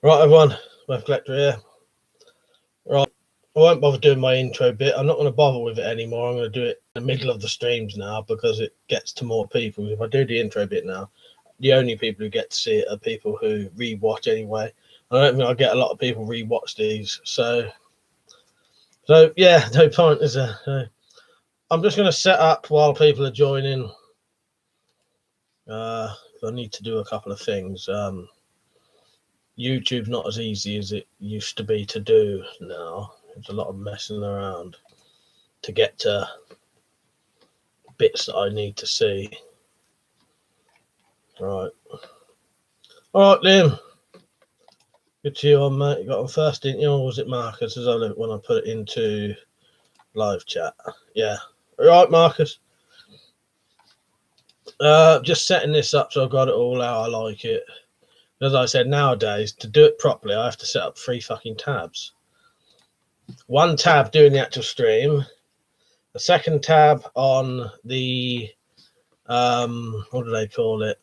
Right, everyone, WeaponCollector here. Right, I won't bother doing my intro bit. I'm not going to bother with it anymore. I'm going to do it in the middle of the streams now because it gets to more people. If I do the intro bit now, the only people who get to see it are people who re-watch anyway. I don't think I get a lot of people re-watch these. So yeah, no point, is there? So, I'm just going to set up while people are joining. I need to do a couple of things. YouTube's not as easy as it used to be to do now. There's a lot of messing around to get to bits that I need to see. Right. All right, Liam. Good to you on, mate. You got on first, didn't you? Or was it Marcus? As I look when I put it into live chat. Yeah. All right, Marcus. Just setting this up so I've got it all how I like it. As I said, nowadays, to do it properly, I have to set up 3 fucking tabs. One tab doing the actual stream, a second tab on the, what do they call it?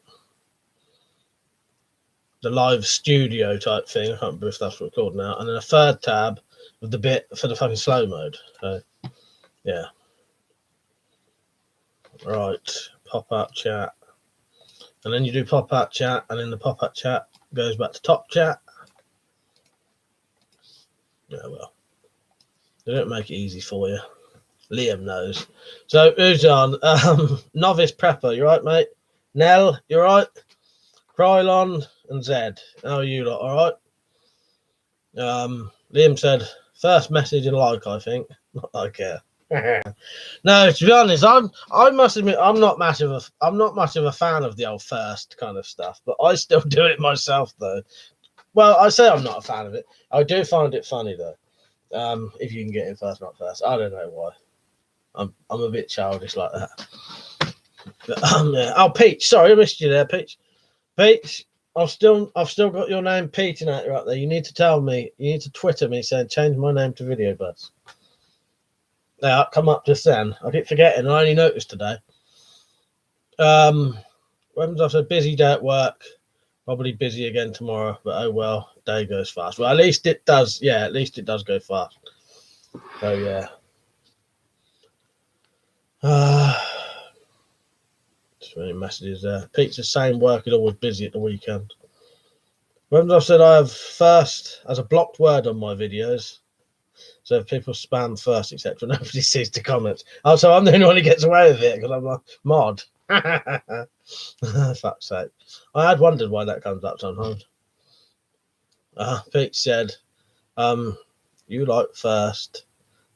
The live studio type thing. I can't remember if that's what it's called now. And then a third tab with the bit for the fucking slow mode. So, yeah. Right, pop-up chat. And then you do pop-up chat, and then the pop-up chat goes back to top chat. Yeah, well, they don't make it easy for you. Liam knows. So who's on? Novice Prepper, you right, mate? Nell, you right? Krylon and Zed. How are you lot? All right. Liam said first message and like, I think. Not that I care. No, to be honest, I must admit I'm not much of a fan of the old first kind of stuff, but I still do it myself though. Well, I say I'm not a fan of it. I do find it funny though. If you can get in first, not first. I don't know why. I'm a bit childish like that. But, yeah. Oh, Peach, sorry I missed you there, Peach. Peach, I've still got your name Pete in it right there. You need to tell me. You need to Twitter me saying change my name to Video Buzz. Yeah, come up just then. I keep forgetting. I only noticed today. When I said busy day at work, probably busy again tomorrow. But oh well, day goes fast. Well, at least it does. Yeah, at least it does go fast. So yeah. Just many messages there. Pete's the same work is always busy at the weekend. When I said I have first as a blocked word on my videos. So if people spam first, etc., nobody sees the comments. Oh, so I'm the only one who gets away with it because I'm a mod. Fuck's sake. I had wondered why that comes up sometimes. Pete said, you like first,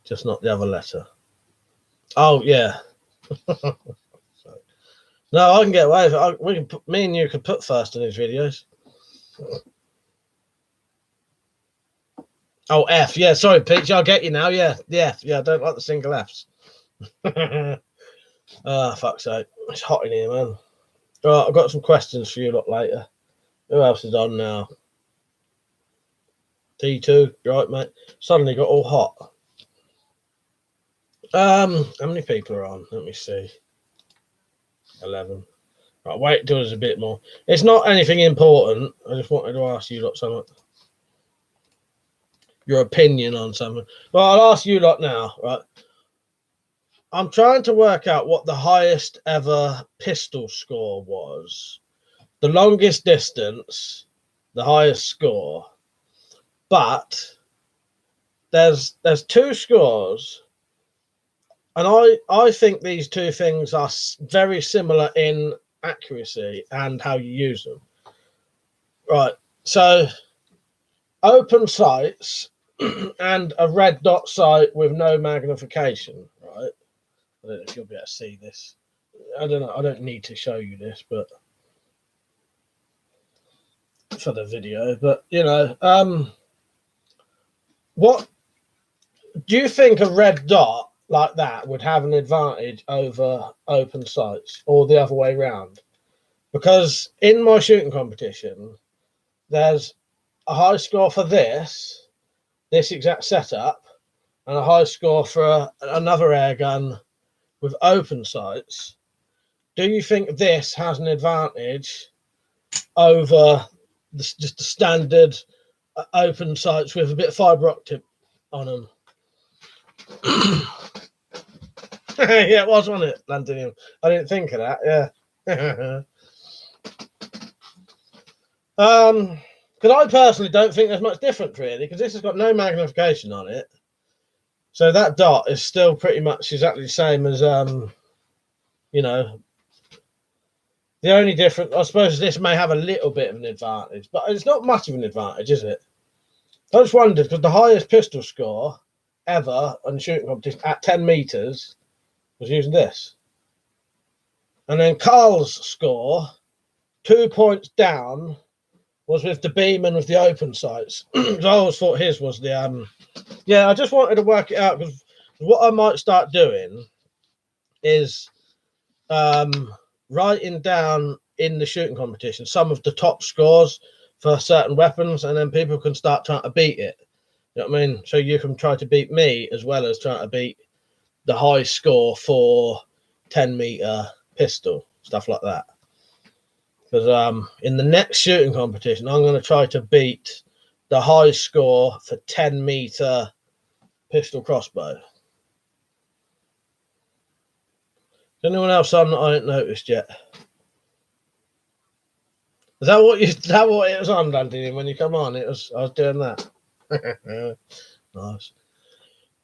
just not the other letter. Oh, yeah. No, I can get away with it. Me and you could put first in these videos. Oh, F. Yeah, sorry, Peach. I'll get you now. Yeah, the F. Yeah, I don't like the single Fs. Fuck's sake. It's hot in here, man. Right, I've got some questions for you lot later. Who else is on now? T2. You right, mate? Suddenly got all hot. How many people are on? Let me see. 11. Right, wait until there's a bit more. It's not anything important. I just wanted to ask you lot something. Your opinion on something. Well, I'll ask you lot now, right? I'm trying to work out what the highest ever pistol score was. The longest distance, the highest score. But there's 2 scores. And I think these 2 things are very similar in accuracy and how you use them. Right. So open sights and a red dot sight with no magnification, right? I don't know if you'll be able to see this. I don't know. I don't need to show you this, but for the video. But you know, what do you think a red dot like that would have an advantage over open sights, or the other way around? Because in my shooting competition, there's a high score for this exact setup, and a high score for another air gun with open sights. Do you think this has an advantage over just the standard open sights with a bit of fibre optic on them. Yeah, it was, wasn't it, Lantinium? I didn't think of that. Yeah. Because I personally don't think there's much difference really, because this has got no magnification on it. So that dot is still pretty much exactly the same as you know. The only difference, I suppose, this may have a little bit of an advantage, but it's not much of an advantage, is it? I just wondered, because the highest pistol score ever on the shooting competition at 10 meters was using this. And then Carl's score, 2 points down, was with the beam and with the open sights. I always thought his was the yeah, I just wanted to work it out, because what I might start doing is writing down in the shooting competition some of the top scores for certain weapons, and then people can start trying to beat it. You know what I mean? So you can try to beat me as well as trying to beat the high score for 10-meter pistol, stuff like that. Because in the next shooting competition, I'm going to try to beat the high score for 10-meter pistol crossbow. Is anyone else on that I ain't noticed yet? Is that what it was on, Dandy? When you come on, I was doing that. Nice.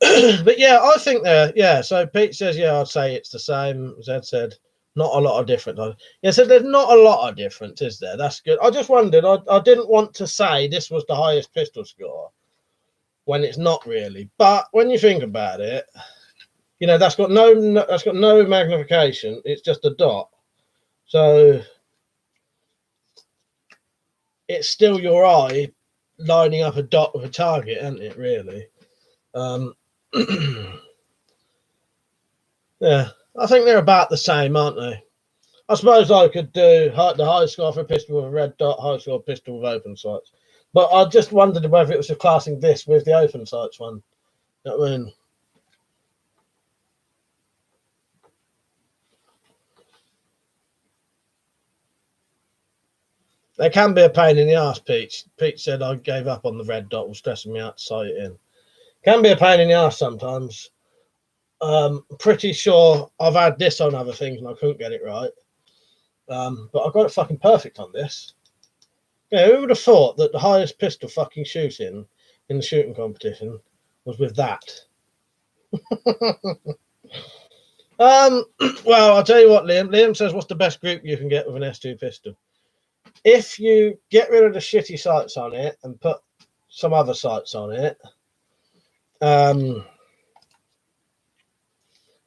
But yeah, I think yeah. So Pete says, yeah, I'd say it's the same. Zed said, not a lot of difference. Yeah, so there's not a lot of difference, is there? That's good. I just wondered. I didn't want to say this was the highest pistol score when it's not really. But when you think about it, you know, that's got no magnification. It's just a dot. So it's still your eye lining up a dot with a target, isn't it, really? Yeah, I think they're about the same, aren't they? I suppose I could do the high score for a pistol with a red dot, high score pistol with open sights. But I just wondered whether it was classing this with the open sights one. You know what I mean? They can be a pain in the arse, Pete. Pete said I gave up on the red dot, was stressing me out to sight it in. Can be a pain in the arse sometimes. Pretty sure I've had this on other things and I couldn't get it right. But I got it fucking perfect on this. Yeah, who would have thought that the highest pistol fucking shooting in the shooting competition was with that? Well, I'll tell you what, Liam. Liam says, what's the best group you can get with an S2 pistol? If you get rid of the shitty sights on it and put some other sights on it, and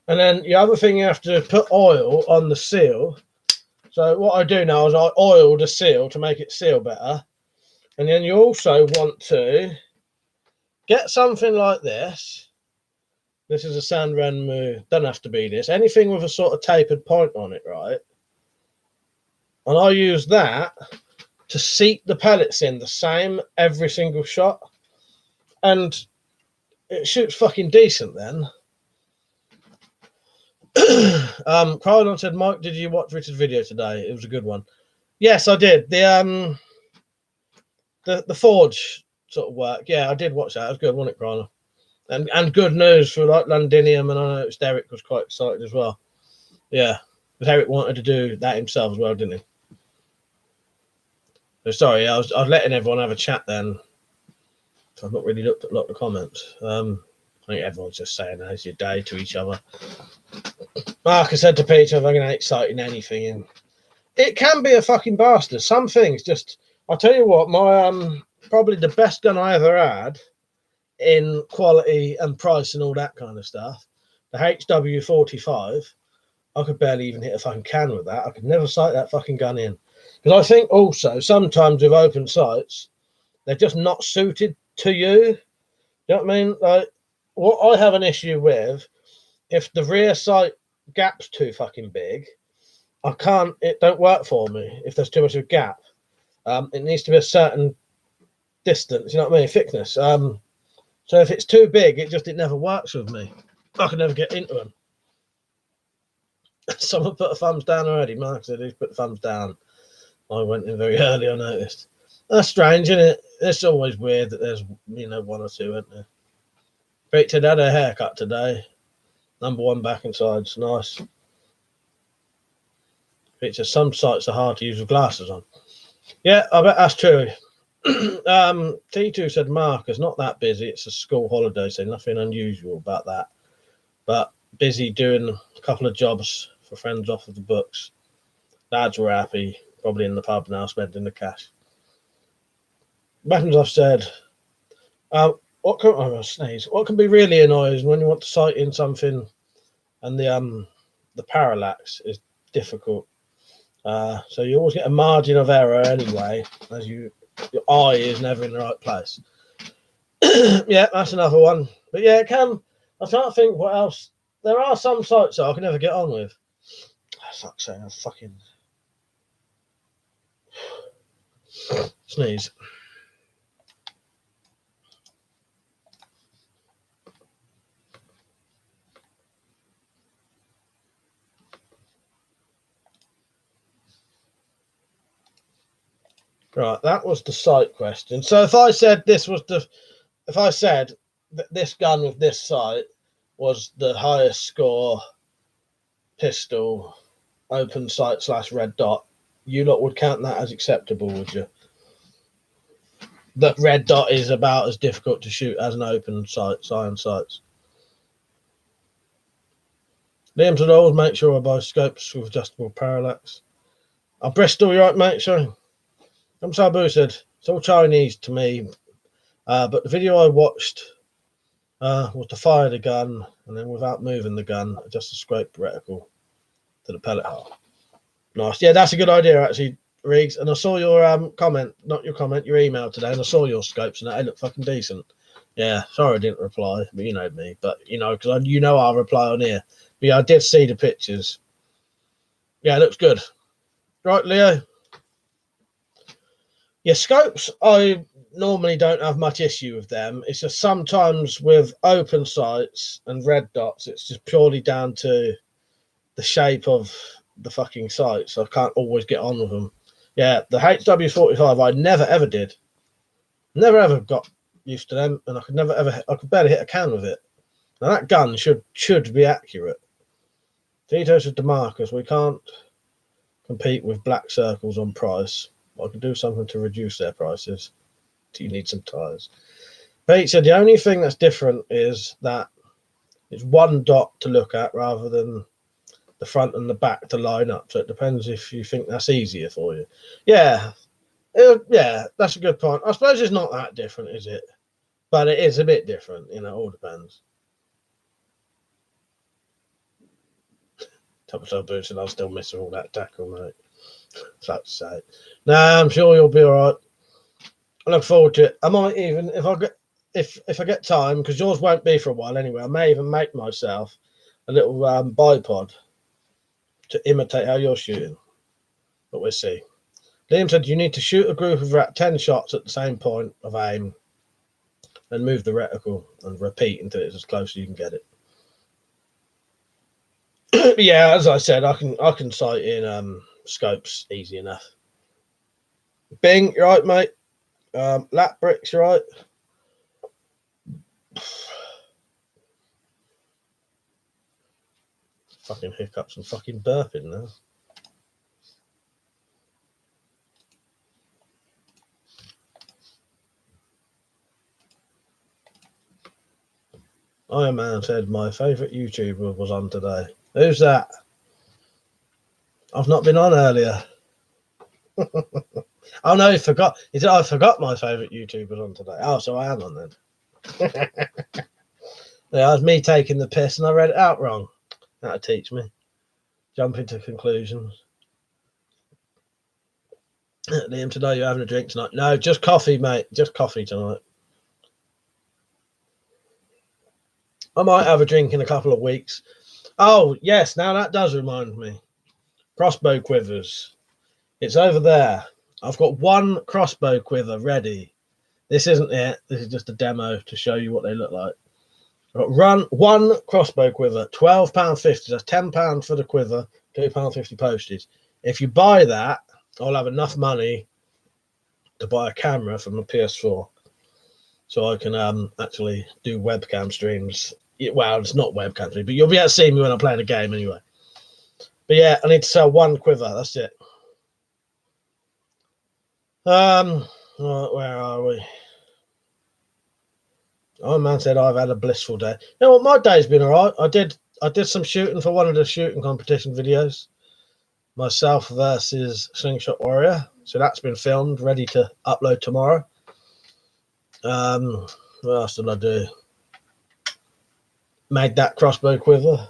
then the other thing, you have to put oil on the seal. So what I do now is I oil the seal to make it seal better. And then you also want to get something like this. This is a Sanrenmu. Doesn't have to be this. Anything with a sort of tapered point on it, right? And I use that to seat the pellets in the same every single shot. And it shoots fucking decent then. Carlon said, Mike, did you watch Richard's video today? It was a good one. Yes, I did. The forge sort of work. Yeah, I did watch that. It was good, wasn't it, Carlon? And good news for like Londinium, and I noticed Eric was quite excited as well. Yeah, because Eric wanted to do that himself as well, didn't he? So sorry, I was letting everyone have a chat then. So I've not really looked at a lot of the comments. I think everyone's just saying how's your day to each other. Mark has said to Peter, if I can exciting anything, and it can be a fucking bastard. Some things just, I'll tell you what, my probably the best gun I ever had in quality and price and all that kind of stuff, the HW45, I could barely even hit a fucking can with that. I could never sight that fucking gun in. Because I think also sometimes with open sights, they're just not suited to you. You know what I mean? Like, what I have an issue with, if the rear sight gap's too fucking big, it don't work for me if there's too much of a gap. It needs to be a certain distance, you know what I mean? Thickness. So if it's too big, it never works with me. I can never get into them. Someone put a thumbs down already. Mark said he's put thumbs down. I went in very early, I noticed. That's strange, isn't it? It's always weird that there's, one or two, isn't there? Victor had a haircut today. Number one back and sides. Nice. Victor, some sites are hard to use with glasses on. Yeah, I bet that's true. T2 said, Mark, it's not that busy. It's a school holiday, so nothing unusual about that. But busy doing a couple of jobs for friends off of the books. Lads were happy, probably in the pub now, spending the cash. Back as I've said, what can be really annoying when you want to sight in something and the parallax is difficult. So you always get a margin of error anyway, as your eye is never in the right place. Yeah, that's another one. But yeah, it can. I can't think what else. There are some sites that I can never get on with. Fuck's sake, I fucking sneeze. Right, that was the sight question. So if I said this that this gun with this sight was the highest score pistol, open sight / red dot, you lot would count that as acceptable, would you? That red dot is about as difficult to shoot as an open sight, iron sights. Liam should always make sure I buy scopes with adjustable parallax. Bristol, you right, mate? Sorry. Sabu said, it's all Chinese to me, but the video I watched was to fire the gun and then without moving the gun, just to scrape the reticle to the pellet hole. Nice. Yeah, that's a good idea, actually, Riggs. And I saw your comment, not your comment, your email today, and I saw your scopes and they look fucking decent. Yeah, sorry I didn't reply, but you know me. But, because I'll reply on here. But yeah, I did see the pictures. Yeah, it looks good. Right, Leo? Yeah, scopes, I normally don't have much issue with them. It's just sometimes with open sights and red dots, it's just purely down to the shape of the fucking sight, so I can't always get on with them. Yeah, the HW45 I never ever did. Never ever got used to them, and I could barely hit a can with it. Now that gun should be accurate. Tito said to Marcus, we can't compete with black circles on price. I could do something to reduce their prices. Do you need some tyres? Pete said the only thing that's different is that it's one dot to look at rather than the front and the back to line up. So it depends if you think that's easier for you. Yeah, that's a good point. I suppose it's not that different, is it? But it is a bit different. It all depends. Top boots, and I'll still miss all that tackle, mate. Fuck's sake. Nah, I'm sure you'll be all right. I look forward to it. I might even, if I get time, because yours won't be for a while anyway, I may even make myself a little bipod to imitate how you're shooting. But we'll see. Liam said you need to shoot a group of 10 shots at the same point of aim and move the reticle and repeat until it's as close as you can get it. But yeah, as I said, I can sight in scopes easy enough. Bing, you're right, mate. Lap bricks, you're right. Fucking hiccups and fucking burping now. Iron Man said my favourite YouTuber was on today. Who's that? I've not been on earlier. Oh no, he forgot. He said I forgot my favourite YouTuber on today. Oh, so I am on then. Yeah, that was me taking the piss and I read it out wrong. That'll teach me. Jumping to conclusions. Liam, today you're having a drink tonight? No, just coffee, mate. Just coffee tonight. I might have a drink in a couple of weeks. Oh, yes, now that does remind me. Crossbow quivers. It's over there. I've got one crossbow quiver ready. This isn't it. This is just a demo to show you what they look like. I've got one crossbow quiver, £12.50. That's £10 for the quiver, £2.50 postage. If you buy that, I'll have enough money to buy a camera for my PS4 so I can actually do webcam streams. Well, it's not webcam stream, but you'll be able to see me when I'm playing a game anyway. But yeah, I need to sell 1 quiver. That's it. Right, where are we? Oh, man said I've had a blissful day. You know what? My day's been all right. I did some shooting for one of the shooting competition videos. Myself versus Slingshot Warrior. So that's been filmed, ready to upload tomorrow. What else did I do? Made that crossbow quiver.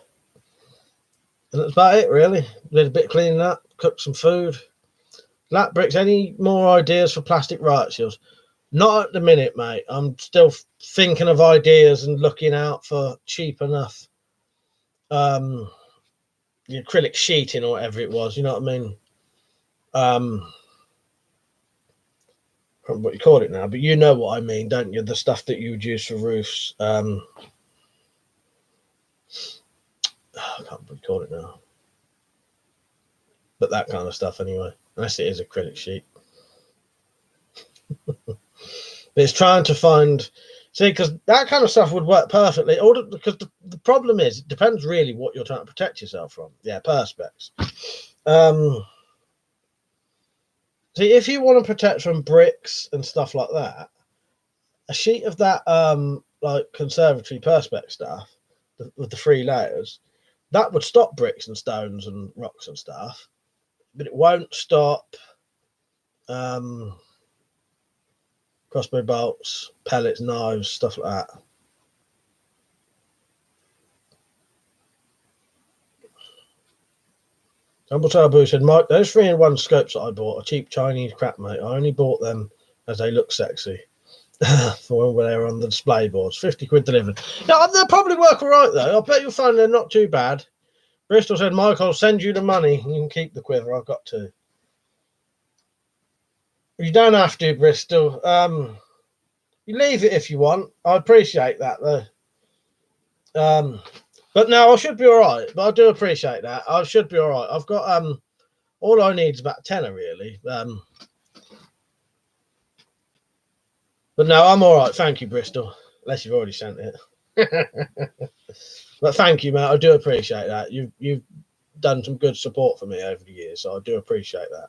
And that's about it, really. Did a bit of cleaning up, cooked some food. Lat Bricks, any more ideas for plastic riot shields? Not at the minute, mate. I'm still thinking of ideas and looking out for cheap enough the acrylic sheeting or whatever it was, you know what I mean? I don't know what you call it now, but you know what I mean, don't you? The stuff that you would use for roofs. I can't remember what you call it now. But that kind of stuff anyway, unless it is acrylic sheet. But it's trying to find, see, because that kind of stuff would work perfectly. Because the problem is, it depends really what you're trying to protect yourself from. Yeah, perspex. See, if you want to protect from bricks and stuff like that, a sheet of that like conservatory perspex stuff with the 3 layers, that would stop bricks and stones and rocks and stuff, but it won't stop crossbow bolts, pellets, knives, stuff like that. Humble Tabu said, Mike, those 3-in-1 scopes that I bought are cheap Chinese crap, mate. I only bought them as they look sexy. For when they were on the display boards. 50 quid delivered. Yeah, they'll probably work all right, though. I bet you'll find they're not too bad. Bristol said, Mike, I'll send you the money. You can keep the quiver. I've got to. You don't have to, Bristol. You leave it if you want. I appreciate that, though. But no, I should be all right. But I do appreciate that. I should be all right. I've got all I need is about 10, really. But no, I'm all right. Thank you, Bristol. Unless you've already sent it. But thank you, mate. I do appreciate that. You've done some good support for me over the years, so I do appreciate that.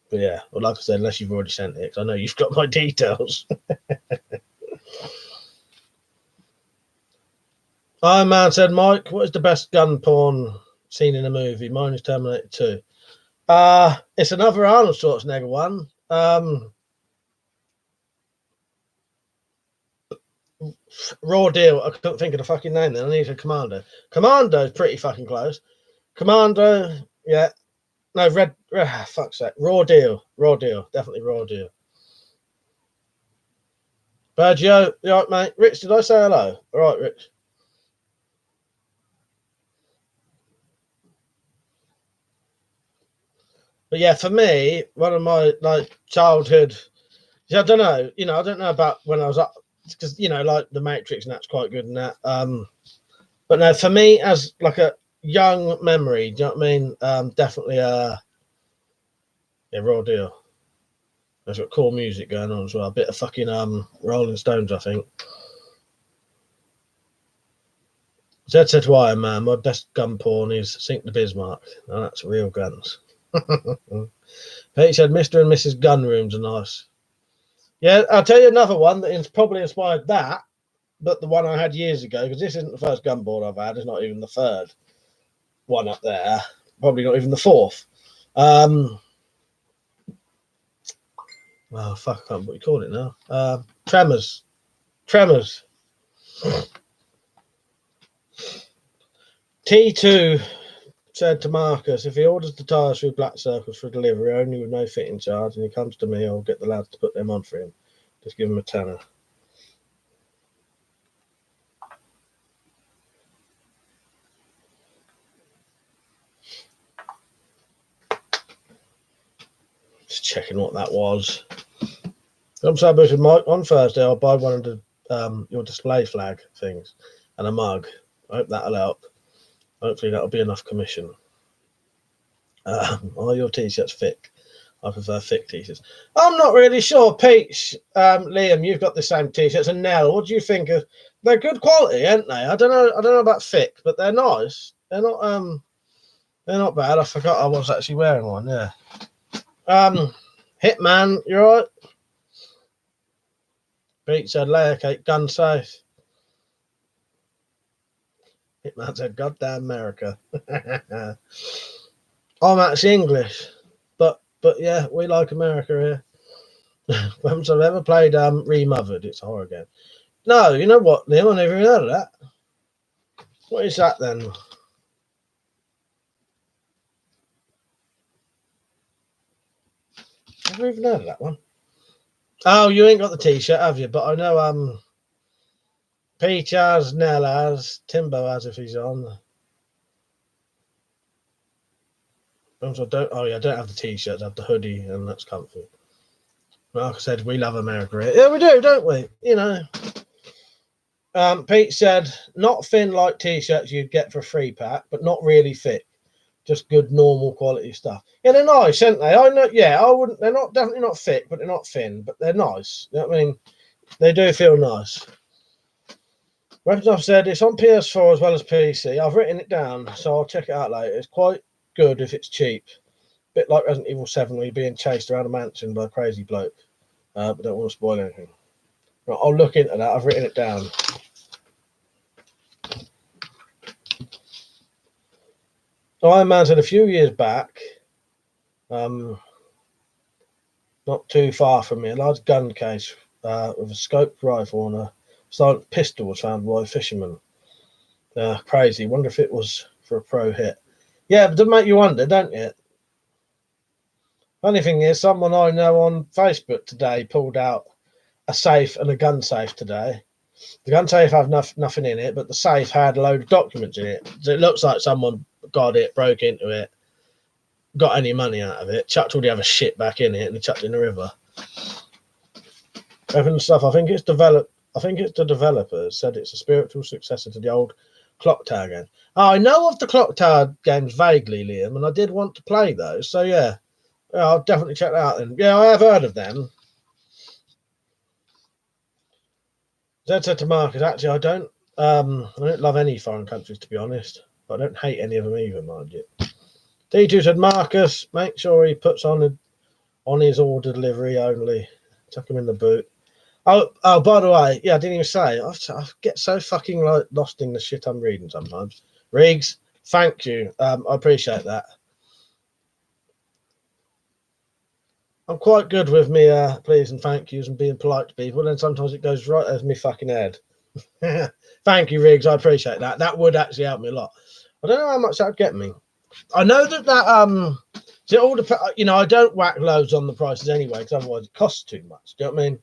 But yeah, well, like I said, unless you've already sent it, because I know you've got my details. Iron Man said, Mike, what is the best gun porn scene in a movie? Mine is Terminator 2. It's another Arnold Schwarzenegger one. Raw Deal. I couldn't think of the fucking name then. I need a Commando. Commando is pretty fucking close. Commando, yeah. No, fuck's sake. Raw Deal. Raw Deal. Definitely Raw Deal. Bergio, you all right, mate? Rich, did I say hello? All right, Rich. But yeah, for me, one of my like childhood, I don't know, I don't know about when I was up, because like the Matrix and that's quite good and that. But no, for me as like a young memory, do you know what I mean? Definitely yeah, Raw Deal. There's got cool music going on as well. A bit of fucking Rolling Stones, I think. Zed said to Iron Man, my best gun porn is Sink the Bismarck. No, that's real guns. Pete said Mr. and Mrs. Gun Rooms are nice. Yeah, I'll tell you another one that probably inspired that, but the one I had years ago, because this isn't the first gun board I've had, it's not even the third one up there, probably not even the fourth. Oh fuck, I can't remember what you call it now. Tremors. T2 said to Marcus, if he orders the tyres through Black Circles for delivery only with no fitting charge and he comes to me, I'll get the lads to put them on for him. Just give him a tenner. Just checking what that was. I'm saying, Mike, on Thursday I'll buy one of the your display flag things and a mug. I hope that'll help. Hopefully that'll be enough commission. Are your t-shirts thick? I prefer thick t-shirts. I'm not really sure. Peach, Liam, you've got the same t-shirts. And Nell, what do you think of? They're good quality, aren't they? I don't know about thick, but they're nice. They're not bad. I forgot I was actually wearing one. Yeah. Hitman, you all right? Peach said layer cake, gun safe. Hitman said, "Goddamn America." I'm actually English, but yeah, we like America here. Once I've ever played Remothered, it's a horror game. No, you know what, Liam? I never even heard of that. What is that then? Never even heard of that one. Oh, you ain't got the t-shirt, have you? But I know Peach has, Nell has, Timbo has if he's on. I don't have the t-shirt, I have the hoodie, and that's comfy. Like I said, we love America here. Yeah, we do, don't we? You know. Pete said, not thin like t-shirts you'd get for a free pack, but not really thick. Just good, normal quality stuff. Yeah, they're nice, aren't they? I know. Yeah, I wouldn't. They're not definitely not thick, but they're not thin. But they're nice. You know what I mean? They do feel nice. I've said it's on PS4 as well as PC. I've written it down, so I'll check it out later. It's quite good if it's cheap. Bit like Resident Evil 7, where you're being chased around a mansion by a crazy bloke. But don't want to spoil anything. Right, I'll look into that. I've written it down. Iron Man said a few years back, not too far from me, a large gun case with a scoped rifle and a silent pistol was found by a fisherman. Crazy. Wonder if it was for a pro hit. Yeah, but it doesn't make you wonder, don't you? Funny thing is, someone I know on Facebook today pulled out a safe and a gun safe today. The gun safe had nothing in it, but the safe had a load of documents in it. So it looks like someone got it, broke into it, got any money out of it, chucked all the other shit back in it, and chucked it in the river. Everything stuff. I think it's the developers said it's a spiritual successor to the old Clock Tower game. Oh, I know of the Clock Tower games vaguely, Liam, and I did want to play those. So yeah, I'll definitely check that out. Then yeah, I have heard of them. Zed said to Marcus, actually, I don't love any foreign countries, to be honest. But I don't hate any of them either, mind you. D2 said, Marcus, make sure he puts on his order delivery only. Chuck him in the boot. Oh, by the way, yeah, I didn't even say. I get so fucking lost in the shit I'm reading sometimes. Riggs, thank you. I appreciate that. I'm quite good with me please and thank yous and being polite to people, and sometimes it goes right over my fucking head. Thank you, Riggs. I appreciate that. That would actually help me a lot. I don't know how much that would get me. I know that it all depends. You know, I don't whack loads on the prices anyway, because otherwise it costs too much. Do you know what I mean?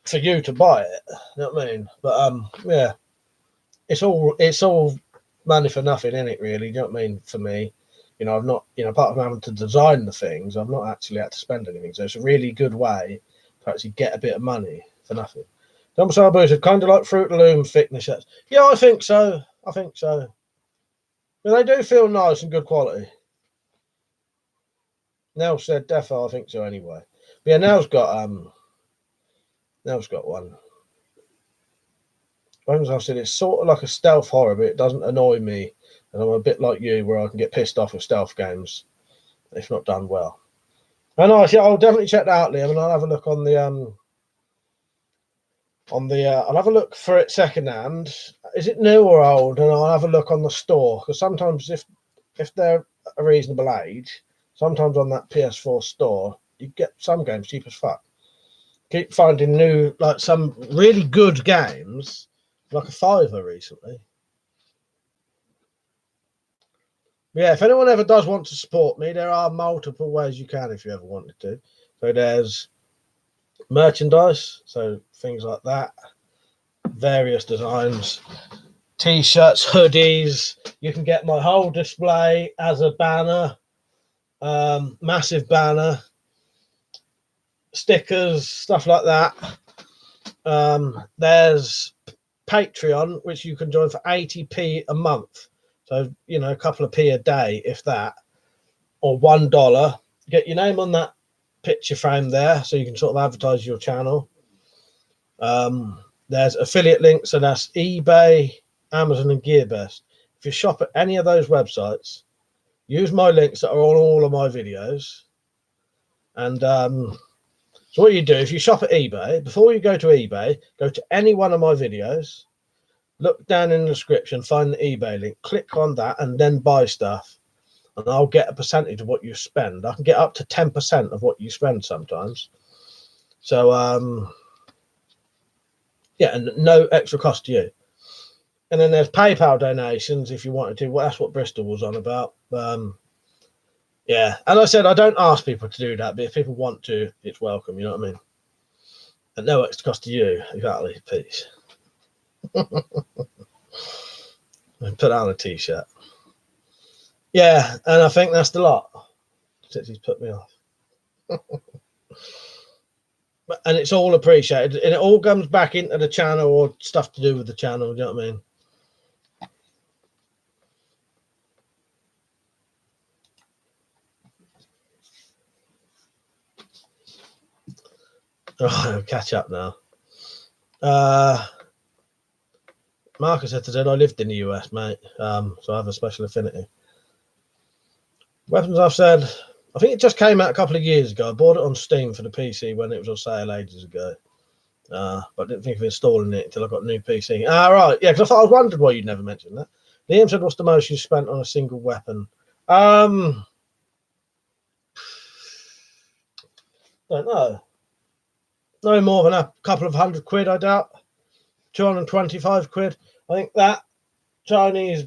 For you to buy it. You know what I mean? But yeah, it's all money for nothing, isn't it? Really? Do you know what I mean? For me. You know, I've not, apart from having to design the things, I've not actually had to spend anything. So it's a really good way to actually get a bit of money for nothing. Dumble Salbo said, kind of like Fruit of the Loom thickness. Yeah, I think so. But they do feel nice and good quality. Nell said, defo, I think so anyway. But yeah, Nell's got one. I said it's sort of like a stealth horror, but it doesn't annoy me. And I'm a bit like you, where I can get pissed off with stealth games if not done well. And I'll definitely check that out, Liam, and I'll have a look on the I'll have a look for it secondhand. Is it new or old? And I'll have a look on the store, because sometimes if they're a reasonable age, sometimes on that PS4 store you get some games cheap as fuck. Keep finding new, like some really good games, like a $5 recently. Yeah, if anyone ever does want to support me, there are multiple ways you can if you ever wanted to. So there's merchandise, so things like that, various designs, t-shirts, hoodies. You can get my whole display as a banner, massive banner, stickers, stuff like that. There's Patreon, which you can join for 80p a month. So, a couple of p a day, if that, or $1. Get your name on that picture frame there, so you can sort of advertise your channel. There's affiliate links, so that's eBay, Amazon, and GearBest. If you shop at any of those websites, use my links that are on all of my videos. And so what you do, if you shop at eBay, before you go to eBay, go to any one of my videos, look down in the description, find the eBay link, click on that, and then buy stuff. And I'll get a percentage of what you spend. I can get up to 10% of what you spend sometimes. So, yeah, and no extra cost to you. And then there's PayPal donations if you wanted to. Well, that's what Bristol was on about. Yeah, and I said I don't ask people to do that, but if people want to, it's welcome. You know what I mean? And no extra cost to you. Exactly. Peace. Put that on a t-shirt. Yeah, and I think that's the lot. Since he's put me off. And it's all appreciated, and it all comes back into the channel or stuff to do with the channel. Do you know what I mean? Right, I'll catch up now. Marcus said today I lived in the US, mate. So I have a special affinity. Weapons, I've said, I think it just came out a couple of years ago. I bought it on Steam for the PC when it was on sale ages ago. But I didn't think of installing it until I got a new PC. Right, yeah, because I wondered why you'd never mentioned that. Liam said, what's the most you spent on a single weapon? Don't know. No more than a couple of £100, I doubt. 225 quid. I think that Chinese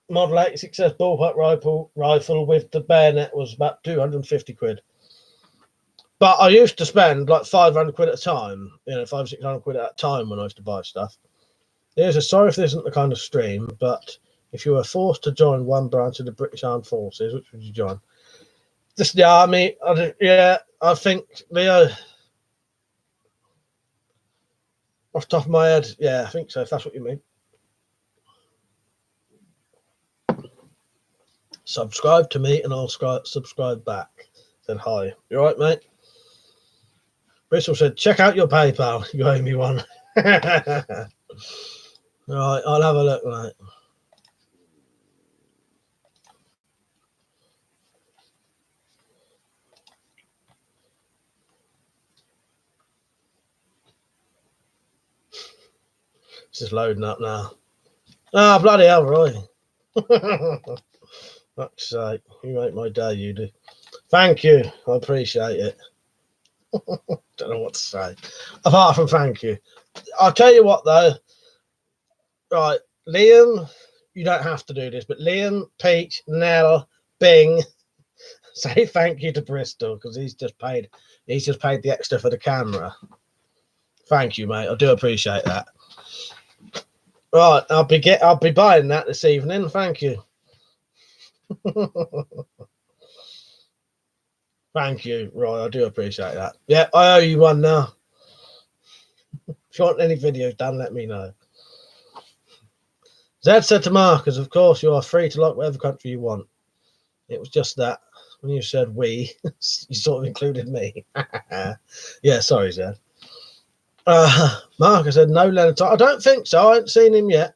Model 86S bullpup rifle with the bayonet was about 250 quid. But I used to spend like 500 quid at a time, you know, 500-600 quid at a time when I used to buy stuff. Here's a sorry if this isn't the kind of stream, but if you were forced to join one branch of the British Armed Forces, which would you join? Just the army. I think Leo. Off the top of my head, yeah, I think so, if that's what you mean. Subscribe to me and I'll subscribe back. Said hi. You all right, mate? Bristol said, check out your PayPal. You owe me one. Right, I'll have a look, mate. It's just loading up now. Ah, bloody hell, Roy. Fuck's sake. You make my day, you do. Thank you. I appreciate it. Don't know what to say. Apart from thank you. I'll tell you what, though. Right, Liam, you don't have to do this, but Liam, Peach, Nell, Bing, say thank you to Bristol because he's just paid the extra for the camera. Thank you, mate. I do appreciate that. Right, I'll be buying that this evening. Thank you. Thank you. Right, I do appreciate that. Yeah, I owe you one now. If you want any videos done, let me know. Zed said to Marcus, of course, you are free to like whatever country you want. It was just that when you said we, you sort of included me. Yeah, sorry, Zed. Marcus said no Leonard. I don't think so. I haven't seen him yet.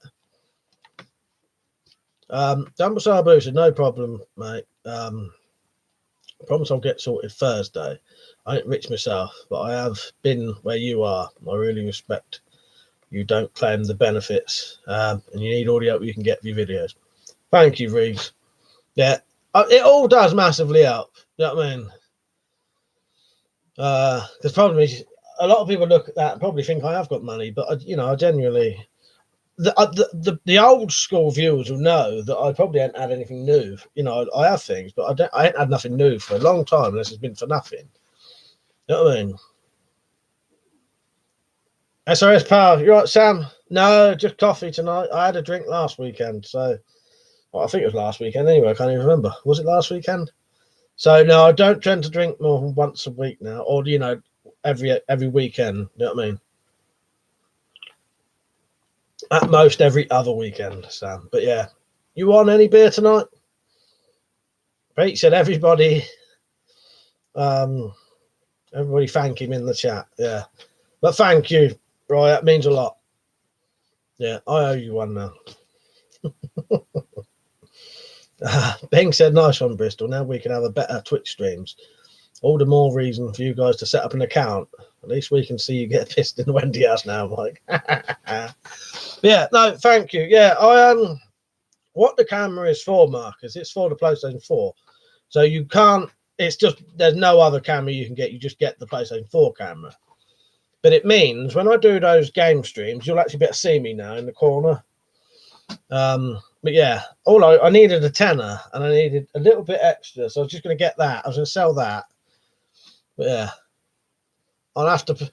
Dumble Sabu said no problem, mate. Promise I'll get sorted Thursday. I ain't rich myself, but I have been where you are. I really respect you don't claim the benefits, and you need all the help you can get for your videos. Thank you, Reeves. Yeah, it all does massively help. You know what I mean? The problem is, a lot of people look at that and probably think I have got money, but I genuinely, the old school viewers will know that I probably haven't had anything new. I have things, but I ain't had nothing new for a long time unless it's been for nothing. You know what I mean? SRS Power, you right, Sam? No, just coffee tonight. I had a drink last weekend, so I think it was last weekend anyway. I can't even remember. Was it last weekend? So no, I don't tend to drink more than once a week now, or every weekend. You know what I mean? At most every other weekend, Sam. But yeah, you want any beer tonight? Pete said everybody Everybody thank him in the chat. Yeah. But thank you, Roy. That means a lot. Yeah, I owe you one now. Bing said, nice one, Bristol. Now we can have a better Twitch streams. All the more reason for you guys to set up an account. At least we can see you get pissed in Wendy house now, Mike. Yeah, no, thank you. Yeah, what the camera is for, Marcus, it's for the PlayStation 4. So you can't, it's just, there's no other camera you can get. You just get the PlayStation 4 camera. But it means when I do those game streams, you'll actually be able to see me now in the corner. But yeah, I needed a tenner and I needed a little bit extra. So I was just going to get that. I was going to sell that. But yeah, I'll have to,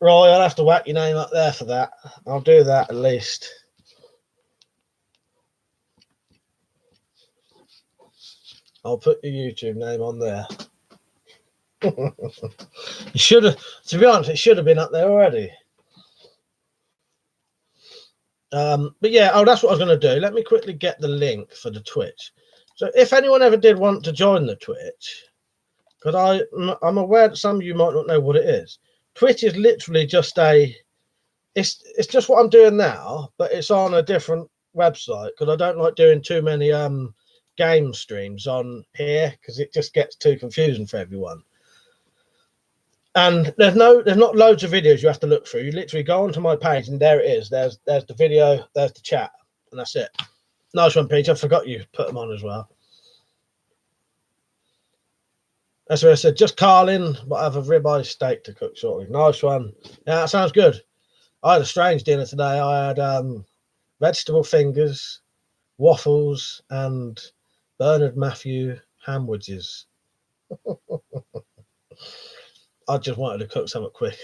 Roy, I'll have to whack your name up there for that. I'll do that at least. I'll put your YouTube name on there. You should have, to be honest, it should have been up there already. But yeah, that's what I was going to do. Let me quickly get the link for the Twitch. So if anyone ever did want to join the Twitch, because I'm aware that some of you might not know what it is. Twitch is literally just it's just what I'm doing now, but it's on a different website because I don't like doing too many game streams on here because it just gets too confusing for everyone. And there's not loads of videos you have to look through. You literally go onto my page and there it is. There's the video, there's the chat, and that's it. Nice one, Peter. I forgot you put them on as well. That's what I said. Just Carlin, but I have a ribeye steak to cook shortly. Nice one. Yeah, that sounds good. I had a strange dinner today. I had vegetable fingers, waffles, and Bernard Matthew ham wedges. I just wanted to cook something quick.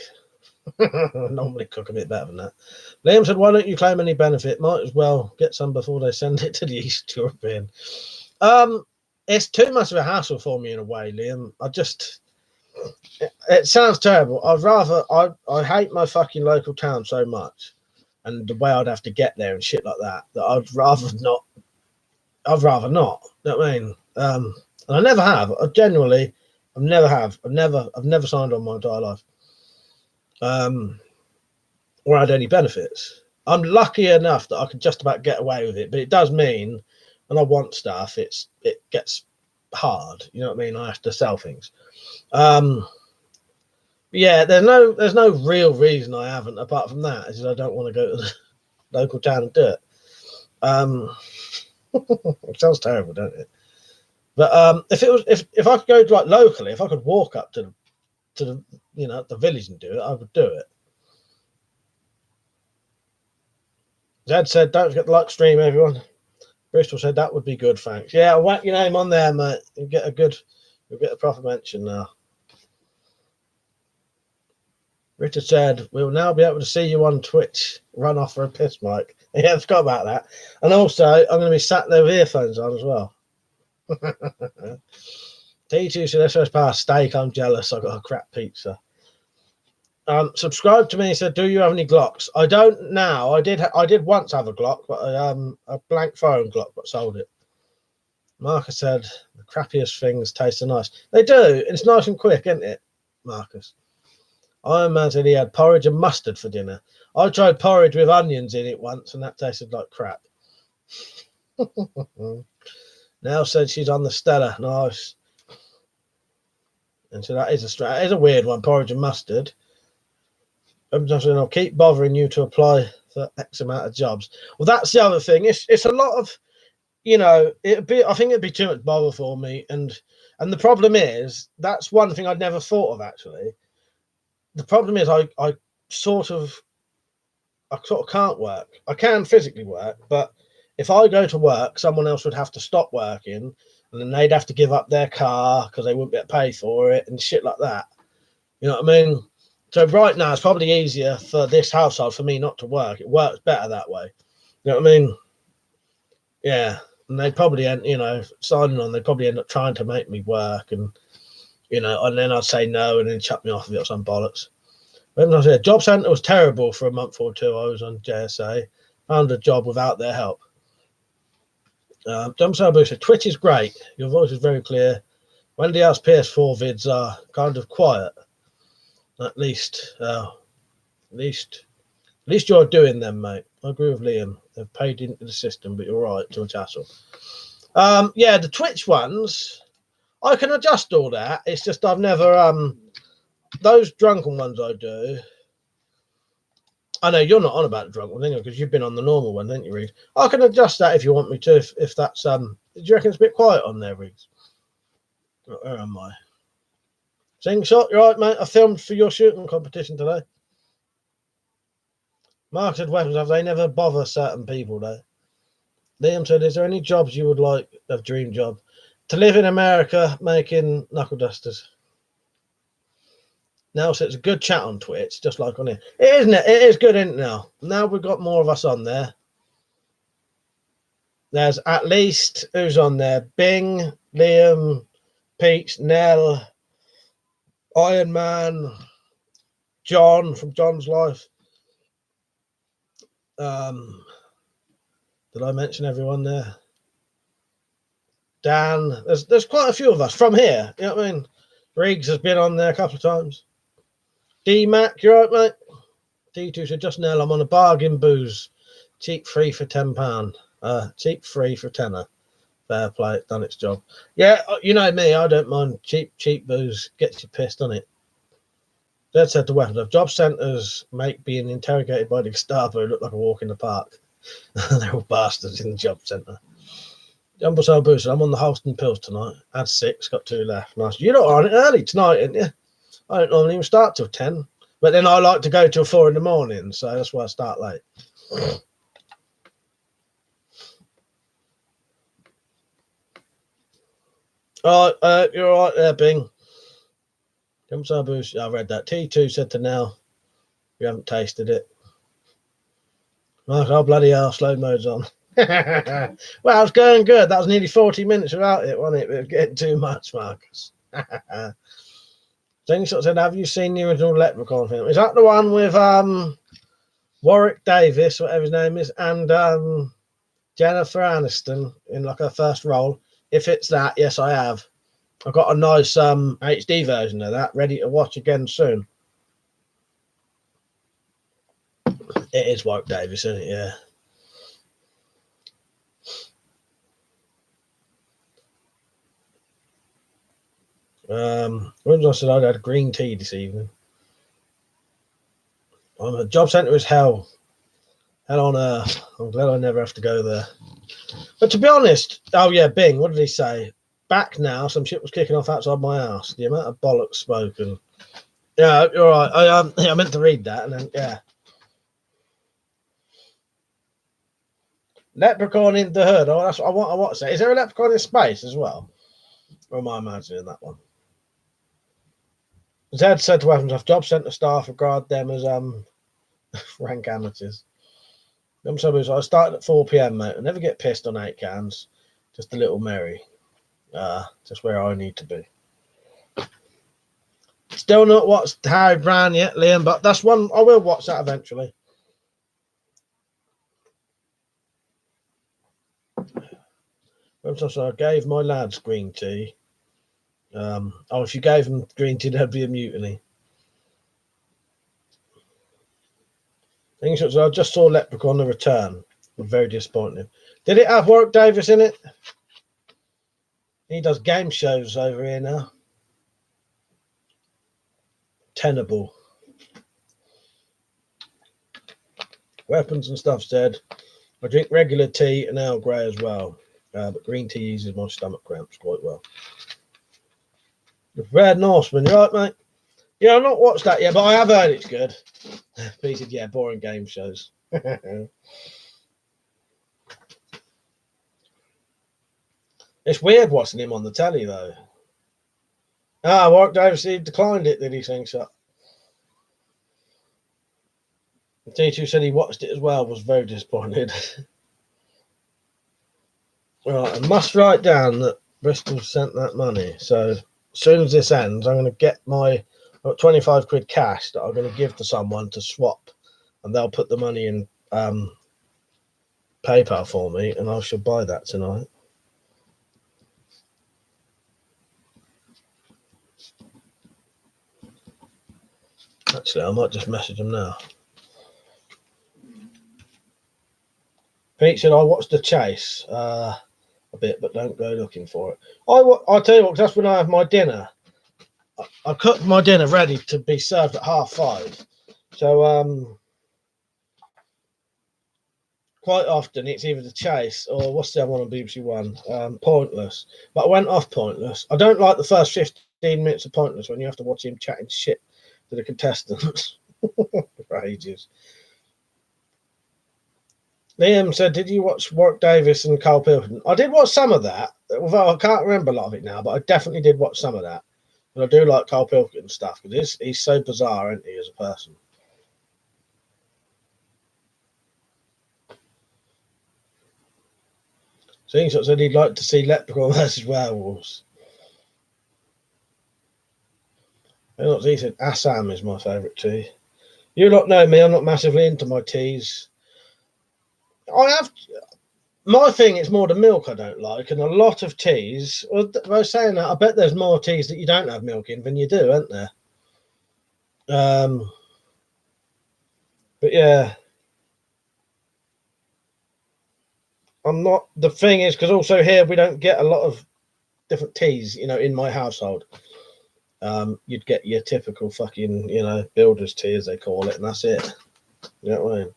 I normally cook a bit better than that. Liam said, why don't you claim any benefit? Might as well get some before they send it to the East European. It's too much of a hassle for me in a way, Liam. It sounds terrible. I hate my fucking local town so much and the way I'd have to get there and shit like that I'd rather not. You know what I mean? And I never have. I've never signed on my entire life. Or had any benefits. I'm lucky enough that I can just about get away with it, but it does mean when I want stuff, it gets hard. You know what I mean? I have to sell things. Yeah, there's no real reason I haven't, apart from that, is I don't want to go to the local town and do it. It sounds terrible, don't it? But if I could go to like locally, if I could walk up to the the village and do it, I would do it. Zed said, don't forget the like stream, everyone. Bristol said that would be good, thanks. Yeah, I'll whack your name on there, mate. You'll get a proper mention now. Richard said, we'll now be able to see you on Twitch. Run off for a piss, Mike. Yeah, I forgot about that. And also, I'm going to be sat there with earphones on as well. T2 said, SOS Power Steak, I'm jealous. I got a crap pizza. Subscribe to me. Said, do you have any Glocks? I don't now. I did once have a Glock, but a blank phone Glock, but sold it. Marcus said, the crappiest things taste so nice. They do. It's nice and quick, isn't it, Marcus? Iron Man said he had porridge and mustard for dinner. I tried porridge with onions in it once, and that tasted like crap. Now said she's on the Stella. Nice. And so that is a weird one, porridge and mustard. I'll keep bothering you to apply for X amount of jobs. Well, that's the other thing. It's a lot of, I think it'd be too much bother for me. And the problem is, that's one thing I'd never thought of actually. The problem is I sort of can't work. I can physically work, but if I go to work, someone else would have to stop working, and then they'd have to give up their car because they wouldn't get paid for it and shit like that. You know what I mean? So right now, it's probably easier for this household for me not to work. It works better that way. You know what I mean? Yeah. And they probably end, signing on, they probably end up trying to make me work and, and then I'd say no and then chuck me off of it or some bollocks. When I said job centre was terrible for a month or two. I was on JSA, found a job without their help. Jump said, Twitch is great. Your voice is very clear. Wendy House PS4 vids are kind of quiet. At least you're doing them, mate. I agree with Liam. They've paid into the system, but you're right, too much hassle. Yeah, the Twitch ones, I can adjust all that. It's just I've never those drunken ones I do. I know you're not on about the drunken one, because you've been on the normal one, didn't you, Reed? I can adjust that if you want me to. If that's do you reckon it's a bit quiet on there, Reed? Where am I? Sing shot, you're right, mate. I filmed for your shooting competition today. Marketed weapons, have they never bother certain people though? Liam said, is there any jobs you would like, a dream job? To live in America making knuckle dusters. Now, so it's a good chat on Twitch, just like on here. It isn't it? It is good, isn't it now? Now we've got more of us on there. There's at least, who's on there? Bing, Liam, Pete, Nell, Iron Man, John from John's Life. Did I mention everyone there? Dan, there's quite a few of us from here. You know what I mean? Riggs has been on there a couple of times. D-Mac, you right, mate? D2 said, just now I'm on a bargain booze. Cheap free for £10. Cheap free for tenner. Fair play, it's done its job. Yeah, you know me, I don't mind cheap booze. Gets you pissed on it. Dad said to weapons of job centres make being interrogated by the Gestapo look like a walk in the park. They're all bastards in the job centre. Jumbo Soul Booster, I'm on the Holston pills tonight. Had 6, got 2 left. Nice. You're not on it early tonight, aren't you? I don't normally even start till 10. But then I like to go till 4 in the morning, so that's why I start late. All right, you're all right there, Bing. Jumbo Soul Booster, I read that. T2 said to Nell, you haven't tasted it. Oh, bloody hell, slow mode's on. Well, it's going good. That was nearly 40 minutes without it, wasn't it? It was getting too much, Marcus. Then he sort of said, have you seen the original Leprechaun film? Is that the one with Warwick Davis, whatever his name is, and Jennifer Aniston in like her first role? If it's that, yes, I have. I've got a nice HD version of that ready to watch again soon. It is Warwick Davis, isn't it? Yeah. When I said I had green tea this evening. The job centre is hell. Hell on earth. I'm glad I never have to go there. But to be honest, oh yeah, Bing, what did he say? Back now, some shit was kicking off outside my house. The amount of bollocks spoken. Yeah, you're right. I meant to read that, and then yeah. Leprechaun in the Hood. Oh, that's what I want to say. Is there a leprechaun in space as well? Or am I imagining that one? Zed said to weapons off job centre staff regard them as rank amateurs. I started at 4 p.m, mate. I never get pissed on 8 cans. Just a little merry. Just where I need to be. Still not watched Harry Brown yet, Liam, but that's one I will watch that eventually. So I gave my lads green tea. If you gave them green tea, there'd be a mutiny. I just saw Leprechaun The Return. I'm very disappointed. Did it have Warwick Davis in it? He does game shows over here now. Tenable. Weapons and stuff said. I drink regular tea and Earl Grey as well. But green tea eases my stomach cramps quite well. The Red Norseman, you right, mate? Yeah, I've not watched that yet, but I have heard it's good. He said, yeah, boring game shows. It's weird watching him on the telly, though. Warwick Davis, he declined it, did he, think so? The teacher said he watched it as well, was very disappointed. Right, I must write down that Bristol sent that money. So as soon as this ends, I'm going to get my 25 quid cash that I'm going to give to someone to swap, and they'll put the money in PayPal for me, and I shall buy that tonight. Actually, I might just message him now. Pete said, I watched The Chase a bit, but don't go looking for it. I'll tell you what, that's when I have my dinner. I cooked my dinner ready to be served at 5:30. So, quite often it's either The Chase or what's the other one on BBC One? Pointless. But I went off Pointless. I don't like the first 15 minutes of Pointless when you have to watch him chatting shit to the contestants for ages. Liam said, did you watch Warwick Davis and Carl Pilkington? I did watch some of that, although I can't remember a lot of it now, but I definitely did watch some of that. And I do like Carl Pilkington stuff because he's so bizarre, isn't he, as a person? So he said he'd like to see Leprechaun versus Werewolves. He said Assam is my favourite tea. You lot know me, I'm not massively into my teas. My thing is more the milk I don't like, and a lot of teas. Well, I was saying that I bet there's more teas that you don't have milk in than you do, aren't there? But yeah, I'm not. The thing is, because also here we don't get a lot of different teas, in my household. You'd get your typical fucking, builder's tea, as they call it, and that's it. You know what I mean?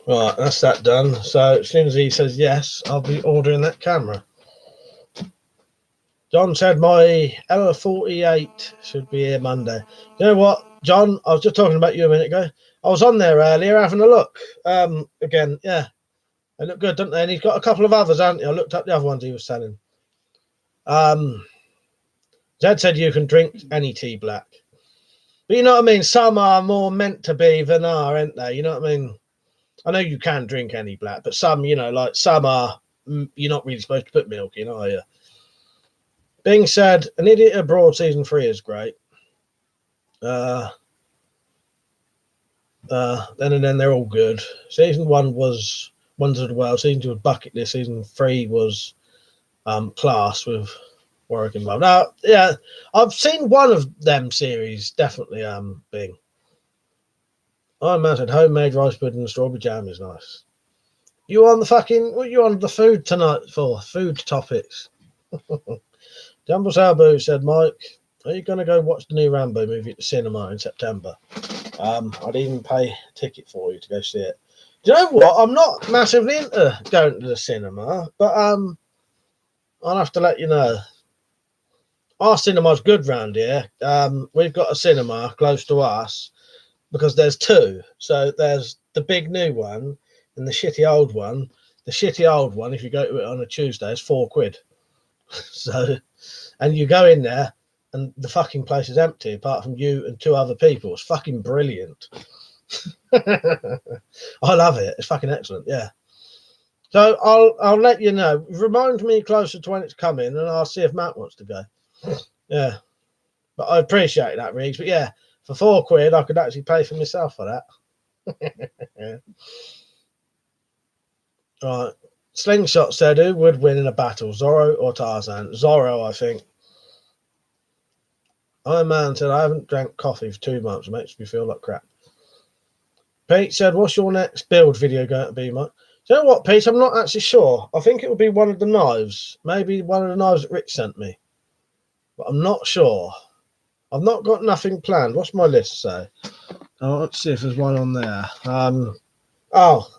Right, that's that done. So as soon as he says yes, I'll be ordering that camera. John said my L48 should be here Monday. You know what, John? I was just talking about you a minute ago. I was on there earlier having a look. Again, yeah, they look good, don't they? And he's got a couple of others, hasn't he? I looked up the other ones he was selling. Zed said you can drink any tea black. But you know what I mean? Some are more meant to be than are, aren't they? You know what I mean? I know you can drink any black, but some, like some are, you're not really supposed to put milk in, are you? Being said, An Idiot Abroad season 3 is great. Then and then they're all good. Season 1 was Wonders of the World. Season 2 was Bucket List. Season 3 was Class with Warwick involved. Now, yeah, I've seen one of them series, definitely Bing. I imagine homemade rice pudding and strawberry jam is nice. You on the food tonight for? Food topics. Jumbo Salbo said, Mike, are you going to go watch the new Rambo movie at the cinema in September? I'd even pay a ticket for you to go see it. Do you know what? I'm not massively into going to the cinema, but I'll have to let you know. Our cinema's good round here. We've got a cinema close to us because there's two. So there's the big new one and the shitty old one. The shitty old one, if you go to it on a Tuesday, is £4. So, and you go in there and the fucking place is empty apart from you and two other people. It's fucking brilliant. I love it. It's fucking excellent. Yeah. So I'll let you know. Remind me closer to when it's coming, and I'll see if Matt wants to go. Yeah. But I appreciate that, Riggs. But yeah, for £4, I could actually pay for myself for that. Yeah. Right. Slingshot said, who would win in a battle, Zorro or Tarzan? Zorro, I think. Iron Man said, I haven't drank coffee for 2 months. It makes me feel like crap. Pete said, what's your next build video going to be, Mike? Do you know what, Pete? I'm not actually sure. I think it will be one of the knives. Maybe one of the knives that Rick sent me. But I'm not sure. I've not got nothing planned. What's my list say? Oh, let's see if there's one on there.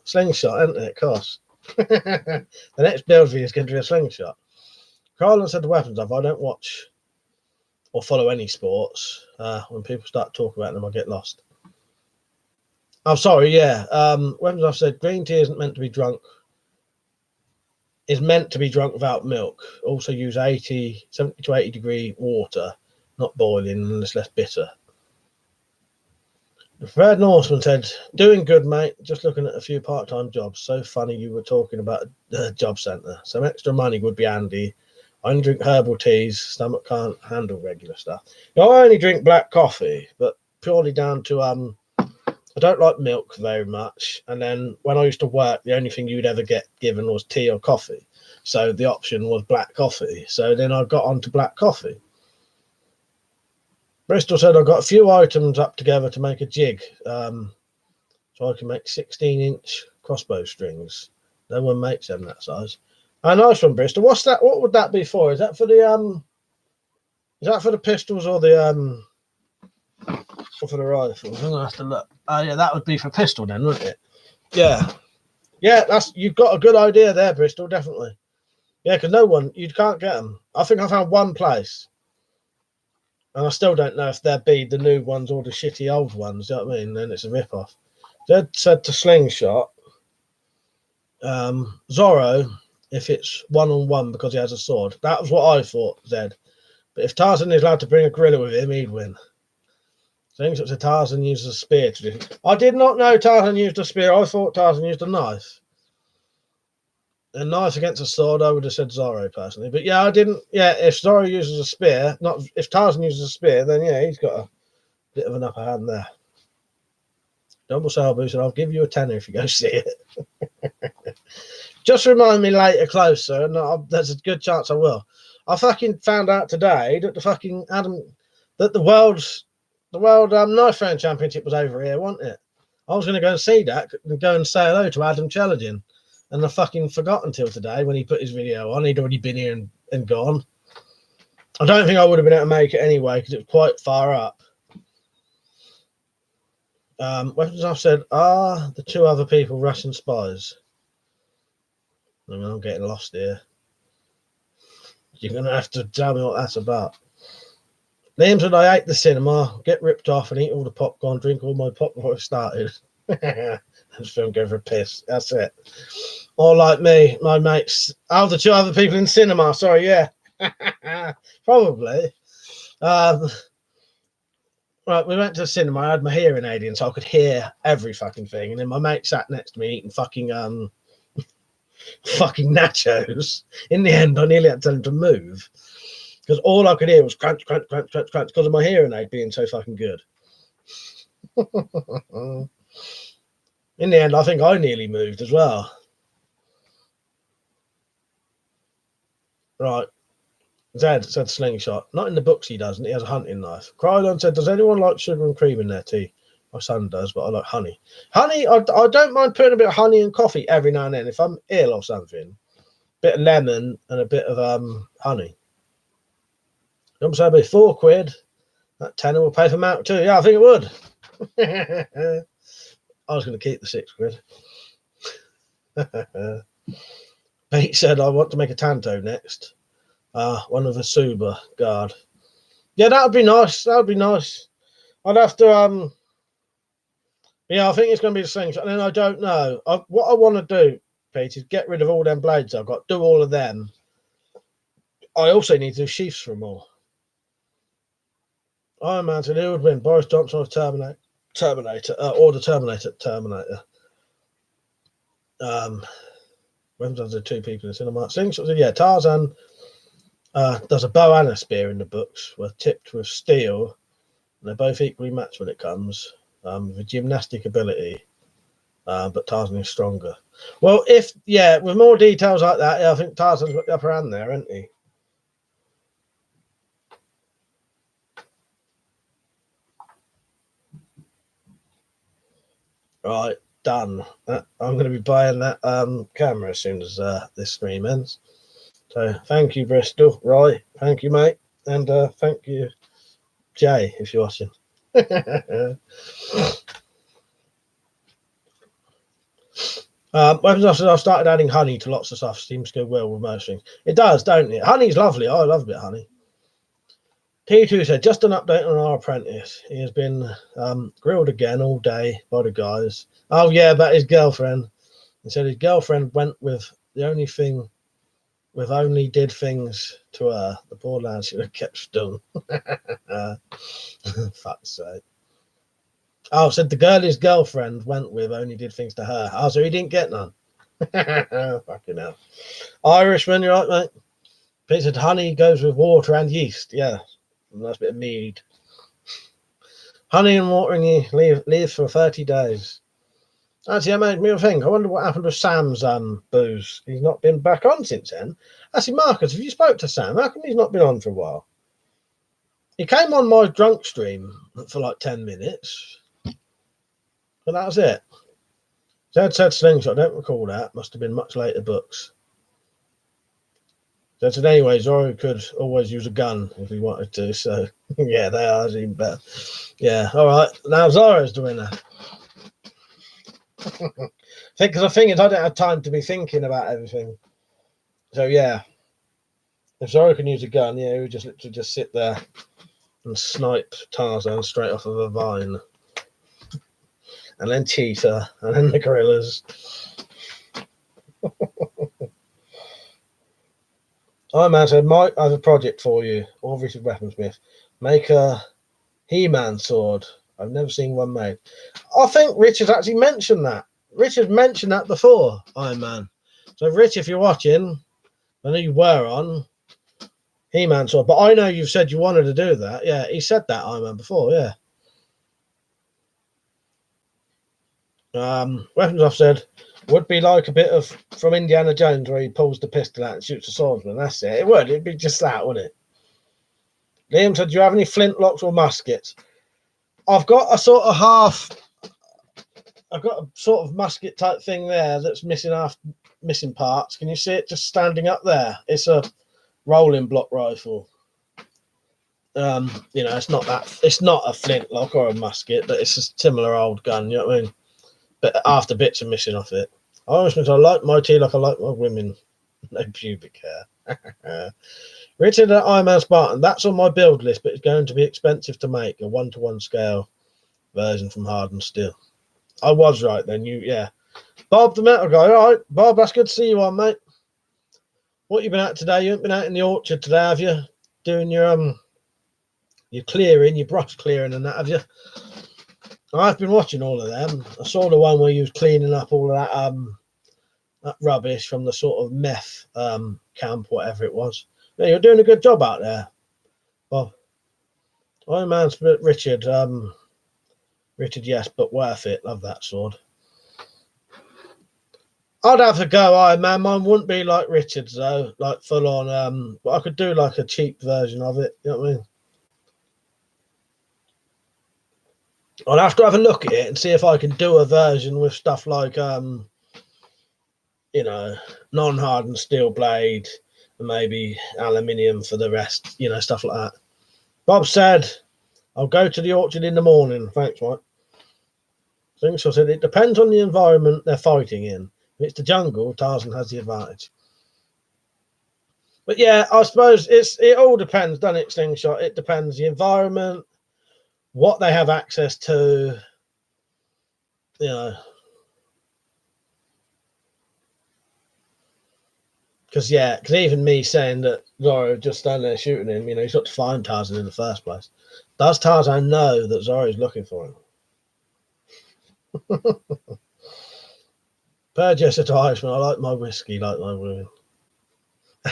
Slingshot, isn't it? Of course. The next build video is going to be a slingshot. Carlin said the weapons off. I don't watch or follow any sports. When people start talking about them, I get lost. I'm sorry, yeah. Weapons off said green tea isn't meant to be drunk. Is meant to be drunk without milk. Also use 70 to 80 degree water not boiling, and it's less bitter. The Red Norseman said, "Doing good, mate. Just looking at a few part-time jobs. So funny you were talking about the job centre. Some extra money would be handy. I only drink herbal teas. Stomach can't handle regular stuff. I only drink black coffee, but purely down to I don't like milk very much. And then when I used to work, the only thing you'd ever get given was tea or coffee. So the option was black coffee. So then I got onto black coffee." Bristol said, "I've got a few items up together to make a jig. So I can make 16-inch crossbow strings. No one makes them that size." Oh, nice one, Bristol. What's that? What would that be for? Is that for the pistols or the or for the rifles? I'm gonna have to look. Oh yeah, that would be for pistol then, wouldn't it? Yeah. Yeah, you've got a good idea there, Bristol, definitely. Yeah, because you can't get them. I think I found one place. And I still don't know if they'll be the new ones or the shitty old ones. You know what I mean? Then it's a rip-off. Zed said to Slingshot, Zorro, if it's one-on-one because he has a sword. That was what I thought, Zed. But if Tarzan is allowed to bring a gorilla with him, he'd win. Slingshot said Tarzan uses a spear. I did not know Tarzan used a spear. I thought Tarzan used a knife. A knife against a sword, I would have said Zorro personally. But yeah, I didn't. Yeah, if Zorro uses a spear, not if Tarzan uses a spear, then yeah, he's got a bit of an upper hand there. Double Salvo said, "I'll give you a tenner if you go see it." Just remind me later, closer, and there's a good chance I will. I fucking found out today that the world knife throwing championship was over here, wasn't it? I was going to go and see that and go and say hello to Adam challenging. And I fucking forgot until today when he put his video on. He'd already been here and gone. I don't think I would have been able to make it anyway because it was quite far up. Weapons I've said, are the two other people Russian spies? I mean, I'm getting lost here. You're going to have to tell me what that's about. Liam said, "I hate the cinema. Get ripped off and eat all the popcorn, drink all my popcorn started." Just film go for a piss. That's it. Or like me, my mates. Oh, the two other people in cinema. Sorry, yeah. Probably. Right, we went to the cinema. I had my hearing aid in, so I could hear every fucking thing. And then my mate sat next to me eating fucking nachos. In the end, I nearly had to tell him to move because all I could hear was crunch, crunch, crunch, crunch, crunch because of my hearing aid being so fucking good. In the end, I think I nearly moved as well. Right. Zed said Slingshot. Not in the books he doesn't. He has a hunting knife. Krylon said, "Does anyone like sugar and cream in their tea?" My son does, but I like honey. Honey, I don't mind putting a bit of honey in coffee every now and then. If I'm ill or something, a bit of lemon and a bit of honey. Don't say it'll be £4. That tenner will pay for mount too. Yeah, I think it would. I was going to keep the £6. Pete said, "I want to make a Tanto next. One of a Suba guard." Yeah, that would be nice. That would be nice. I'd have to yeah, I think it's going to be the Slingshot. And then I don't know. What I want to do, Pete, is get rid of all them blades I've got. Do all of them. I also need to do sheaths for them all. Iron Man said, "Who would win, Boris Johnson or Terminator, or the Terminator?" When does the two people in the cinema? Slingshot said, "Yeah, Tarzan does a bow and a spear in the books. Were tipped with steel, and they're both equally matched when it comes with gymnastic ability. But Tarzan is stronger." Well, with more details like that, yeah, I think Tarzan's got the upper hand there, isn't he? Right, done. I'm going to be buying that camera as soon as this stream ends. So thank you, Bristol. Right, thank you, mate. And thank you, Jay, if you're watching. Weapons officers, I've started adding honey to lots of stuff. Seems to go well with most things. It does, don't it? Honey's lovely. I love a bit of honey. T2 said, "Just an update on our apprentice. He has been grilled again all day by the guys." Oh, yeah, about his girlfriend. He said his girlfriend went with the only thing We've only did things to her. The poor lad should have kept stung. Fuck's sake. Oh, said the girl his girlfriend went with only did things to her. Oh, so he didn't get none. Fucking hell. Irishman, you're right, mate. Pete said honey goes with water and yeast. Yeah, a nice bit of mead. Honey and water and yeast leave for 30 days. Actually, that made me think. I wonder what happened to Sam's booze. He's not been back on since then. Actually, Marcus, have you spoke to Sam? How come he's not been on for a while? He came on my drunk stream for like 10 minutes. But that was it. Zed said slingshot. I don't recall that. Must have been much later books. Zed said anyway, Zoro could always use a gun if he wanted to. So, yeah, they are even better. Yeah, all right. Now Zoro's the winner. Because the thing is, I don't have time to be thinking about everything. So, yeah. If Zoro can use a gun, yeah, he would just literally just sit there and snipe Tarzan straight off of a vine. And then Cheetah, and then the gorillas. Hi, man said, Mike, I have a project for you. All Richard Weaponsmith. Make a He-Man sword. I've never seen one made. I think Richard actually mentioned that. Richard mentioned that before, Iron Man. So, Rich, if you're watching, I know you were on He-Man sword, but I know you've said you wanted to do that. Yeah, he said that, Iron Man, before, yeah. Weapons Off said, would be like a bit of from Indiana Jones where he pulls the pistol out and shoots the swordsman. That's it. It would. It'd be just that, wouldn't it? Liam said, do you have any flintlocks or muskets? I've got a sort of musket type thing there that's missing parts. Can you see it just standing up there? It's a rolling block rifle. It's not a flintlock or a musket, but it's a similar old gun, you know what I mean? But after bits are missing off it. I like my tea like I like my women. No pubic hair. Richard at Iron Man Spartan. That's on my build list, but it's going to be expensive to make. A 1-to-1 scale version from Hardened Steel. I was right then. Yeah. Bob the Metal Guy. All right, Bob, that's good to see you on, mate. What you been at today? You haven't been out in the orchard today, have you? Doing your clearing, your brush clearing and that, have you? I've been watching all of them. I saw the one where you was cleaning up all of that rubbish from the sort of meth camp, whatever it was. Yeah, you're doing a good job out there, Bob. Iron Man Spirit, Richard. Richard, yes, but worth it. Love that sword. I'd have to go Iron Man. Mine wouldn't be like Richard's though, like full on. But I could do like a cheap version of it. You know what I mean? I'll have to have a look at it and see if I can do a version with stuff like non-hardened steel blade and maybe aluminium for the rest, stuff like that. Bob said, I'll go to the orchard in the morning. Thanks, Mike. I said, it depends on the environment they're fighting in. If it's the jungle, Tarzan has the advantage. But yeah, I suppose it all depends, doesn't it, Slingshot? It depends the environment, what they have access to, Because even me saying that Zoro just standing there shooting him, he's got to find Tarzan in the first place. Does Tarzan know that Zoro's looking for him? Per Jester to Irishman, I like my whiskey like my women.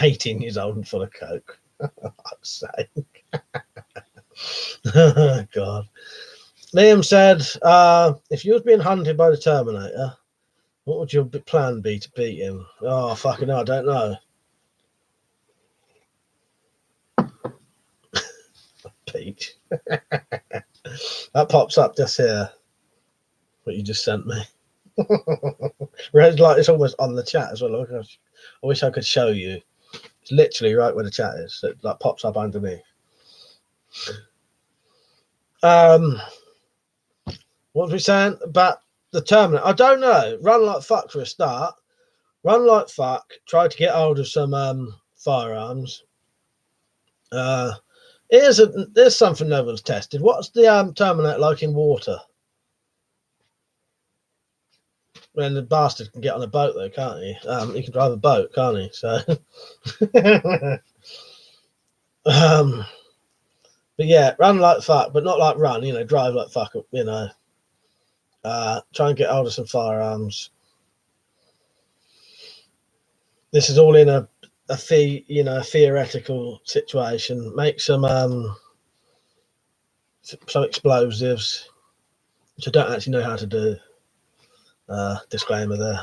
18 years old and full of coke. For fuck's sake. God. Liam said, if you was being hunted by the Terminator, what would your plan be to beat him? Oh, fucking hell, I don't know. Peach. That pops up just here. What you just sent me. It's almost on the chat as well. I wish I could show you. It's literally right where the chat is. So it pops up underneath. What was we saying about the Terminator? I don't know. Run like fuck for a start. Run like fuck. Try to get hold of some firearms. Here's something no one's tested. What's the Terminator like in water? When the bastard can get on a boat, though, can't he? He can drive a boat, can't he? So, but yeah, run like fuck, but not like run. You know, drive like fuck. You know, try and get hold of some firearms. This is all in a theoretical situation. Make some explosives, which I don't actually know how to do. Disclaimer there.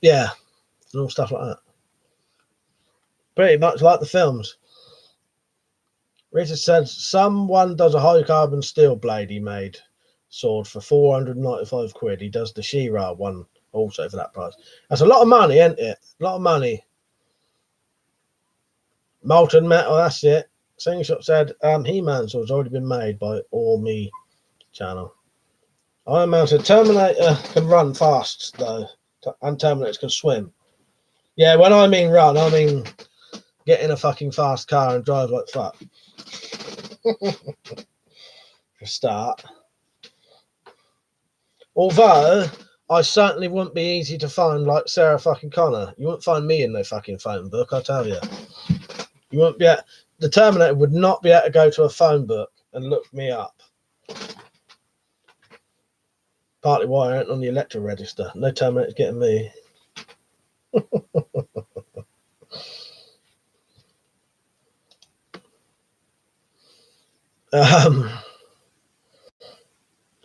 Yeah, and all stuff like that. Pretty much like the films. Richard said someone does a high carbon steel blade he made sword for 495 quid. He does the She-Ra one also for that price. That's a lot of money, isn't it? A lot of money. Molten metal, that's it. Slingshot said He-Man sword's already been made by All Me channel. Iron Man said Terminator can run fast though, and Terminators can swim. Yeah, when I mean run, I mean get in a fucking fast car and drive like fuck. For a start. Although I certainly wouldn't be easy to find like Sarah fucking Connor. You wouldn't find me in no fucking phone book, I tell you. You wouldn't be the Terminator would not be able to go to a phone book and look me up. Partly why I ain't on the electoral register. No Terminator's getting me.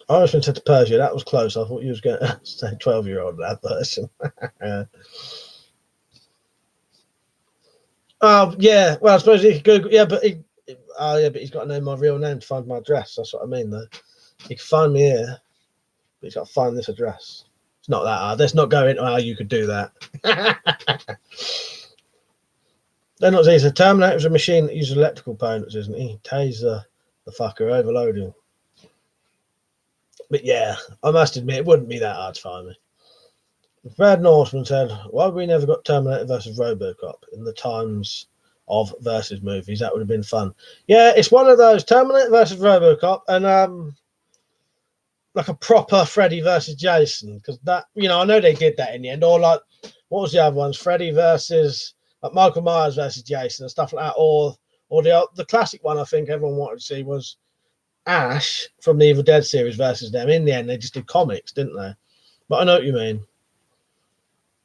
Irishman said to Persia, that was close. I thought you was going to say 12-year-old that version. Oh, yeah. Well, I suppose he could Google. Yeah, but he's got to know my real name to find my address. That's what I mean, though. He can find me here, but he's got to find this address. It's not that hard. Let's not go into how you could do that. They're not easy. Terminator is a machine that uses electrical components, isn't he? Taser the fucker, overloading. But yeah, I must admit, it wouldn't be that hard to find me. Brad Northman said, why have we never got Terminator versus Robocop in the times of versus movies? That would have been fun. Yeah, it's one of those Terminator versus Robocop and like a proper Freddy versus Jason, because that, I know they did that in the end. Or like, what was the other ones? Freddy versus like Michael Myers versus Jason and stuff like that. Or the classic one I think everyone wanted to see was Ash from the Evil Dead series versus them. In the end, they just did comics, didn't they? But I know what you mean.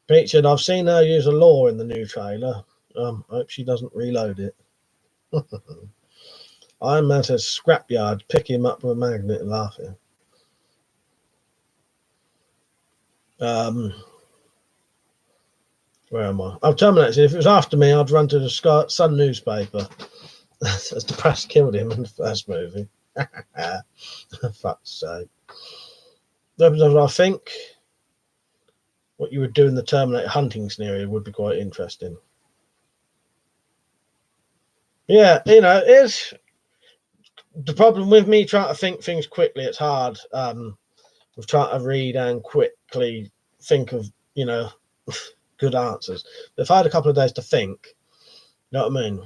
Pete said, I've seen her use a law in the new trailer. I hope she doesn't reload it. Iron Man says, scrapyard, pick him up with a magnet and laughing. Where am I? I've terminated. If it was after me, I'd run to the Sun newspaper. As the press killed him in the first movie. Fuck's sake. I think what you would do in the Terminator hunting scenario would be quite interesting. Yeah, it's the problem with me trying to think things quickly. It's hard. With trying to read and quickly think of, good answers. But if I had a couple of days to think, you know what I mean?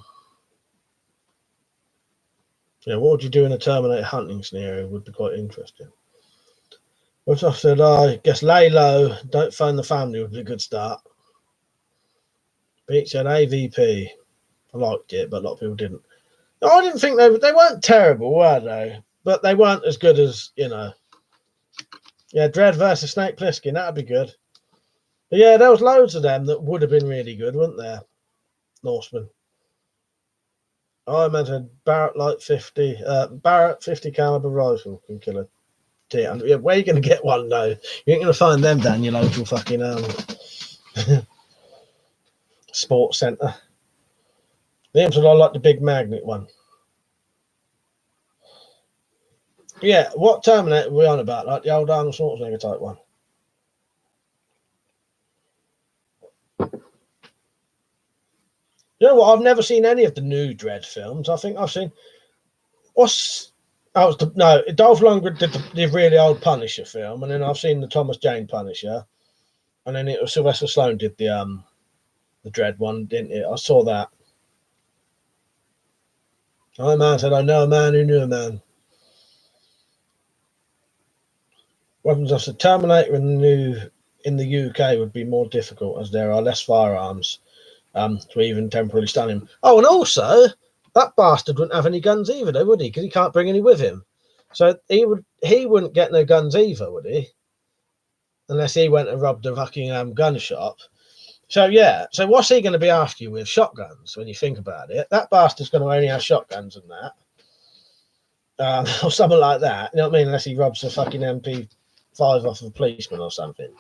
What would you do in a Terminator hunting scenario would be quite interesting. What I said, I guess lay low, don't phone the family would be a good start. Pete said AVP. I liked it, but a lot of people didn't. No, I didn't think they weren't terrible, were they? But they weren't as good as, Yeah, Dredd versus Snake Plissken, that'd be good. But yeah, there was loads of them that would have been really good, weren't there? Norseman. I imagine Barrett like 50, Barrett 50 caliber rifle can kill a T100. Yeah, where are you going to get one though? You ain't going to find them down your local fucking sports centre. The I like the big magnet one. Yeah, what Terminator were we on about? Like the old Arnold Schwarzenegger type one. You know what? I've never seen any of the new Dredd films. I think I've seen Dolph Lundgren did the really old Punisher film, and then I've seen the Thomas Jane Punisher, and then it was Sylvester Stallone did the Dredd one, didn't it? I saw that. Oh man said, I know a man who knew a man. Weapons of the Terminator in the UK would be more difficult as there are less firearms to even temporarily stun him. Oh, and also that bastard wouldn't have any guns either, though, would he? Because he can't bring any with him. So he wouldn't get no guns either, would he? Unless he went and robbed a fucking gun shop. So yeah, so what's he going to be after you with? Shotguns, when you think about it. That bastard's going to only have shotguns and that. Or something like that. You know what I mean? Unless he robs a fucking MP5 off of a policeman or something.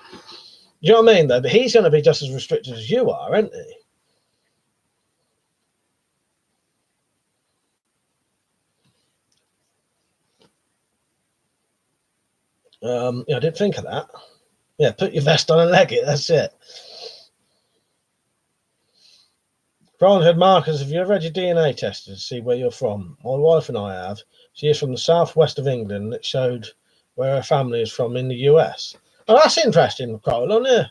You know what I mean, though? But he's going to be just as restricted as you are, isn't he? Yeah, I didn't think of that. Yeah, put your vest on and leg it. That's it. Brian said, Marcus, have you ever had your DNA tested to see where you're from? My wife and I have. She is from the southwest of England, and it showed where her family is from in the US. Oh, that's interesting, Carl, isn't it?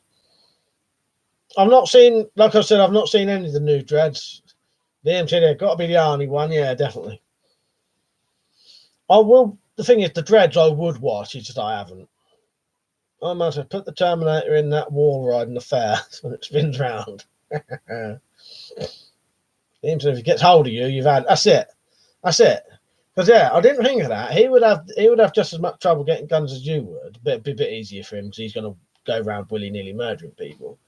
I've not seen, like I said, I've not seen any of the new dreads. The MTD, got to be the Arnie one, yeah, definitely. I will. The thing is, the dreads I would watch, it's just I haven't. I might have put the Terminator in that wall ride in the fair when it spins round. If he gets hold of you, you've had. That's it. Because yeah, I didn't think of that. He would have just as much trouble getting guns as you would, but it'd be a bit easier for him because he's going to go around willy-nilly murdering people.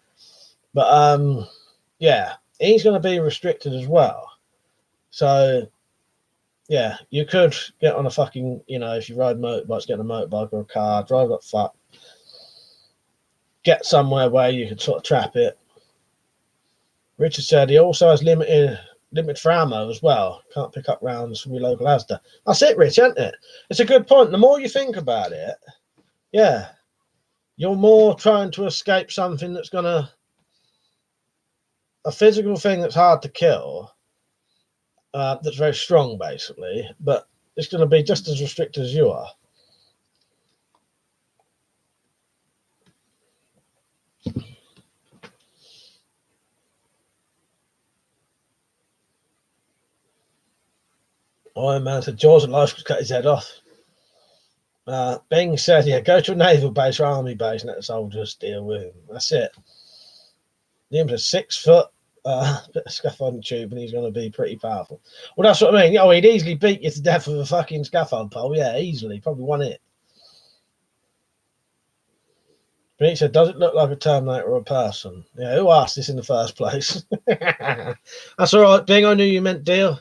But yeah, he's going to be restricted as well. So yeah, you could get on a fucking, if you ride motorbikes, get on a motorbike or a car, drive up fuck, get somewhere where you could sort of trap it. Richard said he also has limited for ammo as well. Can't pick up rounds from your local Asda. That's it, Rich, isn't it? It's a good point. The more you think about it, yeah, you're more trying to escape something that's a physical thing that's hard to kill, that's very strong, basically, but it's going to be just as restricted as you are. Iron Man said Jaws of Life could cut his head off. Bing said, yeah, go to a naval base or army base and let the soldiers deal with him. That's it. Liam's a 6 foot bit of scaffolding tube and he's going to be pretty powerful. Well, that's what I mean. Oh, he'd easily beat you to death with a fucking scaffold pole. Yeah, easily. Probably one hit. But he said, does it look like a Terminator or a person? Yeah, who asked this in the first place? That's all right, Bing. I knew you meant deal.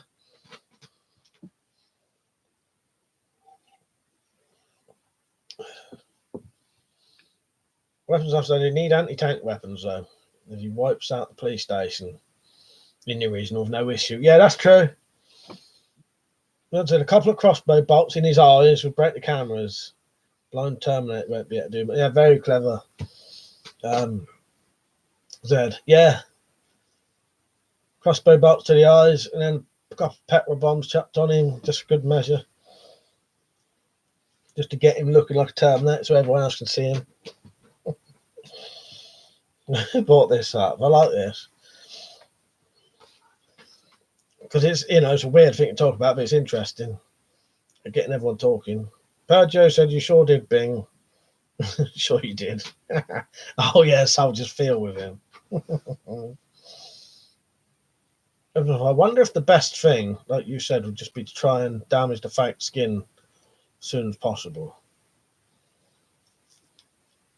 Weapons officer, they need anti-tank weapons, though. If he wipes out the police station in the regional with no issue. Yeah, that's true. A couple of crossbow bolts in his eyes would break the cameras. Blind Terminator won't be able to do, but yeah, very clever. Zed, yeah. Crossbow bolts to the eyes and then a couple of petrol bombs chucked on him, just for good measure. Just to get him looking like a Terminator so everyone else can see him. Who bought this up? I like this. Because it's, it's a weird thing to talk about, but it's interesting. Getting everyone talking. Joe said, you sure did, Bing. Sure you did. Oh, yes, I'll just feel with him. I wonder if the best thing, like you said, would just be to try and damage the fake skin as soon as possible.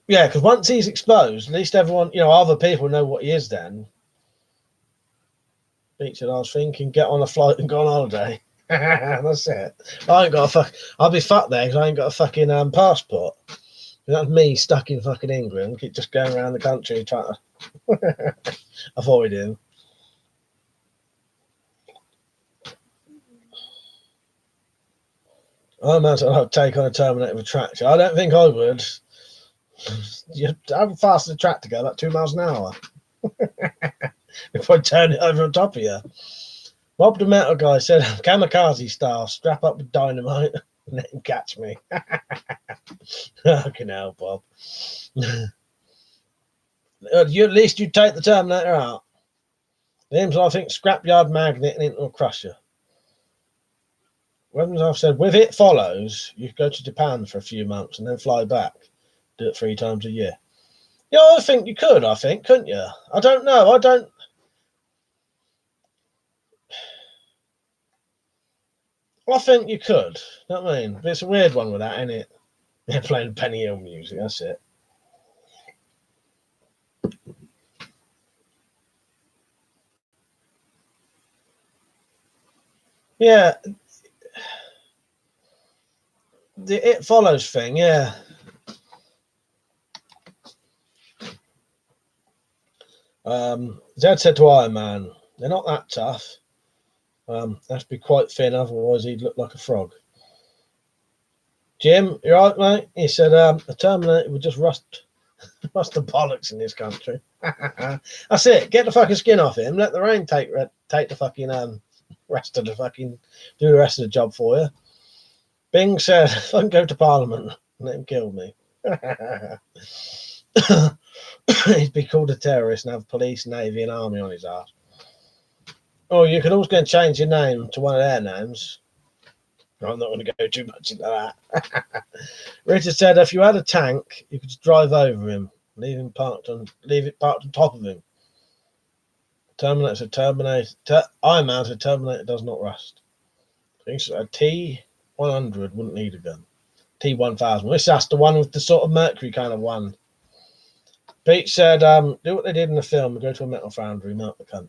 Yeah, because once he's exposed, at least everyone, other people know what he is then. Beach said, I was thinking, get on a flight and go on holiday. That's it. I ain't got a fuck. I'll be fucked there because I ain't got a fucking passport. That's me stuck in fucking England, keep just going around the country trying to avoid him. I imagine I'd take on a Terminator with a tractor. I don't think I would. How fast does a tractor go? About 2 miles an hour. If I turn it over on top of you. Bob the Metal Guy said, kamikaze style, strap up with dynamite and let him catch me. Fucking hell, Bob. At least you take the Terminator out. Names, I think, scrapyard magnet and into a crusher. Weapons, I've said, with it follows, you go to Japan for a few months and then fly back. Do it 3 times a year. Yeah, I think you could, couldn't you? I don't know. I think you could. You know what I mean? But it's a weird one with that, isn't it? They're playing Penny Hill music, that's it. Yeah. The It Follows thing, yeah. Zed said to Iron Man, they're not that tough. They have to be quite thin, otherwise he'd look like a frog. Jim, you right, mate? He said, the Terminator would just rust the bollocks in this country. That's it. Get the fucking skin off him. Let the rain take the fucking rest of the fucking do the rest of the job for you. Bing said, if I can go to Parliament, let him kill me. He'd be called a terrorist and have police, navy, and army on his ass. Oh, you could also go and change your name to one of their names. I'm not going to go too much into that. Richard said, if you had a tank, you could just drive over him, leave it parked on top of him. Iron Man said Terminator does not rust. I think so. A T-100 wouldn't need a gun. T-1000. That's the one with the sort of Mercury kind of one. Pete said, do what they did in the film and go to a metal foundry, melt the cunt.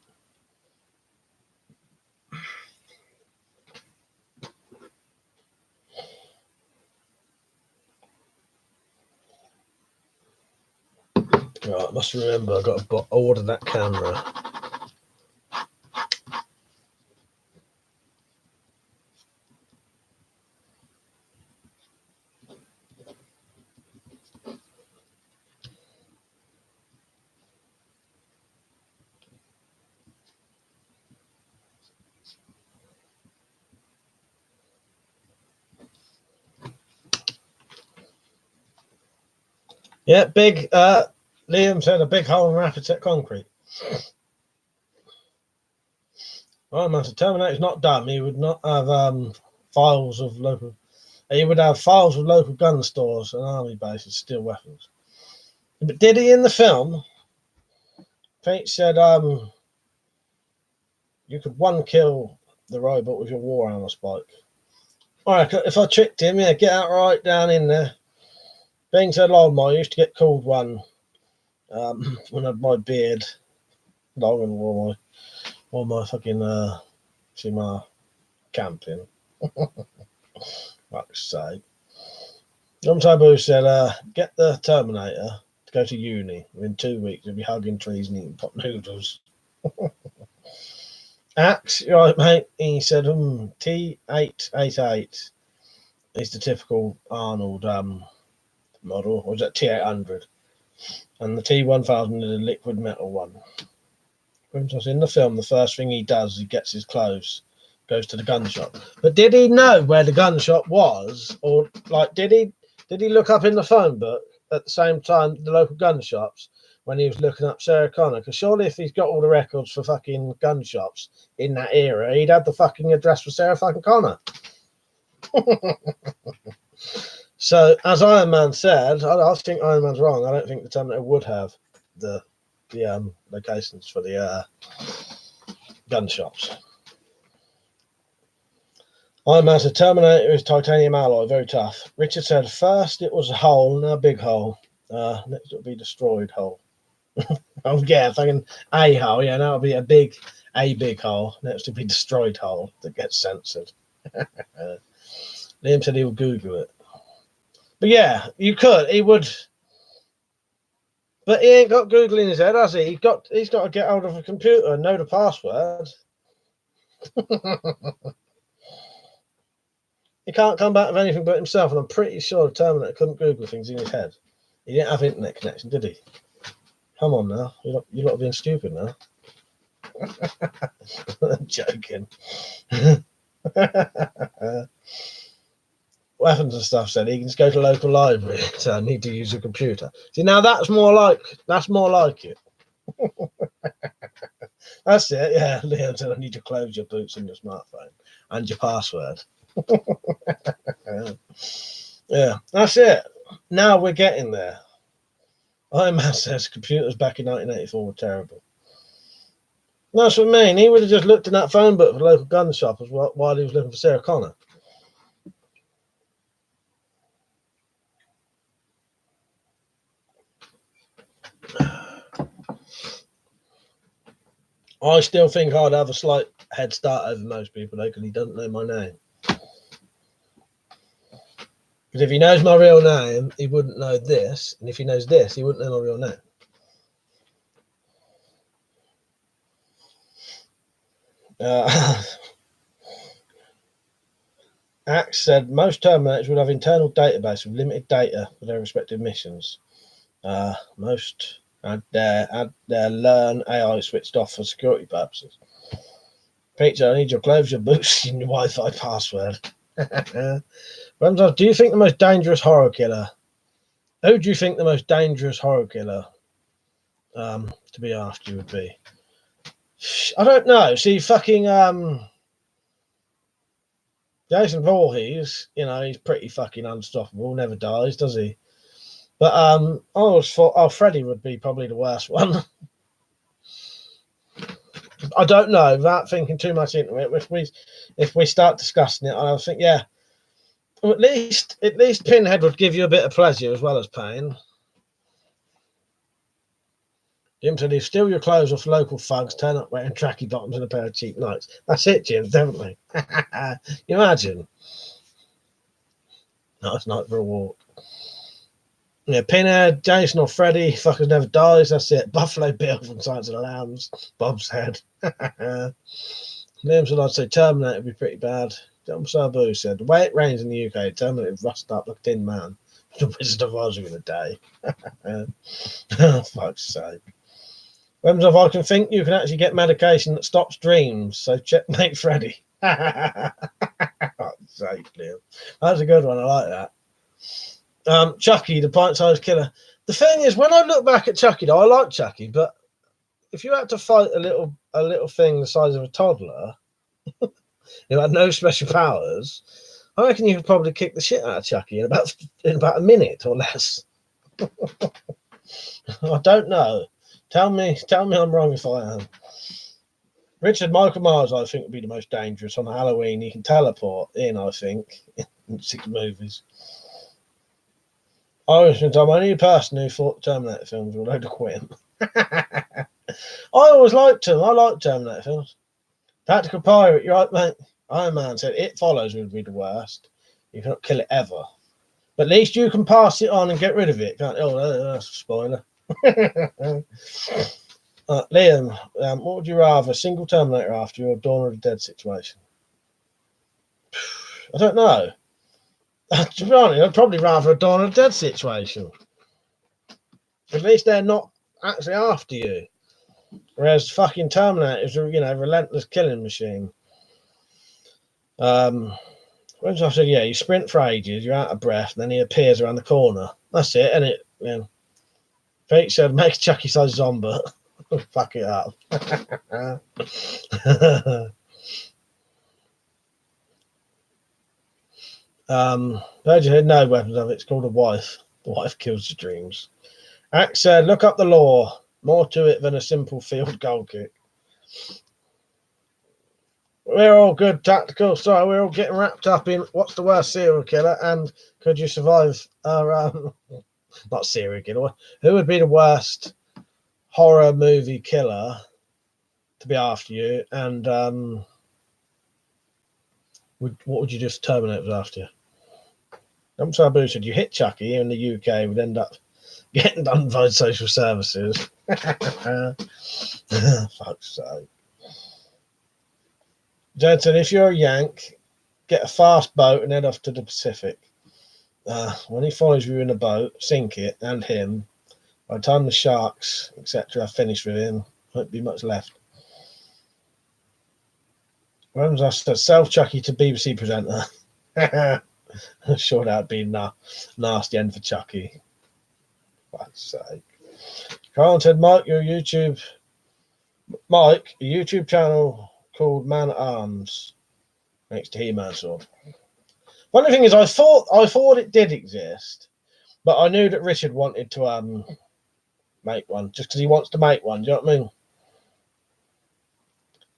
Right, I must remember I've got to order that camera. Yeah, big. Liam said a big hole in rapid set concrete. Oh, Master Terminator's not dumb. He would not have files of local. He would have files of local gun stores and army bases, steal weapons. But did he in the film? Pete said you could one kill the robot with your Warhammer spike. All right, if I tricked him, yeah, get out right down in there. Being said, I used to get called one when I had my beard long and wore my fucking my camping. Like I say. John Tabu said, get the Terminator to go to uni. Within 2 weeks, you'll be hugging trees and eating pot noodles. Axe, you right, mate? He said, T888 is the typical Arnold model, or was that T800? And the T1000 is a liquid metal one. In the film, the first thing he does, he gets his clothes, goes to the gun shop. But did he know where the gun shop was, or like did he look up in the phone book at the same time the local gun shops when he was looking up Sarah Connor? Because surely if he's got all the records for fucking gun shops in that era, he'd have the fucking address for Sarah fucking Connor. So as Iron Man said, I think Iron Man's wrong. I don't think the Terminator would have the locations for the gun shops. Iron Man said Terminator is titanium alloy, very tough. Richard said first it was a hole, now a big hole. Next it'll be destroyed hole. Oh yeah, fucking a hole. Yeah, now it'll be a big hole. Next it'll be destroyed hole that gets censored. Liam said he would Google it. But yeah, you could. He would. But he ain't got Google in his head, has he? He's got to get out of a computer and know the password. He can't come back with anything but himself, and I'm pretty sure the Terminator couldn't Google things in his head. He didn't have internet connection, did he? Come on now, you're not being stupid now. I'm joking. Weapons and stuff said he can just go to local library, so I need to use a computer. See, now that's more like it. That's it, yeah. Liam said I need to close your boots on your smartphone and your password. Yeah, that's it. Now we're getting there. Iron Man says computers back in 1984 were terrible. That's what I mean. He would have just looked in that phone book for the local gun shop while he was looking for Sarah Connor. I still think I'd have a slight head start over most people, though, because he doesn't know my name. Because if he knows my real name, he wouldn't know this. And if he knows this, he wouldn't know my real name. Axe said most Terminators would have internal database with limited data for their respective missions. Most had their learn AI switched off for security purposes. Peter, I need your clothes, your boots, and your Wi-Fi password. Do you think the most dangerous horror killer? Who do you think the most dangerous horror killer to be after you would be? I don't know. See, fucking Jason Voorhees, he's pretty fucking unstoppable. Never dies, does he? But I always thought, Freddy would be probably the worst one. I don't know. Without thinking too much into it, if we start discussing it, I think, yeah. Well, at least Pinhead would give you a bit of pleasure as well as pain. Jim said, "If steal your clothes off local thugs, turn up wearing tracky bottoms and a pair of cheap nights." That's it, Jim, definitely. You imagine? Nice night for a walk. Yeah, Pinhead, Jason or Freddy, fuckers never dies. That's it. Buffalo Bill from Silence of the Lambs. Bob's head. Liam said, "I'd say Terminator would be pretty bad." John Sabu said, "The way it rains in the UK, Terminator rust up like a tin man. The Wizard of Oz in a day." Oh, fuck's sake. If I can think you can actually get medication that stops dreams, so checkmate Freddy. Fuck's sake, Liam. That's a good one. I like that. Chucky, the pint-sized killer. The thing is, when I look back at Chucky, though, I like Chucky, but if you had to fight a little thing the size of a toddler who had no special powers, I reckon you could probably kick the shit out of Chucky in about a minute or less. I don't know. Tell me I'm wrong if I am. Richard Michael Myers, I think, would be the most dangerous on Halloween. He can teleport in, I think, in 6 movies. I was the only person who thought Terminator films were a load of quitting. I always liked them. I liked Terminator films. Tactical Pirate, you're right, mate. Iron Man said It Follows would be the worst. You cannot kill it ever. But at least you can pass it on and get rid of it, can't you? Oh, that's a spoiler. Liam, what would you rather, single Terminator after you or Dawn of the Dead situation? I don't know. To be honest, I'd probably rather a Dawn of the Dead situation. At least they're not actually after you. Whereas fucking Terminator is a relentless killing machine. When I said, yeah, you sprint for ages, you're out of breath, and then he appears around the corner. That's it, isn't it? Yeah. Pete said, make a Chucky-sized zombie. Fuck it up. Virgin had no weapons of it. It's called a wife. The wife kills your dreams. Axe said, look up the law. More to it than a simple field goal kick. We're all good tactical. Sorry, we're all getting wrapped up in what's the worst serial killer and could you survive not serial killer. Who would be the worst horror movie killer to be after you? And what would you do if Terminator was after you? Sabu said you hit Chucky here in the UK would end up getting done by social services. Fuck's sake. Jensen, if you're a Yank, get a fast boat and head off to the Pacific. When he follows you in a boat, sink it and him. By the time the sharks, etc., have finished with him, won't be much left. When was I said self-Chucky to BBC presenter? I'm sure that'd be a nasty end for Chucky. Fuck's sake. Carl said, Mike, a YouTube channel called Man at Arms next to He-Man sword. Funny thing is, I thought it did exist, but I knew that Richard wanted to make one just because he wants to make one. Do you know what I mean?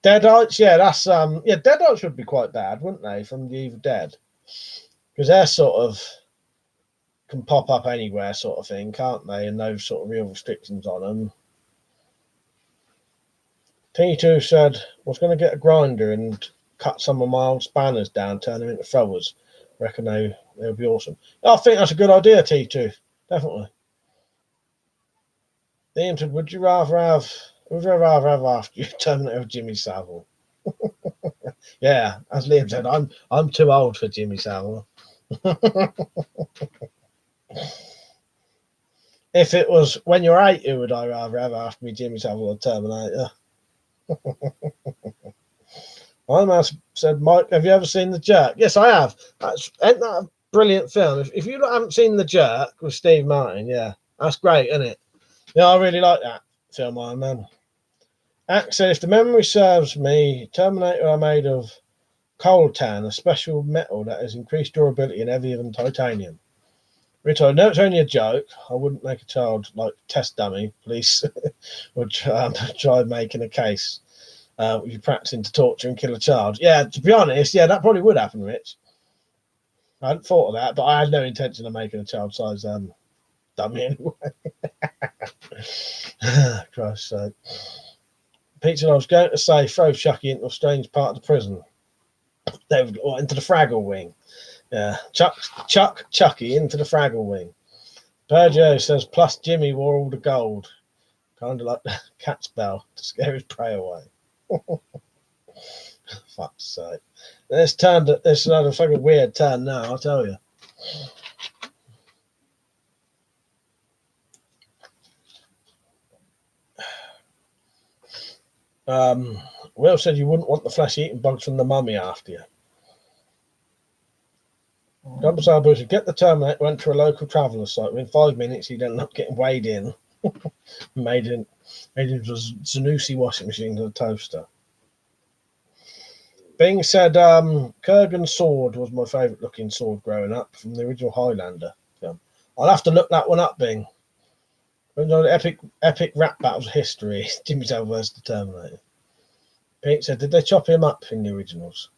Deadites, yeah, that's yeah, Deadites would be quite bad, wouldn't they, from the Evil Dead? Because they're sort of can pop up anywhere, sort of thing, can't they? And no sort of real restrictions on them. T2 said, I was going to get a grinder and cut some of my old spanners down, turn them into throwers. Reckon they would be awesome. I think that's a good idea, T2. Definitely. Liam said, would you rather have after you Terminator Jimmy Savile? Yeah, as Liam said, I'm too old for Jimmy Savile. If it was when you're 8, who would I rather have after me, Jimmy Savile or Terminator? My man said, Mike, have you ever seen The Jerk? Yes, I have. Ain't that a brilliant film? If you haven't seen The Jerk with Steve Martin, yeah, that's great, isn't it? Yeah, I really like that film, Iron Man. Axe said, if the memory serves me, Terminator are made of coltan, a special metal that has increased durability and heavier than titanium. Rito, no, it's only a joke. I wouldn't make a child like test dummy. Police would try making a case. You practicing to torture and kill a child. Yeah, to be honest, yeah, that probably would happen, Rich. I hadn't thought of that, but I had no intention of making a child-size dummy anyway. Christ's sake. Pete, I was going to say throw Chucky into a strange part of the prison. Into the Fraggle wing. Yeah, chuck Chucky into the Fraggle wing. Perjo says, plus Jimmy wore all the gold. Kind of like the cat's bell to scare his prey away. Fuck's sake. This is another fucking weird turn now, I'll tell you. Will said you wouldn't want the flesh-eating bugs from the mummy after you. Double Sabu should get the Terminator, went to a local traveller site. Within 5 minutes, he'd end up getting weighed in. made into a Zanussi washing machine and a toaster. Bing said, Kurgan's sword was my favourite looking sword growing up from the original Highlander film. I'll have to look that one up, Bing. The epic rap battles history. Jimmy Savile versus the Terminator. Pete said, did they chop him up in the originals?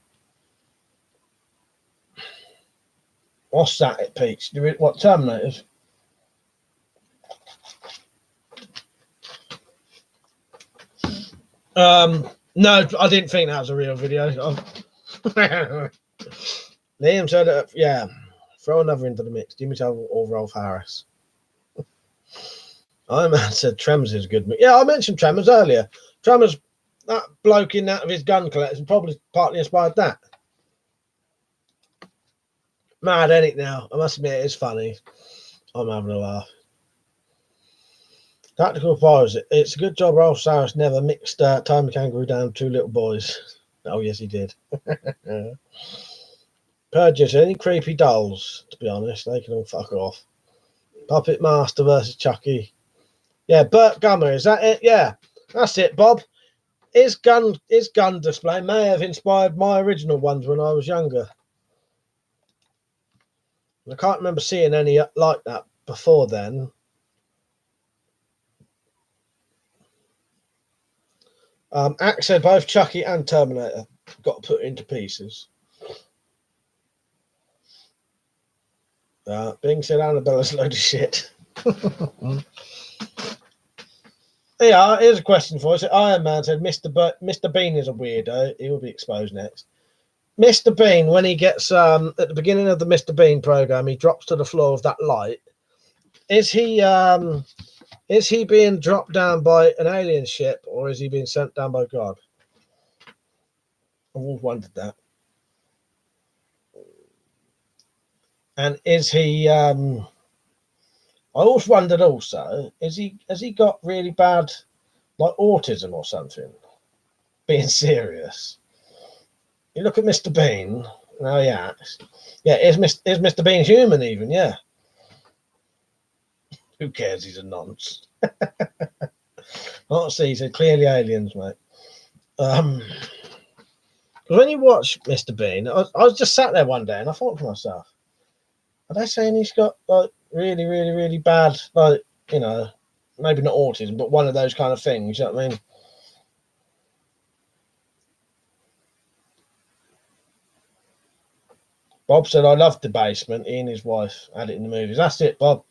What's that, Pete? What, Terminators? No, I didn't think that was a real video. Liam said, yeah, throw another into the mix. Jimmy Savile or Rolf Harris. Iron Man said Tremors is a good movie. Yeah, I mentioned Tremors earlier. Tremors, that bloke in that of his gun collection probably partly inspired that. Mad, ain't it now? I must admit, it's funny. I'm having a laugh. Tactical Fires. It's a good job Rolf Harris never mixed Time Kangaroo down 2 little boys. Oh, yes, he did. Purges, any creepy dolls, to be honest. They can all fuck off. Puppet Master versus Chucky. Yeah, Burt Gummer, is that it? Yeah, that's it, Bob. His gun display may have inspired my original ones when I was younger. I can't remember seeing any like that before then. Axe said both Chucky and Terminator got put into pieces. Bing said Annabella's a load of shit. Yeah, here's a question for us. Iron Man said Mr. Bean is a weirdo. He will be exposed next. Mr. Bean, when he gets at the beginning of the Mr. Bean program, he drops to the floor of that light. Is he being dropped down by an alien ship, or is he being sent down by God? I've always wondered that. And is he? I always wondered also, has he got really bad, like autism or something? Being serious. You look at Mr. Bean. Oh yeah, is Mr. Bean human even? Yeah. Who cares? He's a nonce. Honestly, he said clearly aliens, mate. Because when you watch Mr. Bean, I was just sat there one day and I thought to myself, are they saying he's got like really, really, really bad, like, you know, maybe not autism, but one of those kind of things. You know what I mean? Bob said, I loved The Basement. He and his wife had it in the movies. That's it, Bob.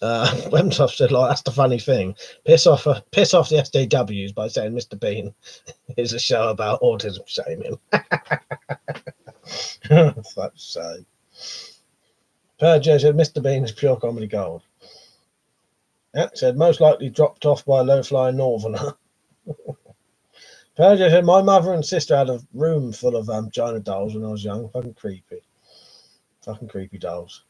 Wemsoff said, like, that's the funny thing. Piss off the SDWs by saying Mr. Bean is a show about autism shaming. Fuck's sake. Perjo said, Mr. Bean is pure comedy gold. Ack said, most likely dropped off by a low-flying northerner. Perjo said, my mother and sister had a room full of China dolls when I was young. Fucking creepy. Fucking creepy dolls.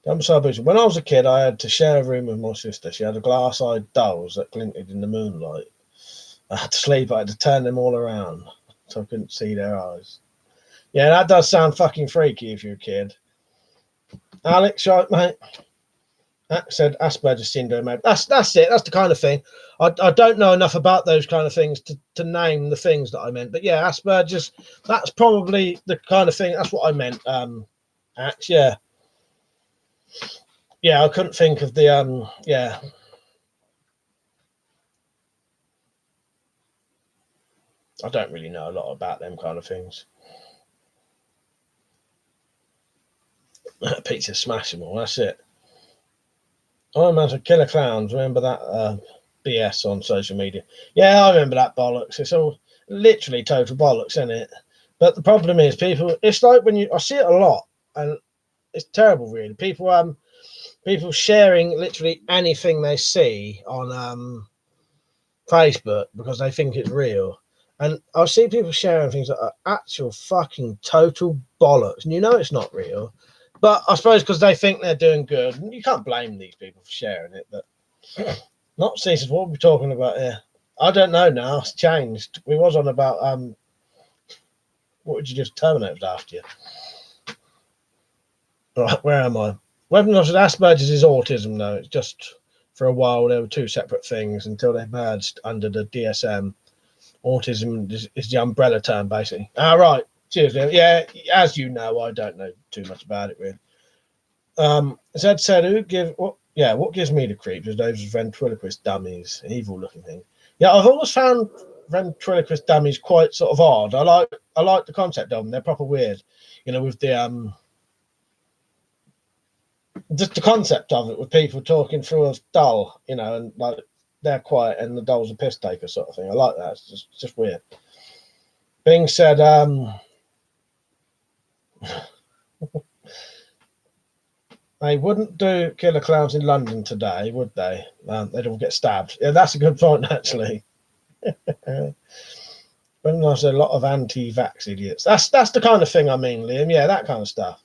When I was a kid, I had to share a room with my sister. She had a glass-eyed dolls that glinted in the moonlight. I had to sleep. I had to turn them all around so I couldn't see their eyes. Yeah, that does sound fucking freaky if you're a kid. Alex, right, mate? That said Asperger's syndrome, mate. That's it. That's the kind of thing. I don't know enough about those kind of things to name the things that I meant. But yeah, Asperger's, that's probably the kind of thing. That's what I meant, Ax, yeah. Yeah, I couldn't think of the, yeah. I don't really know a lot about them kind of things. Pizza smash them all, that's it. I remember Killer Clowns, remember that BS on social media? Yeah, I remember that bollocks. It's all literally total bollocks, isn't it? But the problem is, people, it's like when I see it a lot, and it's terrible, really. People sharing literally anything they see on Facebook because they think it's real. And I see people sharing things that are actual fucking total bollocks, and you know it's not real. But I suppose because they think they're doing good, and you can't blame these people for sharing it. But not ceases. What are we talking about here? I don't know now. It's changed. We was on about what would you just terminate after you? Right, where am I? Weapons of Asperger's is autism, though. It's just for a while there were two separate things until they merged under the DSM. Autism is the umbrella term, basically. Right. Cheers, man. Yeah, as you know, I don't know too much about it, really. Zed said, what gives me the creeps is those ventriloquist dummies, evil-looking thing. Yeah, I've always found ventriloquist dummies quite sort of odd. I like the concept of them. They're proper weird, you know, with the just the concept of it, with people talking through a doll, you know, and like they're quiet and the doll's a piss taker sort of thing. I like that. It's just weird. Being said, they wouldn't do Killer Clowns in London today, would they? They'd all get stabbed. Yeah, that's a good point, actually. When there's a lot of anti-vax idiots. That's the kind of thing I mean, Liam. Yeah, that kind of stuff.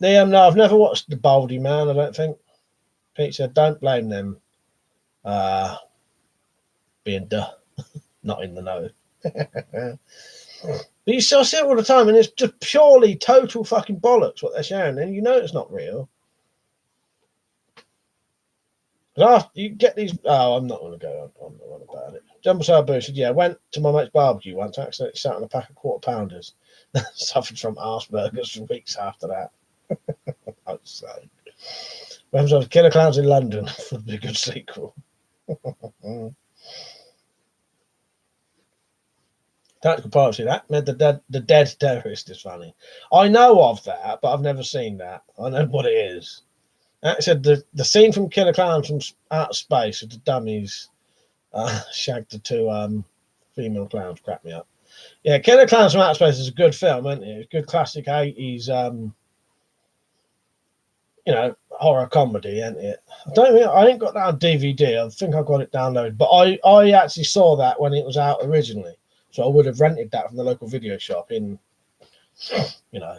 Liam, no, I've never watched The Baldy Man, I don't think. Pete said, don't blame them. Being not in the know. But you still see it all the time, and it's just purely total fucking bollocks what they're sharing, and you know it's not real. After you get these, I'm not going to go on about it. Jumbo Sabu said, yeah, went to my mate's barbecue once, accidentally sat on a pack of quarter pounders, suffered from Asperger's for weeks after that. I'd say. When Killer Clowns in London would be a good sequel. Tactical Piracy, that meant the dead terrorist is funny. I know of that, but I've never seen that. I know what it is. That said, the scene from Killer Clowns from Outer Space with the dummies shagged the two female clowns cracked me up. Yeah, Killer Clowns from Outer Space is a good film, isn't it? It's a good classic 80s, you know, horror comedy, isn't it? I ain't got that on DVD. I think I got it downloaded, but I actually saw that when it was out originally. So I would have rented that from the local video shop in, you know,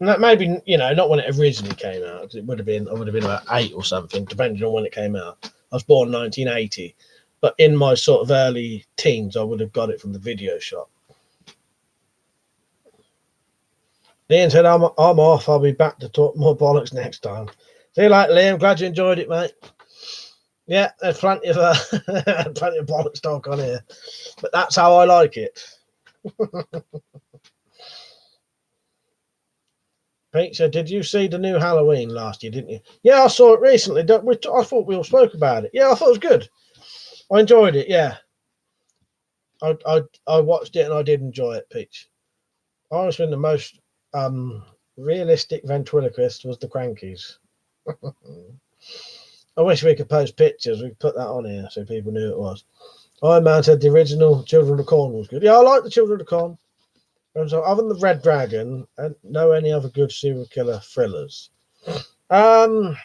and that maybe, you know, not when it originally came out, because I would have been about 8 or something, depending on when it came out. I was born in 1980, but in my sort of early teens, I would have got it from the video shop. Liam said, I'm off. I'll be back to talk more bollocks next time. See you later, Liam. Glad you enjoyed it, mate. Yeah, there's plenty of bollocks talk on here, but that's how I like it. Peter, did you see the new Halloween last year, didn't you? Yeah, I saw it recently. I thought we all spoke about it. Yeah, I thought it was good. I enjoyed it, yeah. I watched it and I did enjoy it, Peach. Honestly, the most realistic ventriloquist was the Crankies. I wish we could post pictures. We could put that on here so people knew it was. Iron Man said the original Children of the Corn was good. Yeah, I like the Children of the Corn. So other than the Red Dragon, and no any other good serial killer thrillers. You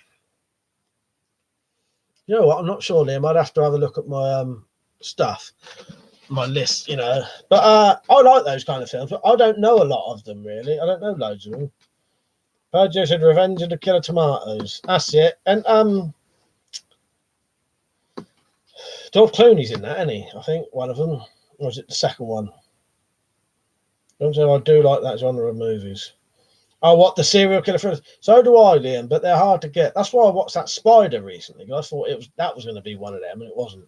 know what? I'm not sure, Liam. I'd have to have a look at my stuff, my list, you know. But I like those kind of films, but I don't know a lot of them really. I don't know loads of them. Joe said Revenge of the Killer Tomatoes. That's it. And Dolph Clooney's in that, isn't he? I think one of them. Or was it the second one? I do like that genre of movies. Oh, what, the serial killer films? So do I, Liam, but they're hard to get. That's why I watched that Spider recently, because I thought that was going to be one of them, and it wasn't.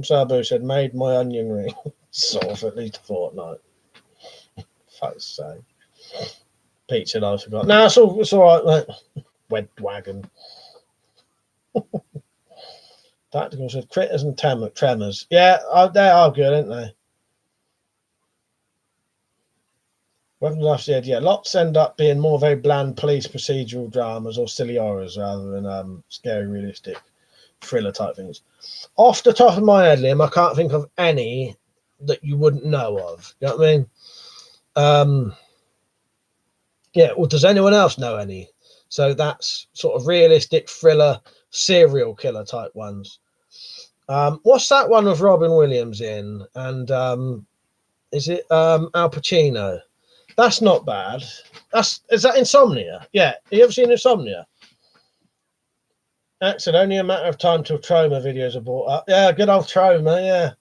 Sabu said, made my onion ring. Sort of, at least a fortnight. Fuck's sake. Pete said, I forgot. No, it's all right, mate. Wed wagon. Tactical said, Critters and Tremors. Yeah, they are good, aren't they? Weapons Life said, yeah, lots end up being more very bland police procedural dramas or silly horrors rather than scary, realistic thriller type things. Off the top of my head, Liam, I can't think of any that you wouldn't know of. You know what I mean? Yeah, well, does anyone else know any? So that's sort of realistic thriller, serial killer type ones. What's that one with Robin Williams in? And is it Al Pacino? That's not bad. Is that Insomnia? Yeah. You ever seen Insomnia? That's it. Only a matter of time till Trauma videos are brought up. Yeah, good old Trauma. Yeah.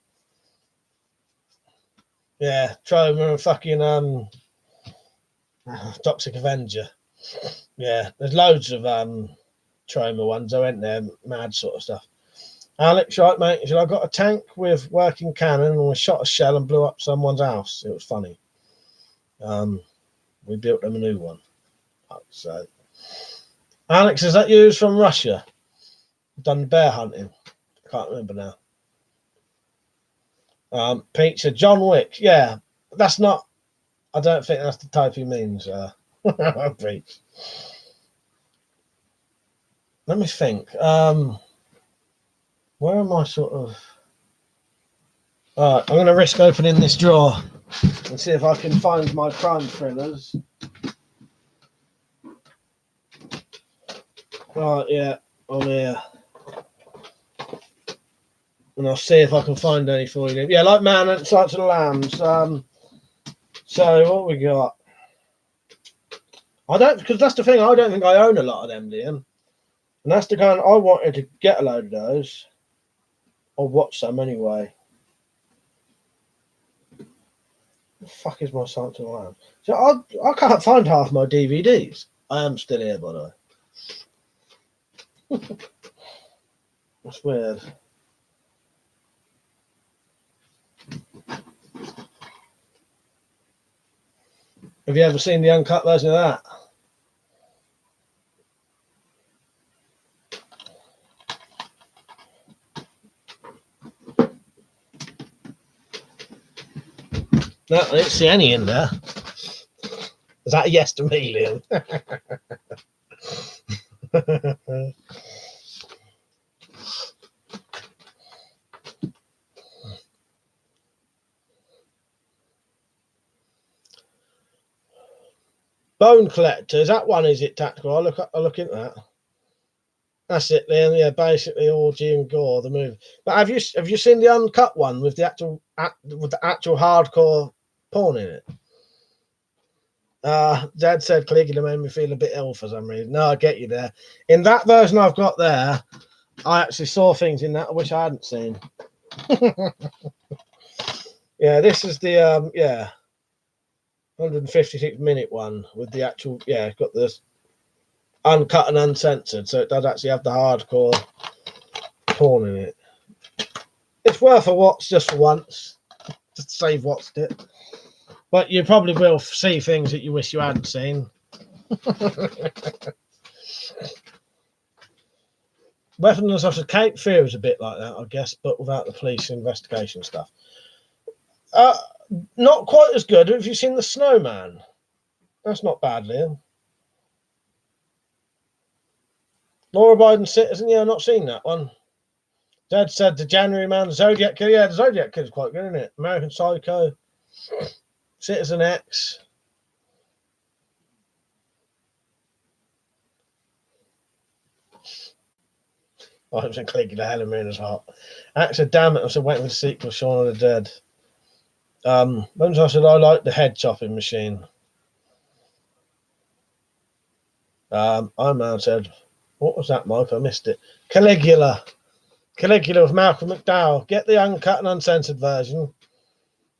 Yeah, Trauma and fucking Toxic Avenger. Yeah, there's loads of Trauma ones. I went there, mad sort of stuff. Alex, right, mate? He said, I got a tank with working cannon and we shot a shell and blew up someone's house. It was funny. We built them a new one. So, Alex, is that you from Russia? Done bear hunting? I can't remember now. Pete said, John Wick. Yeah, that's not. I don't think that's the type he means. Pete. Let me think. Where am I sort of? All right, I'm going to risk opening this drawer and see if I can find my crime thrillers. Right, yeah, on here. And I'll see if I can find any for you. Yeah, like Man and Silence of the Lambs. So what we got? Because that's the thing, I don't think I own a lot of them, Liam. And that's the kind I wanted to get a load of those. Or watch some anyway. The fuck is my Silence of the Lambs? So I can't find half my DVDs. I am still here, by the way. That's weird. Have you ever seen the uncut version of that? No, I didn't see any in there. Is that a yes to me, Liam? Bone Collector, is that one? Is it tactical? I'll look into that. That's it, Liam. Yeah, basically orgy and gore, the movie. But have you seen the uncut one with the actual hardcore porn in it? Dad said Caligula made me feel a bit ill for some reason. No, I get you there. In that version I've got there, I actually saw things in that I wish I hadn't seen. Yeah, this is the 156-minute one with the actual got this uncut and uncensored, so it does actually have the hardcore porn in it. It's worth a watch just for once, just to say you've watched it. But you probably will see things that you wish you hadn't seen. Weapons of Cape Fear is a bit like that, I guess, but without the police investigation stuff. Not quite as good. Have you seen The Snowman? That's not bad, Liam. Law-abiding citizen. Yeah, I've not seen that one. Dad said the January Man, Zodiac Kid. Yeah, the Zodiac Kid is quite good, isn't it? American Psycho, Citizen X. I was clicking the Helen Mirren's heart. Actor, damn it! I said waiting for the sequel, Shaun of the Dead. Once I said I like the head chopping machine. I man said, what was that, Mike? I missed it. Caligula with Malcolm McDowell. Get the uncut and uncensored version.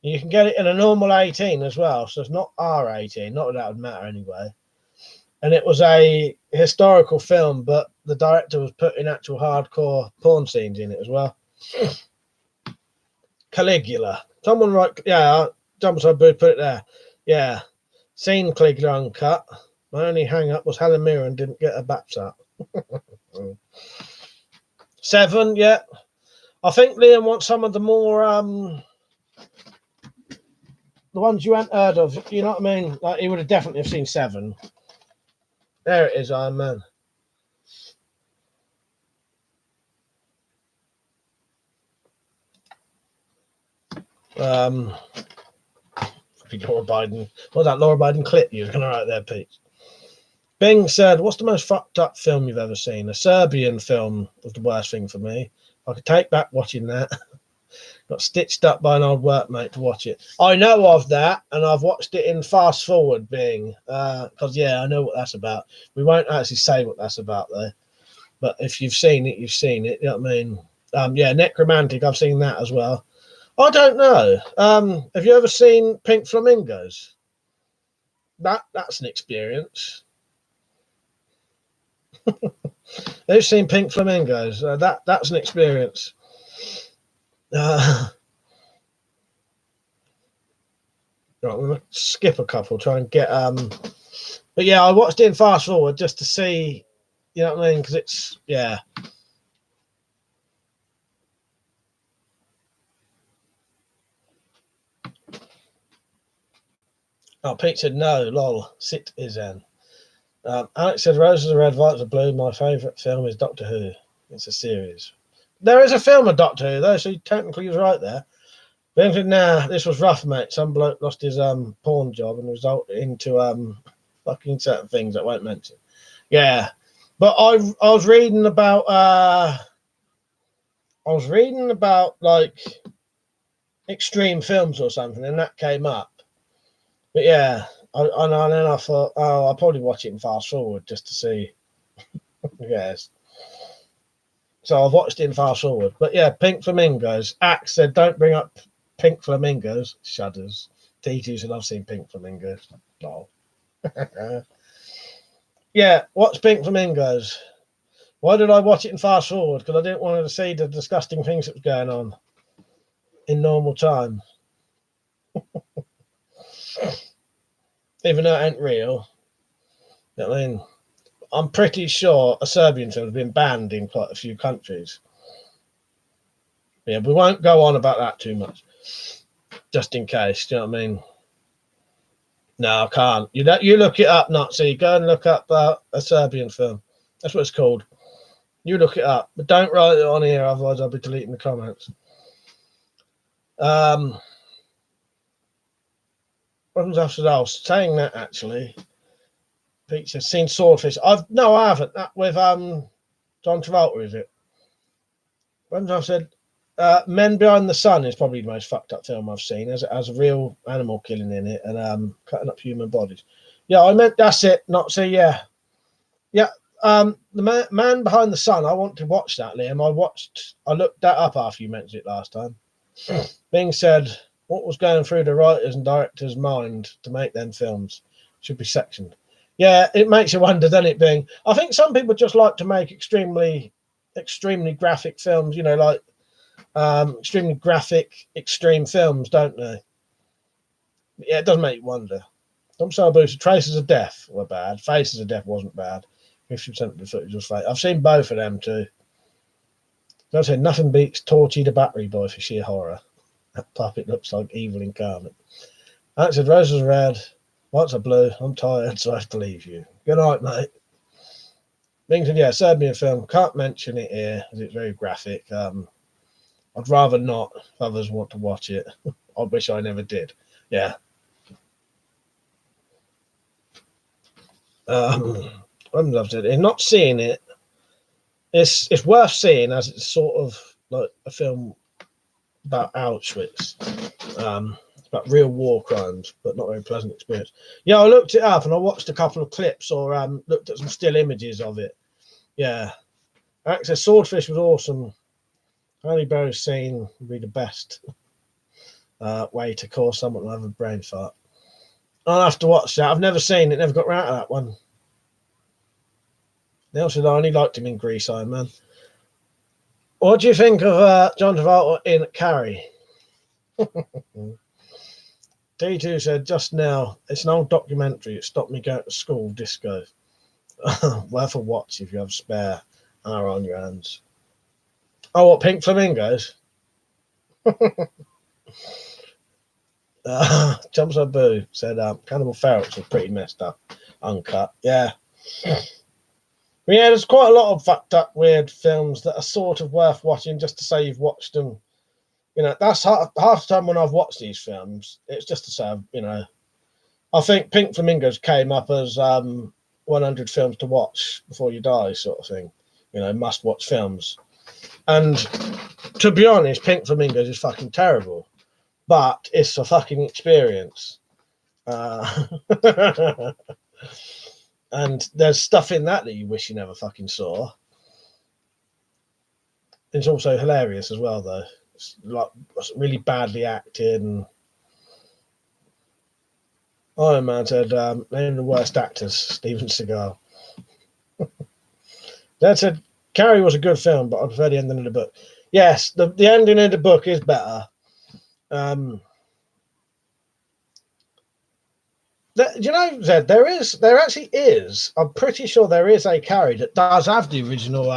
You can get it in a normal 18 as well, so it's not R18. Not that that would matter anyway. And it was a historical film, but the director was putting actual hardcore porn scenes in it as well. Caligula. Someone write, yeah, Dumbledore put it there. Yeah. Seen Caligula uncut. My only hang up was Helen Mirren didn't get a baps up. 7, yeah. I think Liam wants some of the more the ones you hadn't heard of. You know what I mean? Like he would have definitely have seen 7. There it is, Iron Man. Laura Biden. What's that Laura Biden clip you were going to write there, Pete? Bing said, what's the most fucked up film you've ever seen? A Serbian film was the worst thing for me. I could take back watching that. Got stitched up by an old workmate to watch it. I know of that, and I've watched it in fast forward, Bing, because, yeah, I know what that's about. We won't actually say what that's about, though. But if you've seen it, you've seen it. You know what I mean? Yeah, Necromantic, I've seen that as well. I don't know. Have you ever seen Pink Flamingos? That's an experience. Who's seen Pink Flamingos? That's an experience. Right, I'm gonna skip a couple, try and get but yeah, I watched it in fast forward just to see, you know what I mean, because it's, yeah. Oh, Pete said no, lol, sit is in. Alex said roses are red, violets are blue. My favourite film is Doctor Who. It's a series. There is a film of Doctor Who though, so technically he was right there. But nah, this was rough, mate. Some bloke lost his porn job and resulted into fucking certain things I won't mention. Yeah, but I was reading about like extreme films or something, and that came up. But yeah, and then I thought, oh, I'll probably watch it in fast forward just to see. Yes. So I've watched it in fast forward. But yeah, Pink Flamingos. Axe said, don't bring up Pink Flamingos. Shudders. T2 said, I've seen Pink Flamingos. Oh. Yeah, what's Pink Flamingos? Why did I watch it in fast forward? Because I didn't want to see the disgusting things that was going on in normal time. Even though it ain't real. You know what I mean? I'm pretty sure a Serbian film has been banned in quite a few countries. Yeah, we won't go on about that too much. Just in case, do you know what I mean? No, I can't. You look it up, Nazi. Go and look up a Serbian film. That's what it's called. You look it up. But don't write it on here, otherwise I'll be deleting the comments. What was after that? I was saying that actually. Pete says, seen Swordfish. I haven't. That with John Travolta, is it? When I said Men Behind the Sun is probably the most fucked up film I've seen. As it has a real animal killing in it and cutting up human bodies. Yeah, I meant that's it. Not see, yeah. The Man Behind the Sun. I want to watch that, Liam. I looked that up after you mentioned it last time. Being said, what was going through the writers and directors' mind to make them films should be sectioned. Yeah, it makes you wonder, doesn't it, Bing? I think some people just like to make extremely graphic films, you know, like extremely graphic, extreme films, don't they? Yeah, it does make you wonder. Some Sabusa Traces of Death were bad. Faces of Death wasn't bad. 50% of the footage was fake. I've seen both of them too. Like I said, nothing beats Torchy the Battery Boy for sheer horror. That puppet looks like evil incarnate. Alex said, roses are red, whites are blue. I'm tired, so I have to leave you. Good night, mate. Bing said, yeah, Serbian film. Can't mention it here as it's very graphic. I'd rather not if others want to watch it. I wish I never did. Yeah. I'm loved it. And not seeing it, it's worth seeing as it's sort of like a film about Auschwitz. It's about real war crimes, but not a very pleasant experience. Yeah, I looked it up and I watched a couple of clips or looked at some still images of it. Yeah. Access Swordfish was awesome. Halle Berry's scene would be the best way to cause someone to have a brain fart. I'll have to watch that. I've never seen it, never got round to that one. Nelson, I only liked him in Grease, Iron Man. What do you think of John Travolta in Carrie? D2 said just now, it's an old documentary. It stopped me going to school disco. Worth a watch if you have a spare hour on your hands. Oh, what, Pink Flamingos? Jumps on Boo said Cannibal Ferrets were pretty messed up. Uncut. Yeah. Yeah, there's quite a lot of fucked up, weird films that are sort of worth watching just to say you've watched them. You know, that's half the time when I've watched these films, it's just to say, you know, I think Pink Flamingos came up as 100 films to watch before you die sort of thing. You know, must watch films. And to be honest, Pink Flamingos is fucking terrible, but it's a fucking experience. And there's stuff in that you wish you never fucking saw. It's also hilarious as well, though. It's like really badly acted. And Iron Man said, name the worst actors, Steven Seagal. Dad said, Carrie was a good film, but I prefer the ending of the book. Yes, the ending of the book is better. You know, Zed, there actually is. I'm pretty sure there is a Carrie that does have the original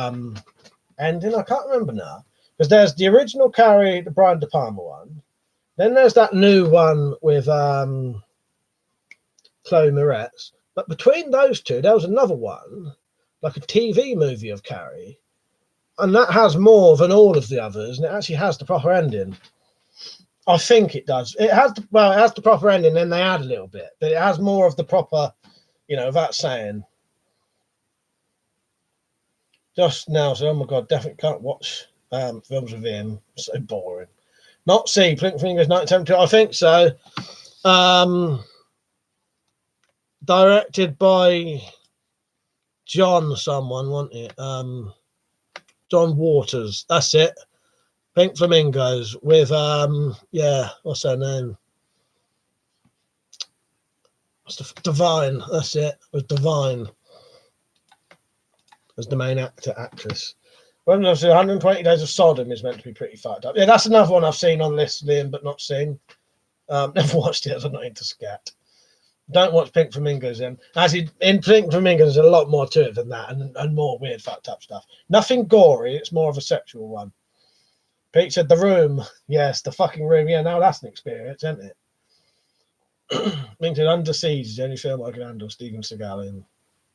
ending. I can't remember now because there's the original Carrie, the Brian De Palma one. Then there's that new one with Chloe Moretz. But between those two, there was another one, like a TV movie of Carrie, and that has more than all of the others, and it actually has the proper ending. I think it does. It has the proper ending, then they add a little bit, but it has more of the proper, you know, that saying. Just now, so oh my god, definitely can't watch films with him. So boring. Not see Pink Fingers 1972. I think so. Directed by John someone, wasn't it? John Waters. That's it. Pink Flamingos with yeah, what's her name? What's the Divine? That's it. With Divine as the main actress. Well, obviously 120 Days of Sodom is meant to be pretty fucked up. Yeah, that's another one I've seen on this, Liam, but not seen. Never watched it as I'm not into scat. Don't watch Pink Flamingos then. Actually, in Pink Flamingos, there's a lot more to it than that, and more weird fucked up stuff. Nothing gory. It's more of a sexual one. Pete said The Room. Yes, the fucking Room. Yeah, now that's an experience, isn't it? Pete said Under Siege is the only film I can handle Steven Seagal in.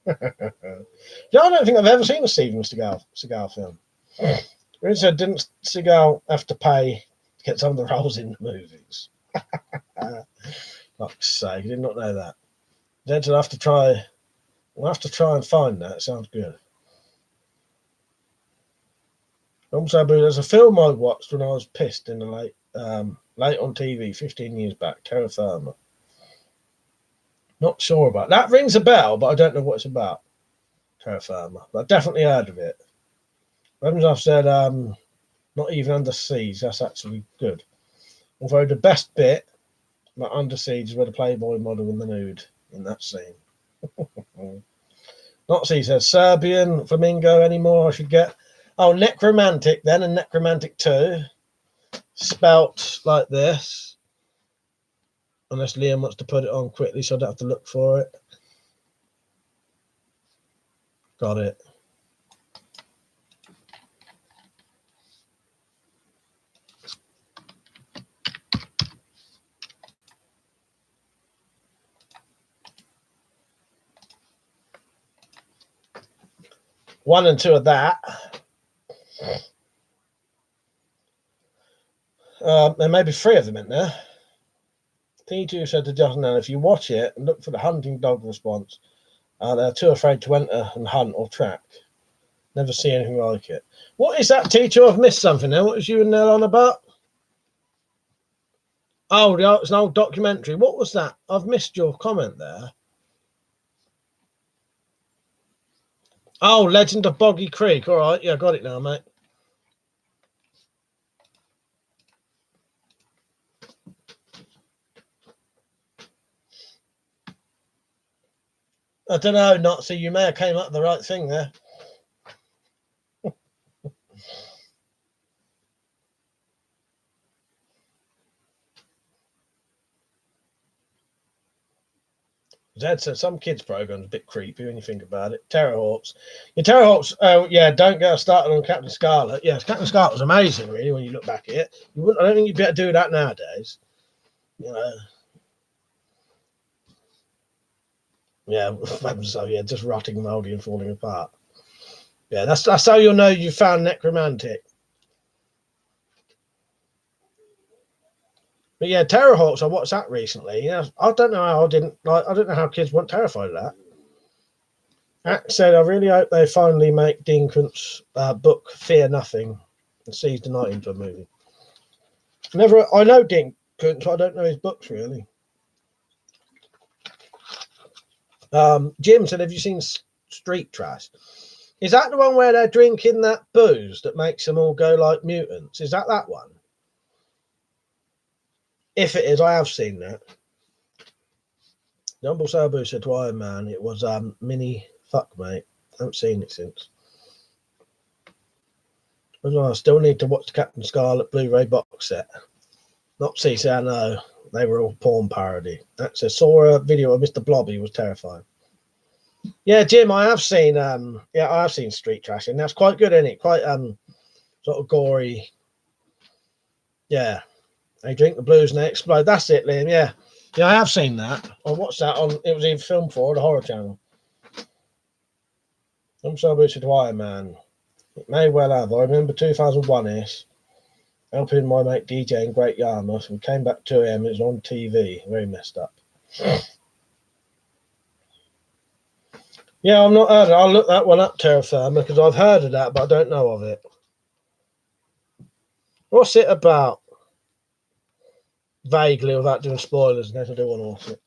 Yeah, I don't think I've ever seen a Steven Seagal film. Pete said, didn't Seagal have to pay to get some of the roles in the movies? Fuck's sake, I did not know that. Then we'll have to try and find that. It sounds good. Also, there's a film I watched when I was pissed in the late on TV 15 years back, Terra Firma. Not sure about that. Rings a bell, but I don't know what it's about. Terra Firma, but I've definitely heard of it. As I've said, not even Under Siege. That's actually good. Although the best bit about Under Siege is where the Playboy model in the nude in that scene. Nazi says Serbian Flamingo anymore. I should get. Oh, Necromantic then, and Necromantic 2, spelt like this. Unless Liam wants to put it on quickly so I don't have to look for it. Got it. One and two of that. There may be three of them in there. T2 said to Justin, and if you watch it and look for the hunting dog response, they're too afraid to enter and hunt or track. Never see anything like it. What is that, T2? I've missed something there. What was you and Nell on about? Oh, it's an old documentary. What was that? I've missed your comment there. Oh, Legend of Boggy Creek. All right. Yeah, got it now, mate. I don't know, Nazi. You may have came up with the right thing there. Zed said some kids' program's a bit creepy when you think about it. Terrorhawks. Yeah, Terrorhawks, yeah, don't get us started on Captain Scarlet. Yes, Captain Scarlet was amazing, really, when you look back at it. I don't think you'd be able to do that nowadays. You know. Yeah, so yeah, just rotting, mouldy, and falling apart. Yeah, that's how you'll know you found necromantic. But yeah, Terrorhawks, I watched that recently. You know, I don't know how I don't know how kids weren't terrified of that. Act said, I really hope they finally make Dean Kunt's book Fear Nothing and Seize the Night into a movie. I know Dean Kunt, so I don't know his books really. Jim said, have you seen Street Trash? Is that the one where they're drinking that booze that makes them all go like mutants? Is that one? If it is, I have seen that. Jumble Sabu said to Iron Man, it was mini fuck, mate. I haven't seen it since. I still need to watch the Captain Scarlet Blu-ray box set. Not CC, I know. They were all porn parody. That's a saw a video of Mr. Blobby, was terrifying. Yeah, Jim, I have seen Street Trash, and that's quite good, isn't it? Quite sort of gory. Yeah. They drink the blues and they explode. That's it, Liam. Yeah. Yeah, I have seen that. I watched that on it was even filmed for the Horror Channel. I'm so boosted to Iron Man. It may well have. I remember 2001-ish. Helping my mate DJ in Great Yarmouth. We came back 2 a.m. It was on TV. Very messed up. Yeah, I've not heard it. I'll look that one up, Terra Firma, because I've heard of that, but I don't know of it. What's it about? Vaguely, without doing spoilers, unless I do want to watch it.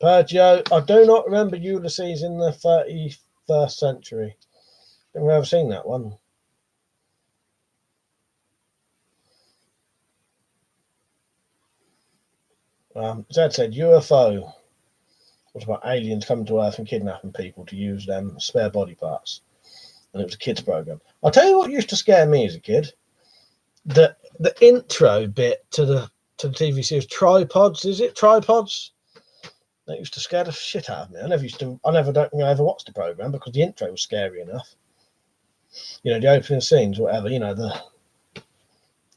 Pergio, I do not remember Ulysses in the 31st century. I've never seen that one. Zed said UFO was about aliens coming to Earth and kidnapping people to use them spare body parts. And it was a kids' program. I'll tell you what used to scare me as a kid. The intro bit to the TV series Tripods, is it? Tripods? That used to scare the shit out of me. I never don't think I ever watched the program because the intro was scary enough. You know, the opening scenes, whatever, you know,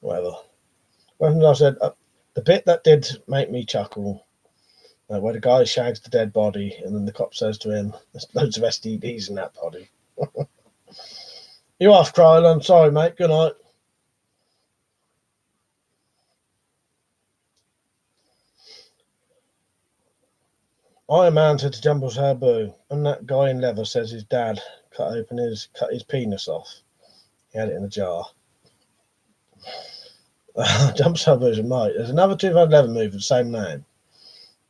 whatever. When I said the bit that did make me chuckle, where the guy shags the dead body and then the cop says to him, there's loads of STDs in that body. You off, Cryle? I'm sorry, mate. Good night. Iron Man said to Jumbo Sabu, and that guy in leather says his dad cut his penis off. He had it in a jar. Jumbo Sabu's a mate. There's another 2011 movie with the same name.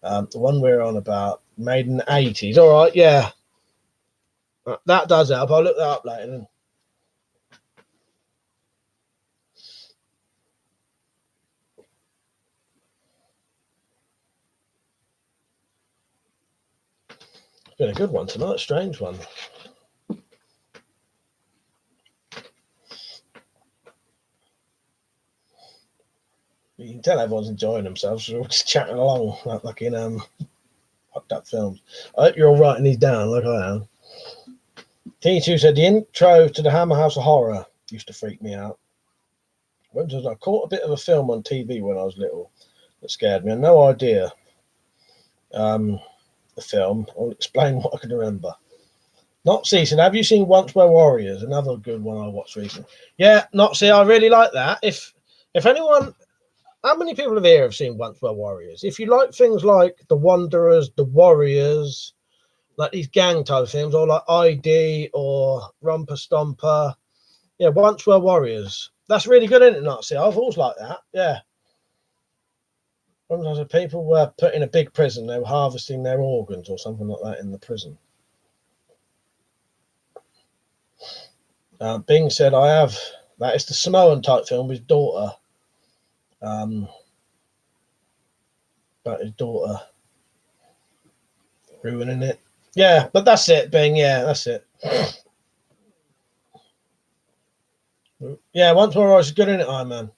The one we're on about, made in the 80s. All right, yeah. That does help. I'll look that up later then. It's been a good one tonight, a strange one. You can tell everyone's enjoying themselves. So we're just chatting along like in Fucked Up Films. I hope you're all writing these down like I am. T2 said the intro to the Hammer House of Horror used to freak me out. I caught a bit of a film on TV when I was little that scared me. I had no idea the film. I'll explain what I can remember. Not said, have you seen Once Were Warriors? Another good one I watched recently. Yeah, I really like that. If anyone, how many people of here have seen Once Were Warriors? If you like things like The Wanderers, The Warriors, like these gang type films, or like ID or Romper Stomper, yeah, Once Were Warriors. That's really good, isn't it, Nazi? I've always liked that. Yeah. Sometimes people were put in a big prison, they were harvesting their organs or something like that in the prison. Bing said, I have. That is the Samoan type film with his daughter. About his daughter ruining it. Yeah, but that's it, Bing. Yeah, that's it. Yeah, Once More Warriors is good, in it, Iron Man.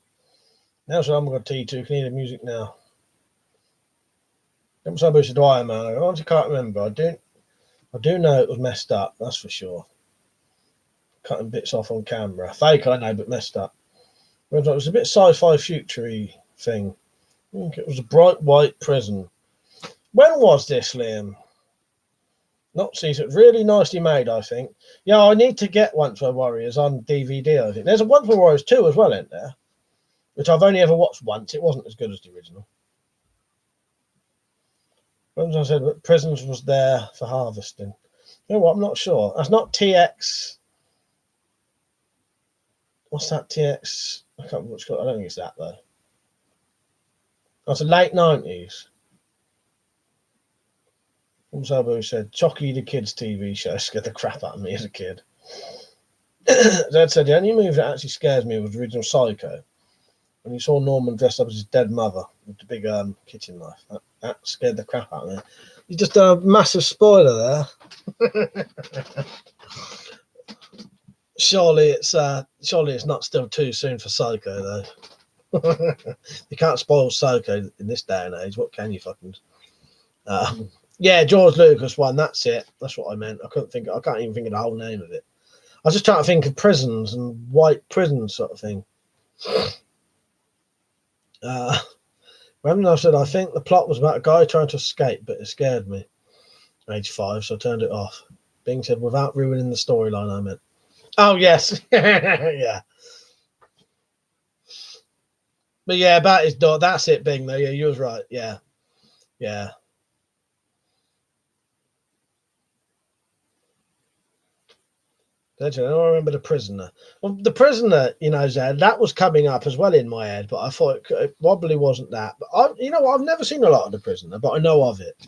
Now so I'm going to T2. Can you hear the music now? Somebody said Iron Man. I honestly can't remember. I do know it was messed up. That's for sure. Cutting bits off on camera. Fake, I know, but messed up. It was a bit sci-fi future-y thing. I think it was a bright white prison. When was this, Liam? Not see, so it's really nicely made, I think. Yeah, I need to get Once Were Warriors on DVD, I think. There's a Once Were Warriors 2 as well, isn't there? Which I've only ever watched once. It wasn't as good as the original. When I said that prisons was there for harvesting. You know what? I'm not sure. That's not TX. What's that TX? I can't remember what it's called. I don't think it's that though. That's the late 90s. Sabu said, Chucky the Kids TV show scared the crap out of me as a kid. Zed said, the only movie that actually scares me was the original Psycho. When you saw Norman dressed up as his dead mother with the big kitchen knife, that scared the crap out of me. You just done a massive spoiler there. Surely it's not still too soon for Psycho though. You can't spoil Psycho in this day and age. What can you fucking? Yeah, George Lucas one. That's it. That's what I meant. I can't even think of the whole name of it. I was just trying to think of prisons and white prisons sort of thing. When I said I think the plot was about a guy trying to escape, but it scared me. Age 5, so I turned it off. Bing said, without ruining the storyline, I meant. Oh yes, yeah. But yeah, about his daughter. That's it, Bing. Though, yeah, you was right. Yeah, yeah. I remember The Prisoner. Well, The Prisoner, Zed, that was coming up as well in my head, but I thought it probably wasn't that. But I've never seen a lot of The Prisoner, but I know of it.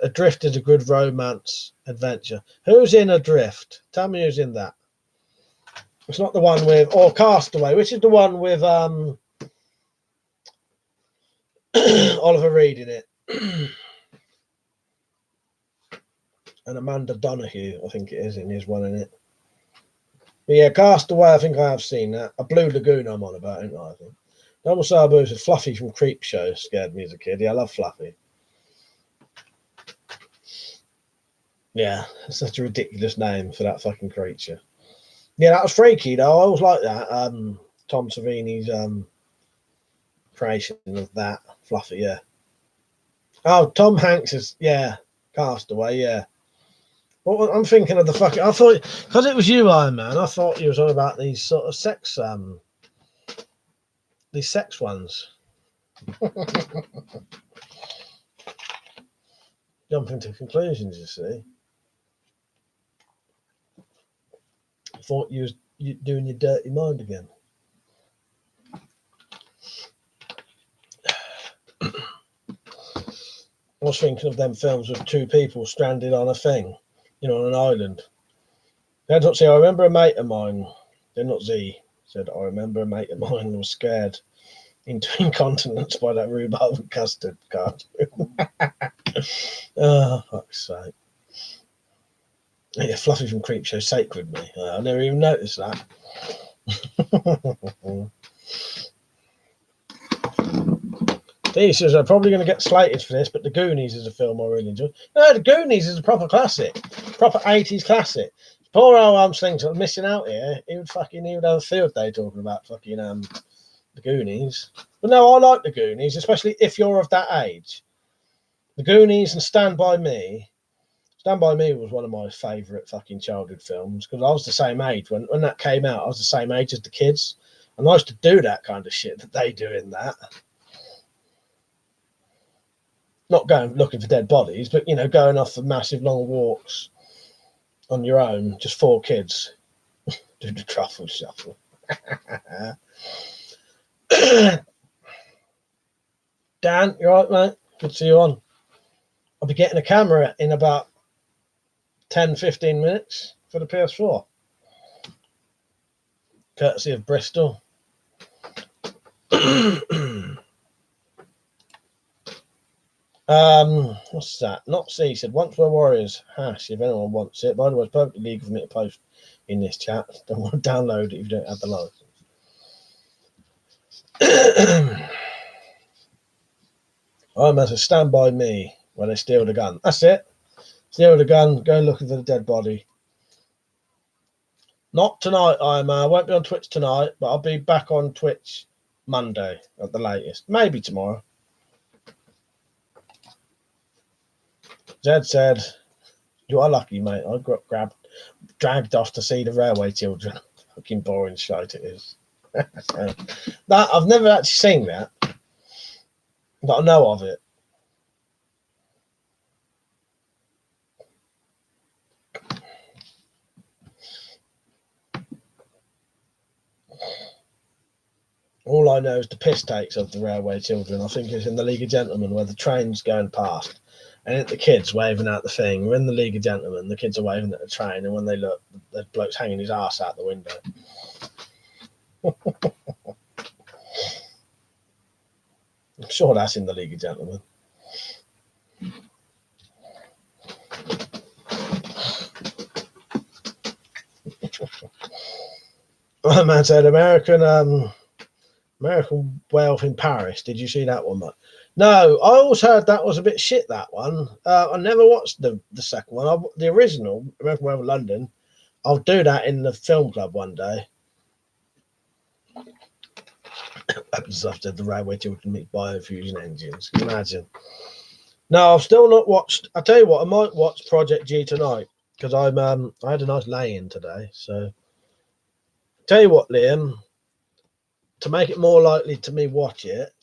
Adrift is a good romance adventure. Who's in Adrift? Tell me who's in that. It's not the one with, or Castaway, which is the one with Oliver Reed in it. And Amanda Donahue, I think it is, in his one in it. But yeah, Castaway, I think I have seen that. A Blue Lagoon I'm on about, isn't I think. Double Sabu said Fluffy from Creep Show scared me as a kid. Yeah, I love Fluffy. Yeah, it's such a ridiculous name for that fucking creature. Yeah, that was freaky though. I always like that. Tom Savini's creation of that. Fluffy, yeah. Oh, Tom Hanks is, yeah, Castaway, yeah. Well, I'm thinking of the fucking. I thought because it was you, Iron Man. I thought you was on about these sort of sex, these sex ones. Jumping to conclusions, you see. I thought you was doing your dirty mind again. I was thinking of them films with two people stranded on a thing. On an island. They don't say, I remember a mate of mine, they're not Z, said, I remember a mate of mine was scared into incontinence by that rhubarb and custard card. Oh, fuck's sake. Yeah, Fluffy from Creepshow sacred me. I never even noticed that. He says they're probably going to get slated for this, but The Goonies is a film I really enjoy. No, The Goonies is a proper classic, proper 80s classic. Poor old Armstrong's missing out here. He would have a field day talking about fucking The Goonies. But no, I like The Goonies, especially if you're of that age. The Goonies and Stand By Me. Stand By Me was one of my favourite fucking childhood films because I was the same age when that came out. I was the same age as the kids, and I used to do that kind of shit that they do in that. Not going looking for dead bodies, but going off for massive long walks on your own, just 4 kids. Do the truffle shuffle. Dan, you alright, mate? Good to see you on. I'll be getting a camera in about 10-15 minutes for the PS4. Courtesy of Bristol. What's that? Not C said, once were Warriors hash if anyone wants it. By the way, it's perfectly legal for me to post in this chat. Don't want to download it if you don't have the license. I'm at a Stand By Me when they steal the gun. That's it. Steal the gun, go looking for the dead body. Not tonight, I won't be on Twitch tonight, but I'll be back on Twitch Monday at the latest. Maybe tomorrow. Zed said, you are lucky, mate. I got dragged off to see the Railway Children. Fucking boring shite it is. That I've never actually seen that, but I know of it. All I know is the piss takes of the Railway Children. I think it's in the League of Gentlemen where the train's going past and the kids waving out the thing. We're in the League of Gentlemen, the kids are waving at the train, and when they look, the bloke's hanging his ass out the window. I'm sure that's in the League of Gentlemen. My man said American Wealth in Paris. Did you see that one, mate? No, I always heard that was a bit shit, that one. I never watched the second one. The original, American Wealth in London, I'll do that in the film club one day. After the Railway Children meet biofusion engines. Can you imagine? No, I've still not watched. I'll tell you what, I might watch Project G tonight because I had a nice lay-in today. So, tell you what, Liam, to make it more likely to me watch it,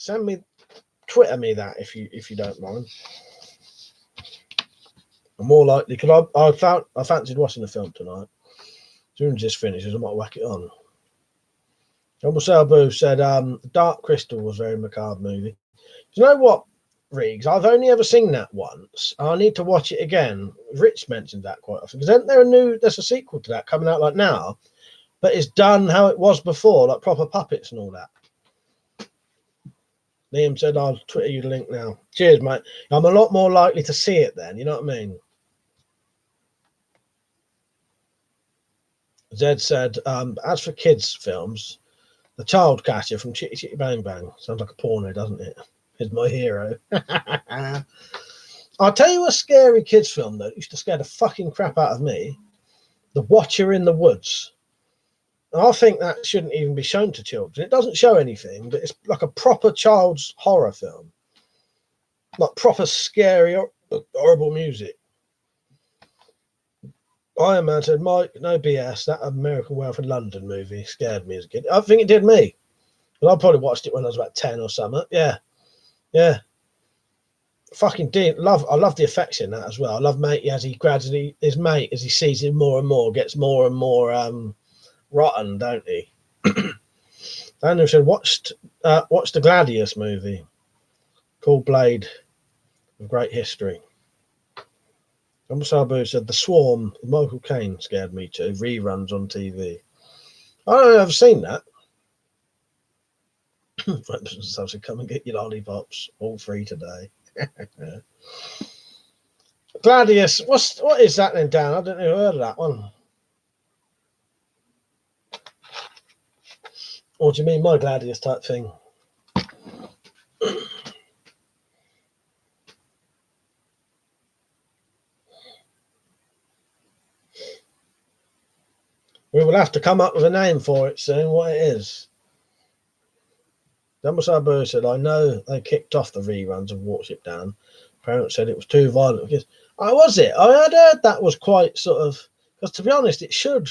Twitter me that if you don't mind. I'm more likely because I fancied watching the film tonight. As soon as this finishes, I might whack it on. John Boo said Dark Crystal was a very macabre movie. Do you know what, Riggs? I've only ever seen that once. I need to watch it again. Rich mentioned that quite often. Because there's a sequel to that coming out like now, but it's done how it was before, like proper puppets and all that. Liam said, I'll Twitter you the link now. Cheers, mate. I'm a lot more likely to see it then, you know what I mean? Zed said, as for kids' films, The Child Catcher from Chitty Chitty Bang Bang. Sounds like a porno, doesn't it? Is my hero. I'll tell you a scary kids' film, though, that used to scare the fucking crap out of me. The Watcher in the Woods. I think that shouldn't even be shown to children. It doesn't show anything, but it's like a proper child's horror film. Like proper scary, horrible music. Iron Man said, Mike, no BS, that American Wealth in London movie scared me as a kid. I think it did me. But I probably watched it when I was about 10 or something. Yeah. Fucking did. I love the effects in that as well. I love mate as he sees him more and more, gets more and more rotten, don't he? Daniel said, watch the Gladius movie. Cool Blade of great history. Sabu said, The Swarm, Michael Caine scared me too. Reruns on TV. I don't know, I've seen that. So come and get your lollipops, all free today. Gladius, what is that then, Dan? I don't know, heard of that one. Or do you mean my Gladius type thing? We will have to come up with a name for it soon, what it is. Jumbo Sabu said, I know they kicked off the reruns of Watership Down. Parents said it was too violent. Because, oh, was it? I had heard that was quite sort of, because to be honest, it should.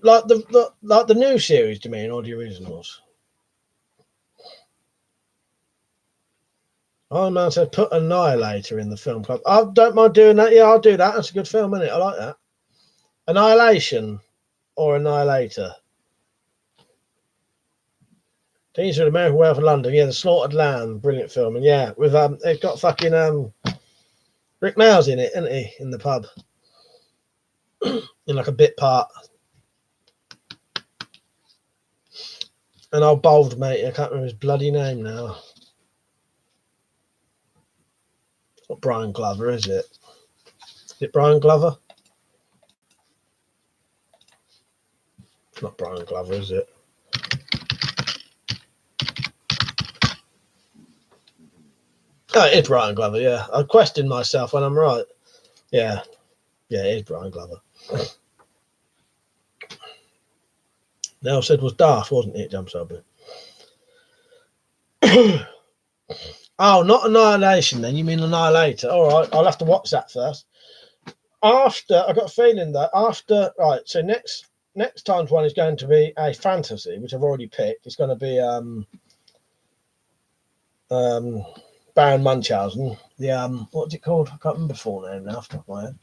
Like the new series, do you mean, or the originals? Iron Man said, put Annihilator in the film club. I don't mind doing that. Yeah, I'll do that. That's a good film, isn't it? I like that. Annihilation or Annihilator. Teaser of American Werewolf in London. Yeah, The Slaughtered Lamb. Brilliant film. And yeah, with they've got fucking Rick Mayall's in it, isn't he? In the pub. In like a bit part. An old bald mate. I can't remember his bloody name now. It's not Brian Glover, is it? Is it Brian Glover? It's not Brian Glover, is it? Oh, it is Brian Glover, yeah. I question myself when I'm right. Yeah. Yeah, it is Brian Glover. Nell said was Darth, wasn't it, Jump Subby? Oh, not Annihilation then. You mean Annihilator. All right, I'll have to watch that first. After, I got a feeling that after, right, so next time's one is going to be a fantasy, which I've already picked. It's going to be Baron Munchausen. The what's it called? I can't remember the full name now off the top of my head.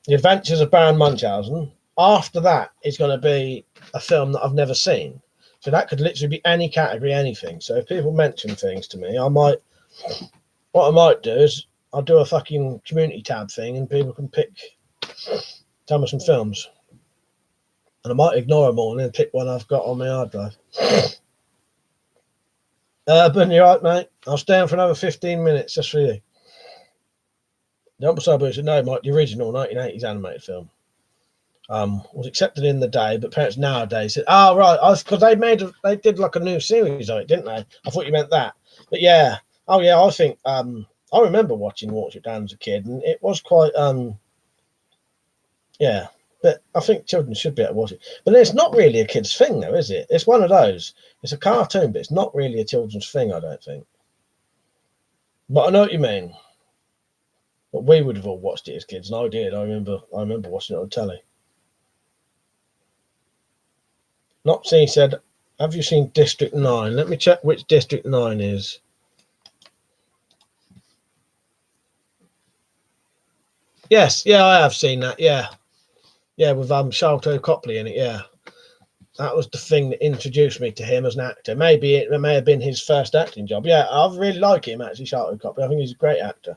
The Adventures of Baron Munchausen. After that is going to be a film that I've never seen. So that could literally be any category, anything. So if people mention things to me, what I might do is I'll do a fucking community tab thing and people can tell me some films. And I might ignore them all and then pick one I've got on my hard drive. But you're right, mate. I'll stay on for another 15 minutes just for you. Jumbo Sabu said, no, Mike, the original 1980s animated film was accepted in the day, but parents nowadays said, oh, right, because they did like a new series of it, didn't they? I thought you meant that. But yeah, oh yeah, I think, I remember watching Watership Down as a kid, and it was quite, yeah, but I think children should be able to watch it. But it's not really a kid's thing, though, is it? It's one of those. It's a cartoon, but it's not really a children's thing, I don't think. But I know what you mean. But we would have all watched it as kids, and I did. I remember watching it on telly. Nopsy said, have you seen District 9? Let me check which District 9 is. Yes, yeah, I have seen that, yeah. Yeah, with Sharlto Copley in it, yeah. That was the thing that introduced me to him as an actor. Maybe it may have been his first acting job. Yeah, I really like him, actually, Sharlto Copley. I think he's a great actor.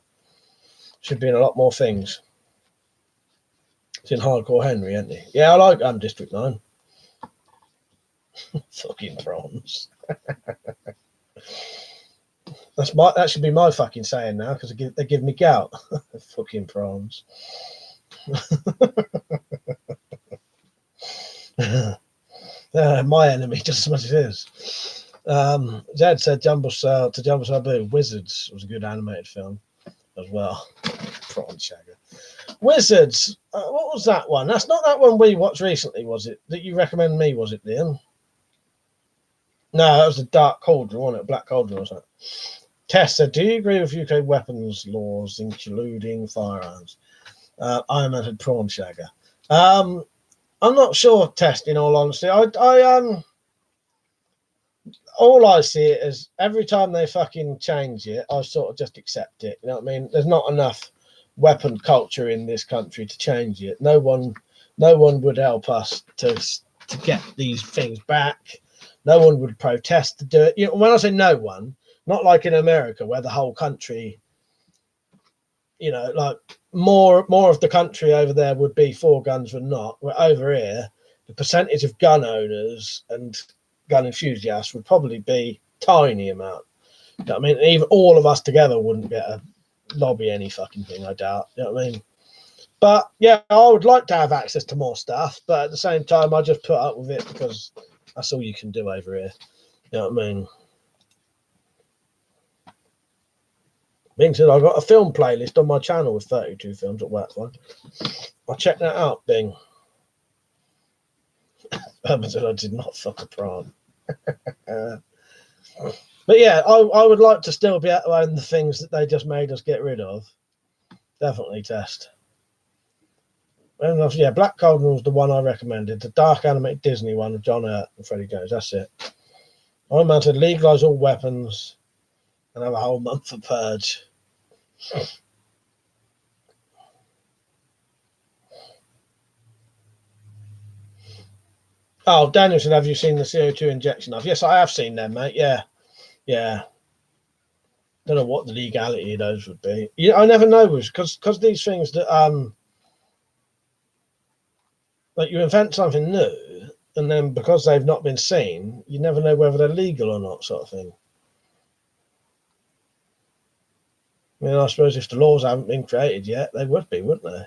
Should be in a lot more things. It's in Hardcore Henry, isn't he? Yeah, I like District 9. Fucking prawns. That should be my fucking saying now, because they give me gout. Fucking prawns. My enemy, just as much as his. Zed said Jumbo Sabu, Wizards was a good animated film as well. Prawn Shagger. Wizards, what was that one? That's not that one we watched recently, was it? That you recommend me, was it, Liam? No, that was a Dark Cauldron, wasn't it? Black Cauldron or something. Tess said, do you agree with UK weapons laws, including firearms? Iron Man had Prawn Shagger. I'm not sure, Tess, in all honesty. All I see it as every time they fucking change it, I sort of just accept it. You know what I mean? There's not enough weapon culture in this country to change it. No one would help us to get these things back. No one would protest to do it. You know, when I say no one, not like in America where the whole country, you know, like more of the country over there would be for guns than not. Where over here, the percentage of gun owners and gun enthusiasts would probably be tiny amount. You know what I mean? Even all of us together wouldn't get a lobby any fucking thing, I doubt. You know what I mean? But yeah, I would like to have access to more stuff, but at the same time, I just put up with it because that's all you can do over here. You know what I mean? Being said, I've got a film playlist on my channel with 32 films at work. I'll check that out, Bing. Urban said I did not fuck a prawn. But yeah, I would like to still be able to own the things that they just made us get rid of. Definitely test. And yeah, Black Cauldron was the one I recommended. The dark animated Disney one with John Hurt and Freddie Jones. That's it. Iron Man said legalise all weapons and have a whole month for purge. Oh, Daniel said, have you seen the CO2 injection knife? Yes, I have seen them, mate. Yeah. Don't know what the legality of those would be. Yeah, I never know, because these things that like you invent something new, and then because they've not been seen, you never know whether they're legal or not, sort of thing. I mean, I suppose if the laws haven't been created yet, they would be, wouldn't they?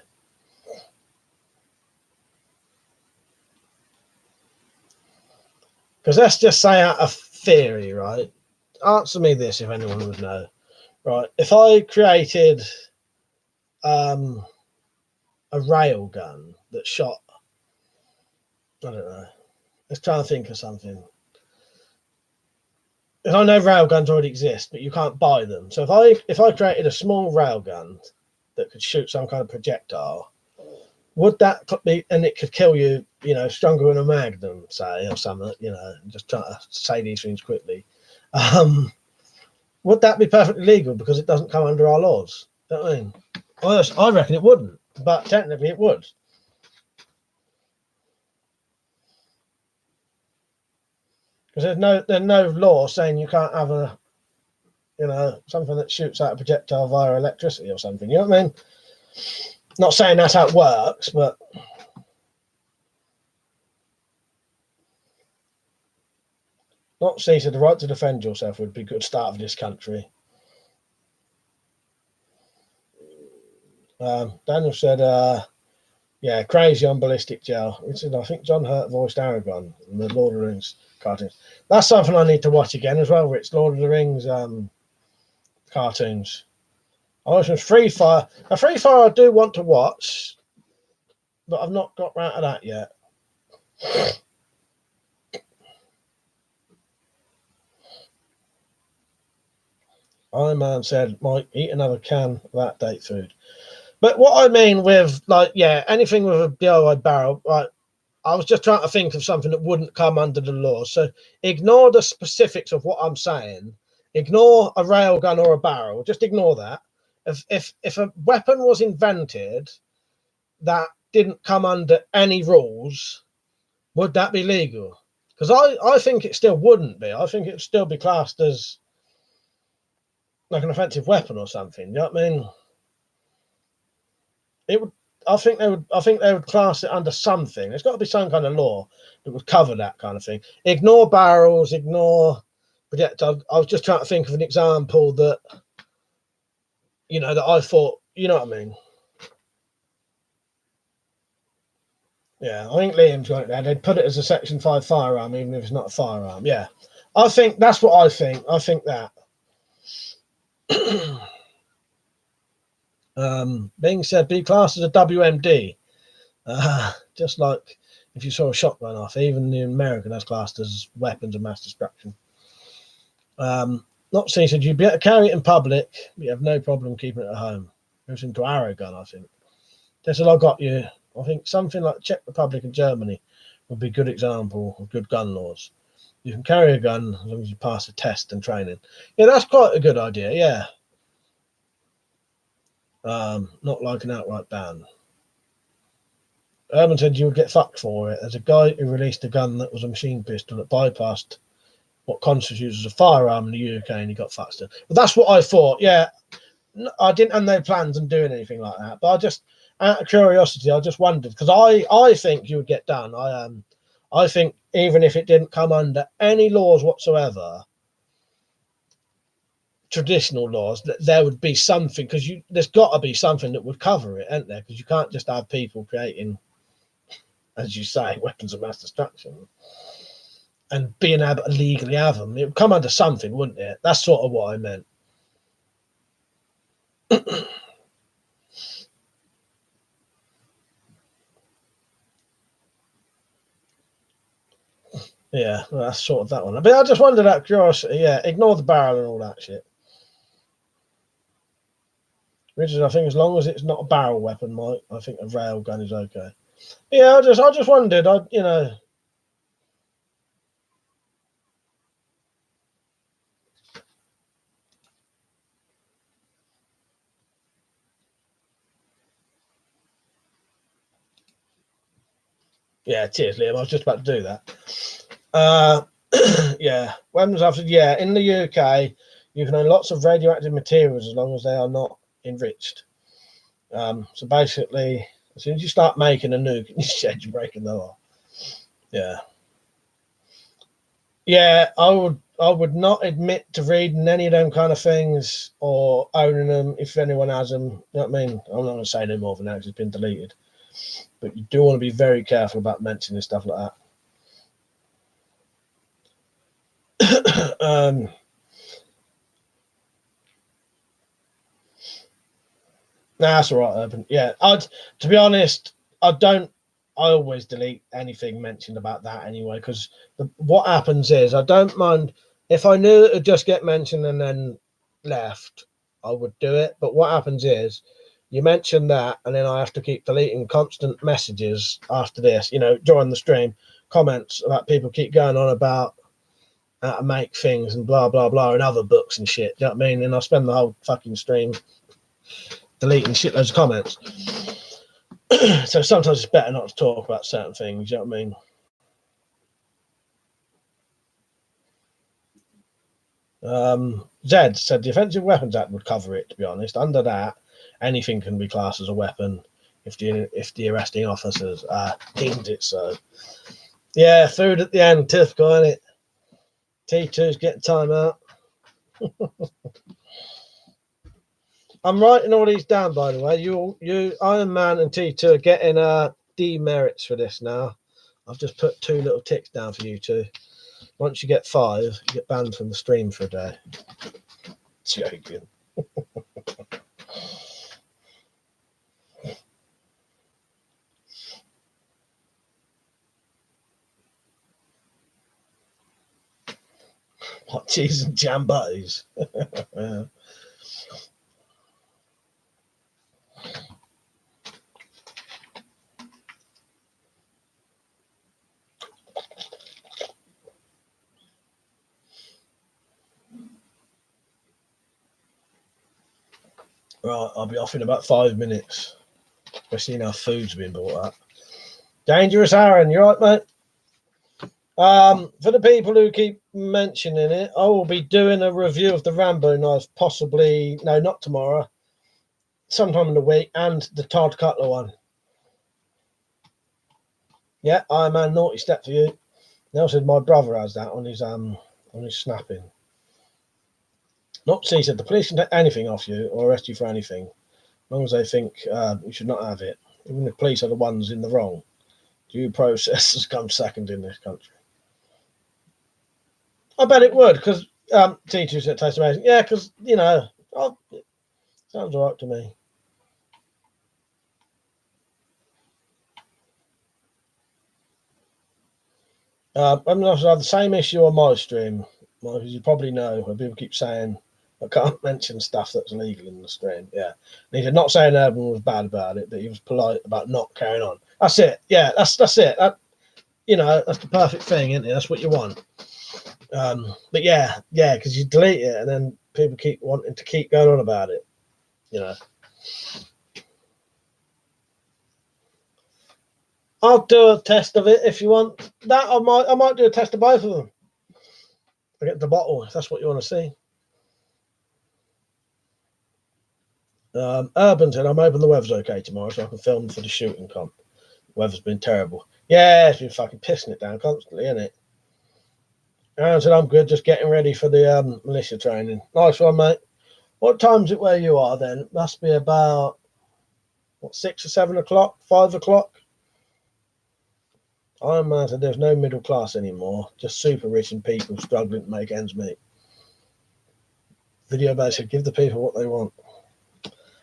Because let's just say out of theory, right? Answer me this if anyone would know. Right, if I created a rail gun that shot, I don't know. Let's try and think of something. If I know railguns already exist, but you can't buy them. So if I created a small railgun that could shoot some kind of projectile, would that be, and it could kill you, stronger than a magnum, say, or something, just trying to say these things quickly. Would that be perfectly legal because it doesn't come under our laws? You know what I mean? I reckon it wouldn't, but technically it would. Because there's no law saying you can't have something that shoots out a projectile via electricity or something. You know what I mean? Not saying that's how it works, but not cease the right to defend yourself would be a good start of this country. Daniel said, yeah, crazy on ballistic gel. He said, I think John Hurt voiced Aragorn in the Lord of the Rings cartoons. That's something I need to watch again as well, Rich. Lord of the Rings cartoons. I watched Free Fire. Now, Free Fire I do want to watch, but I've not got round to that yet. Iron Man said, Mike, eat another can of that date food. But what I mean with, anything with a DIY barrel, right, I was just trying to think of something that wouldn't come under the law. So ignore the specifics of what I'm saying. Ignore a railgun or a barrel. Just ignore that. If a weapon was invented that didn't come under any rules, would that be legal? Because I think it still wouldn't be. I think it would still be classed as like an offensive weapon or something. You know what I mean? It would. I think they would class it under something. There's got to be some kind of law that would cover that kind of thing. Ignore barrels. Ignore projectiles. I was just trying to think of an example that that I thought. You know what I mean? Yeah, I think Liam's got it there. They'd put it as a Section 5 firearm, even if it's not a firearm. Yeah, I think that's what I think. I think that. Being said, be classed as a WMD. Just like if you saw a shotgun off, even in America, that's classed as weapons of mass destruction. Not seen, said you'd be able to carry it in public, but you have no problem keeping it at home. Goes into Aragon, I think. That's all I got you. I think something like Czech Republic and Germany would be a good example of good gun laws. You can carry a gun as long as you pass a test and training. Yeah, that's quite a good idea, yeah. Not like an outright ban. Urban said you would get fucked for it. There's a guy who released a gun that was a machine pistol that bypassed what constitutes as a firearm in the UK and he got fucked. But that's what I thought, yeah. I didn't have no plans on doing anything like that, but I just, out of curiosity, I just wondered, because I think you would get done. I think even if it didn't come under any laws whatsoever, traditional laws, that there would be something, because there's got to be something that would cover it, isn't there? Because you can't just have people creating, as you say, weapons of mass destruction and being able to legally have them. It would come under something, wouldn't it? That's sort of what I meant. Yeah, well, that's sort of that one. But I just wondered out of curiosity. Yeah, ignore the barrel and all that shit. Richard, I think as long as it's not a barrel weapon, Mike, I think a rail gun is okay. Yeah, I just wondered. Yeah, cheers, Liam. I was just about to do that. Yeah, weapons after. Yeah, in the UK, you can own lots of radioactive materials as long as they are not enriched. So basically, as soon as you start making a nuke, you said you're breaking the law. Yeah. Yeah, I would not admit to reading any of them kind of things or owning them if anyone has them. You know what I mean? I'm not going to say no more than that because it's been deleted. But you do want to be very careful about mentioning stuff like that. No, that's all right, Urban. Yeah, to be honest, I don't. I always delete anything mentioned about that anyway because what happens is I don't mind if I knew it would just get mentioned and then left. I would do it, but what happens is you mention that and then I have to keep deleting constant messages after this. During the stream, comments about people keep going on about how to make things and blah blah blah and other books and shit. Do you know what I mean? And I spend the whole fucking stream deleting shitloads of comments. So sometimes it's better not to talk about certain things. You know what I mean? Zed said the Offensive Weapons Act would cover it. To be honest, under that, anything can be classed as a weapon if the arresting officers deemed it so. Yeah, food at the end, typical, isn't it? T2's getting time out. I'm writing all these down, by the way. You, Iron Man, and T2 are getting demerits for this now. I've just put 2 little ticks down for you two. Once you get 5, you get banned from the stream for a day. Joking. Hot cheese and jam butties. Yeah. Right, I'll be off in about 5 minutes. We're seeing how food's been brought up. Dangerous Aaron, you right, mate? For the people who keep mentioning it, I will be doing a review of the Rambo knife, possibly, no, not tomorrow, sometime in the week, and the Todd Cutler one. Yeah, Iron Man, naughty step for you. Nelson, my brother has that on his snapping. Not said the police can take anything off you or arrest you for anything, as long as they think you should not have it. Even the police are the ones in the wrong. Due process has come second in this country. I bet it would, because T2 said it tastes amazing. Yeah, because, it sounds all right to me. I'm going to have the same issue on my stream, because you probably know where people keep saying I can't mention stuff that's illegal in the stream. Yeah. And he said not saying Urban was bad about it, but he was polite about not carrying on. That's it. Yeah, that's it. That's the perfect thing, isn't it? That's what you want. But yeah, because you delete it and then people keep wanting to keep going on about it. I'll do a test of it if you want. That I might do a test of both of them. I get the bottle if that's what you want to see. Urban said I'm hoping the weather's okay tomorrow so I can film for the shooting comp. Weather's been terrible. Yeah, it's been fucking pissing it down constantly, isn't it? Aaron said I'm good, just getting ready for the militia training. Nice one, mate. What time's it where you are then? It must be about 6 or 7 o'clock, 5 o'clock. Iron Man said there's no middle class anymore, just super rich and people struggling to make ends meet. Video base said give the people what they want.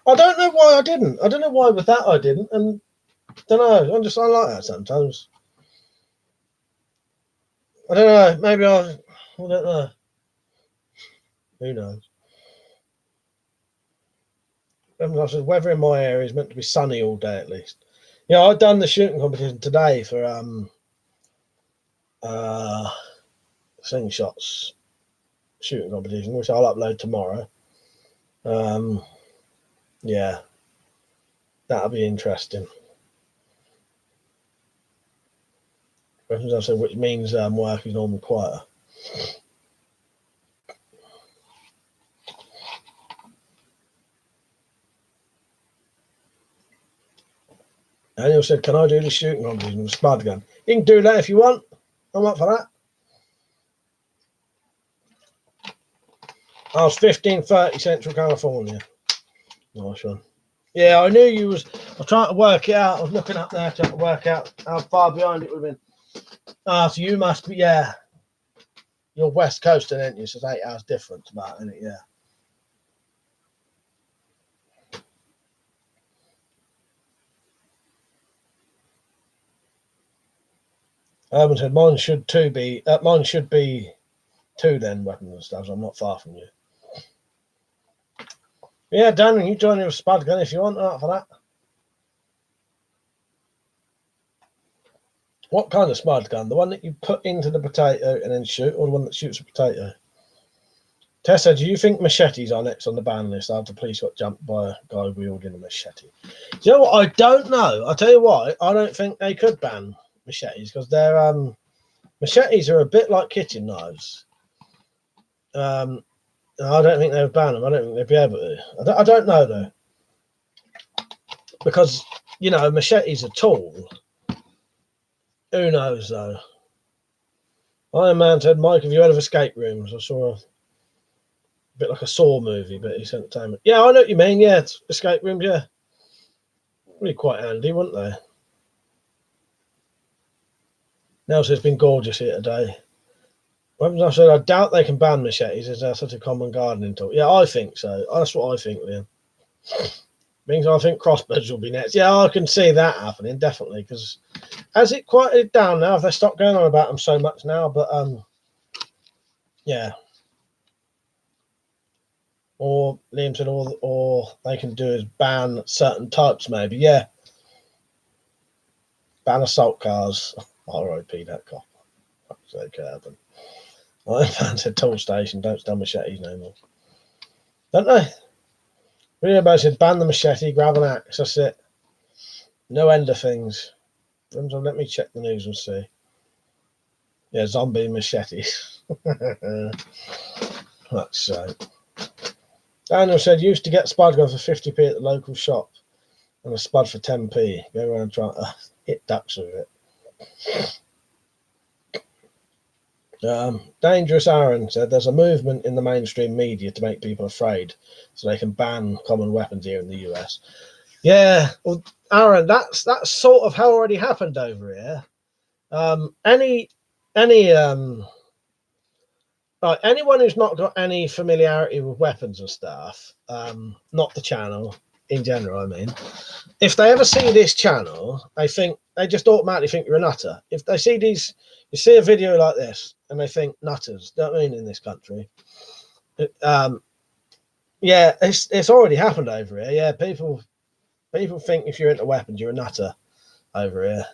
I don't know why I didn't. I don't know why with that I didn't, and I don't know. I like that sometimes. I don't know. Maybe I don't know. Who knows? Weather in my area is meant to be sunny all day at least. Yeah, I've done the shooting competition today for Slingshots shooting competition, which I'll upload tomorrow. Yeah, that'll be interesting. Which means work is normally quieter. Daniel said, "Can I do the shooting competition with a spud gun?" You can do that if you want. I'm up for that. I was 1530 Central California. Nice one. Yeah, I knew you was. I was trying to work it out. I was looking up there trying to work out how far behind it would have been. So you must be, yeah. You're West Coast, aren't you? So it's 8 hours difference, about, isn't it? Yeah. Urban said mine should be 2 then, weapons and stuff. So I'm not far from you. Yeah, Dan, you join me with spud gun if you want that for that. What kind of spud gun? The one that you put into the potato and then shoot, or the one that shoots a potato? Tessa, do you think machetes are next on the ban list after police got jumped by a guy wielding a machete? Do you know what? I don't know. I'll tell you why. I don't think they could ban machetes because they're machetes are a bit like kitchen knives. I don't think they would ban them. I don't think they'd be able to. I don't know though, because you know machetes are tall. Who knows though? Iron Man said, "Mike, have you heard of escape rooms?" I saw a bit like a Saw movie, but it's entertainment. Yeah, I know what you mean. Yeah, it's escape rooms. Yeah, really quite handy, wouldn't they? Nelson, it's been gorgeous here today. I said, I doubt they can ban machetes as they're such a common gardening tool. Yeah, I think so. That's what I think, Liam. Means I think crossbows will be next. Yeah, I can see that happening, definitely, because has it quieted down now? Have they stopped going on about them so much now? But yeah. Or Liam said, or they can do is ban certain types, maybe. Yeah. Ban assault cars. R.I.P. that cop. Fuck's sake, happen. Iron Man said, tool station, don't stand machetes no more. Don't they? Rio said, ban the machete, grab an axe. That's it. No end of things. Let me check the news and see. Yeah, zombie machetes. That's so. Daniel said, used to get spud gun for 50p at the local shop and a spud for 10p. Go around and try to hit ducks with it. Dangerous Aaron said there's a movement in the mainstream media to make people afraid so they can ban common weapons here in the US. Yeah, well, Aaron, that's sort of how already happened over here. Anyone who's not got any familiarity with weapons and stuff, not the channel in general, I mean, if they ever see this channel, they just automatically think you're a nutter. If they see these, you see a video like this and they think nutters, don't mean in this country. Yeah, it's already happened over here. Yeah, people think if you're into weapons, you're a nutter over here.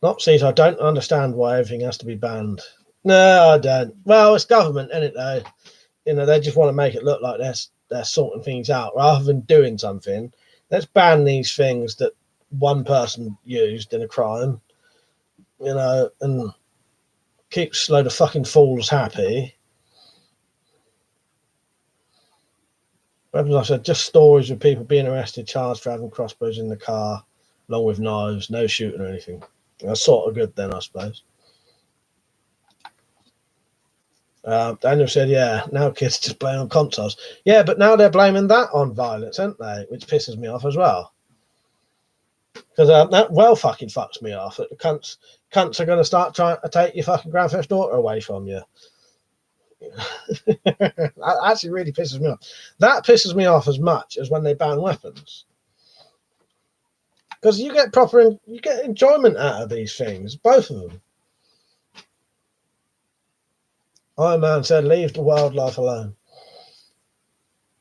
Nazis, I don't understand why everything has to be banned. No, I don't. Well, it's government, isn't it, though? You know, they just want to make it look like they're sorting things out rather than doing something. Let's ban these things that one person used in a crime, you know, and keeps a load of fucking fools happy. I said, just stories of people being arrested, charged for having crossbows in the car, along with knives, no shooting or anything. That's sort of good then, I suppose. Daniel said, yeah, now kids just blame on consoles. Yeah, but now they're blaming that on violence, aren't they? Which pisses me off as well. Because that well fucking fucks me off. That the cunts are going to start trying to take your fucking Grand Theft Auto away from you. That actually really pisses me off. That pisses me off as much as when they ban weapons. Because you get enjoyment out of these things, both of them. Iron Man said, leave the wildlife alone.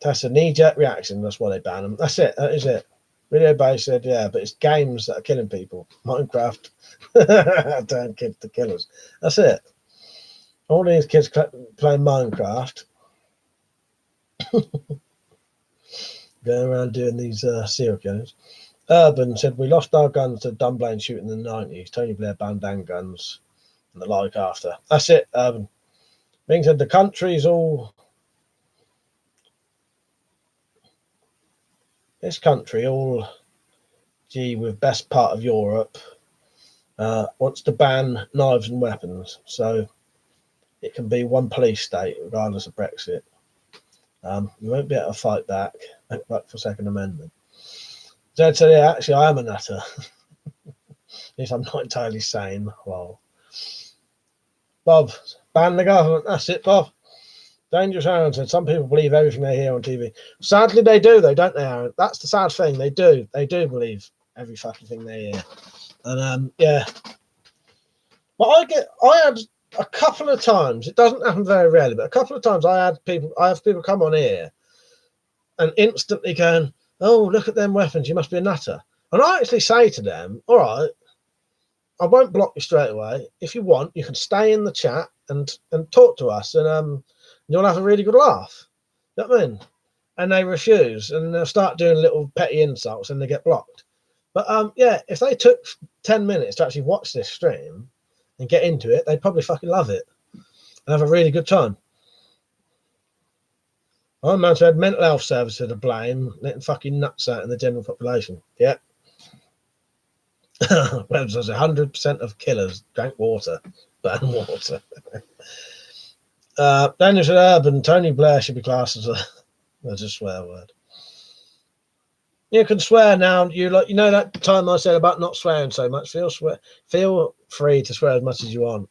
That's a knee-jerk reaction. That's why they ban them. That's it. That is it. Video Bay said, yeah, but it's games that are killing people. Minecraft. Don't kill the killers. That's it. All these kids playing Minecraft. Going around doing these serial killings. Urban said, we lost our guns to Dunblane shooting in the 90s. Tony Blair banned guns and the like after. That's it, Urban. Being said, the country's all... This country, all with best part of Europe, wants to ban knives and weapons. So it can be one police state, regardless of Brexit. You won't be able to fight back for Second Amendment. So yeah, actually, I am a nutter. At least I'm not entirely sane. Well, Bob, ban the government. That's it, Bob. Dangerous Aaron said, some people believe everything they hear on TV. Sadly, they do, though, don't they, Aaron? That's the sad thing. They do. They do believe every fucking thing they hear. And, yeah. But I had a couple of times, it doesn't happen very rarely, but a couple of times I have people come on here and instantly going, oh, look at them weapons, you must be a nutter. And I actually say to them, all right, I won't block you straight away. If you want, you can stay in the chat and talk to us, and you'll have a really good laugh. You know what I mean? And they refuse, and they'll start doing little petty insults, and they get blocked. But yeah, if they took 10 minutes to actually watch this stream and get into it, they'd probably fucking love it and have a really good time. Iron Man said mental health services to blame, letting fucking nuts out in the general population. Yeah. Webs says 100% of killers drank water, ban water. Daniel said Urban, Tony Blair should be classed as a swear word. You can swear now. You know that time I said about not swearing so much. Feel free to swear as much as you want.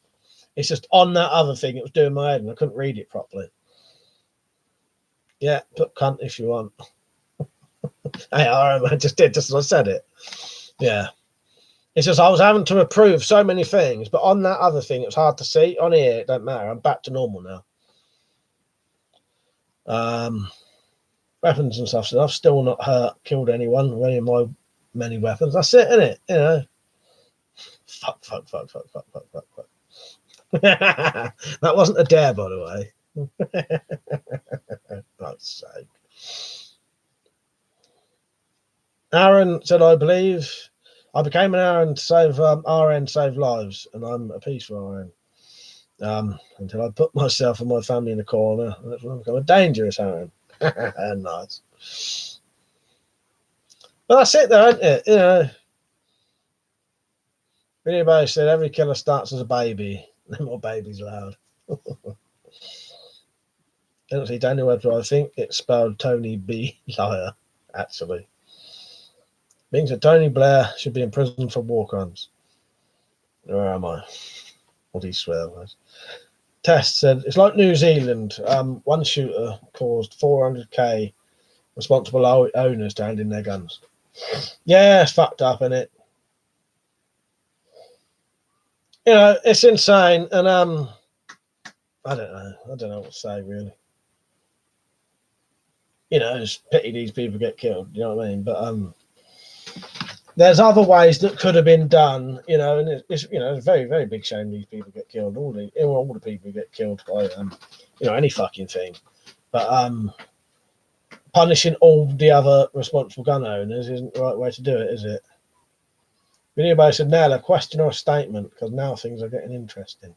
It's just on that other thing. It was doing my head, and I couldn't read it properly. Yeah, put cunt if you want. Hey, I just did, just as I said it. Yeah. It's just I was having to approve so many things, but on that other thing, it was hard to see. On here, it don't matter. I'm back to normal now. Weapons and stuff. So I've still not killed anyone with any of my many weapons. That's it, isn't it? You know. Fuck. That wasn't a dare, by the way. God's sake. Aaron said, I believe I became an Aaron to save RN save lives, and I'm a peaceful RN. Until I put myself and my family in a corner. That's when I become a dangerous Aaron. Nice. But that's it though, isn't it? You know. Anybody said every killer starts as a baby. No more babies allowed. I don't see Daniel Webster. I think it's spelled Tony B. Liar, actually. Means that Tony Blair should be in prison for war crimes. Where am I? All these swear words. Test said it's like New Zealand. One shooter caused 400k responsible owners to hand in their guns. Yeah, it's fucked up, isn't it? You know, it's insane, and I don't know what to say really. You know, it's pity these people get killed. You know what I mean? But there's other ways that could have been done. You know, and it's you know, it's a very, very big shame these people get killed. All the people get killed by you know, any fucking thing. But punishing all the other responsible gun owners isn't the right way to do it, is it? Anybody said, Nell, a question or a statement? Because now things are getting interesting.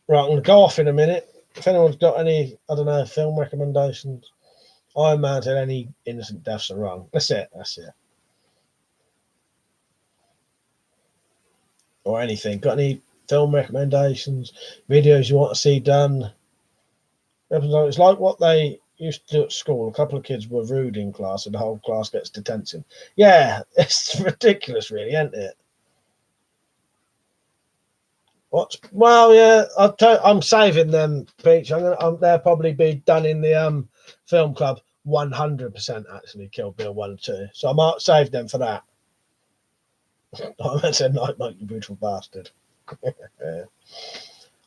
Right, I'm going to go off in a minute. If anyone's got any, I don't know, film recommendations. Iron Man said any innocent deaths are wrong. That's it. Or anything. Got any film recommendations? Videos you want to see done? It's like what they used to do at school. A couple of kids were rude in class and the whole class gets detention. Yeah, it's ridiculous really, isn't it? What? Well, yeah, I'm saving them, Peach. They'll probably be done in the film club 100% actually. Kill Bill 1 and 2. So I might save them for that. I said, night, Mike, you beautiful bastard. Yeah.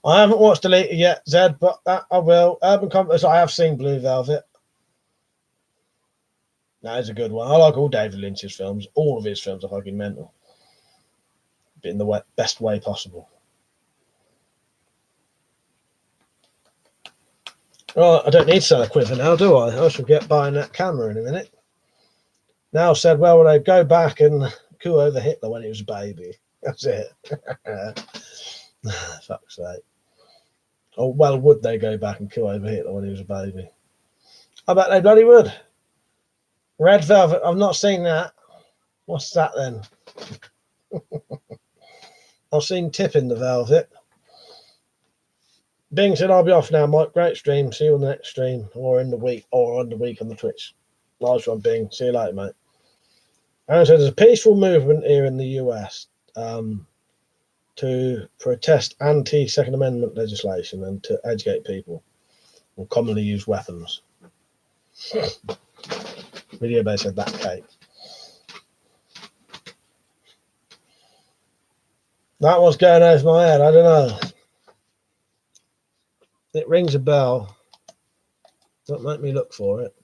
I haven't watched Deleted yet, Zed, but that I will. Urban Compass, I have seen Blue Velvet. That is a good one. I like all David Lynch's films. All of his films are fucking mental. But in the best way possible. Right, I don't need to sell a quiver now, do I? I shall get buying that camera in a minute. Now said, well, would I go back and coup over Hitler when he was a baby? That's it. Fuck's sake. Or, well, would they go back and coup over Hitler when he was a baby? I bet they bloody would. Red Velvet, I've not seen that. What's that then? I've seen Tip in the Velvet. Bing said, I'll be off now, Mike. Great stream. See you on the next stream or in the week or on the week on the Twitch. Nice one, Bing. See you later, mate. Aaron said, there's a peaceful movement here in the US to protest anti-Second Amendment legislation and to educate people on commonly used weapons. Video base said that, Kate. That was going over my head. I don't know. It rings a bell. Don't make me look for it.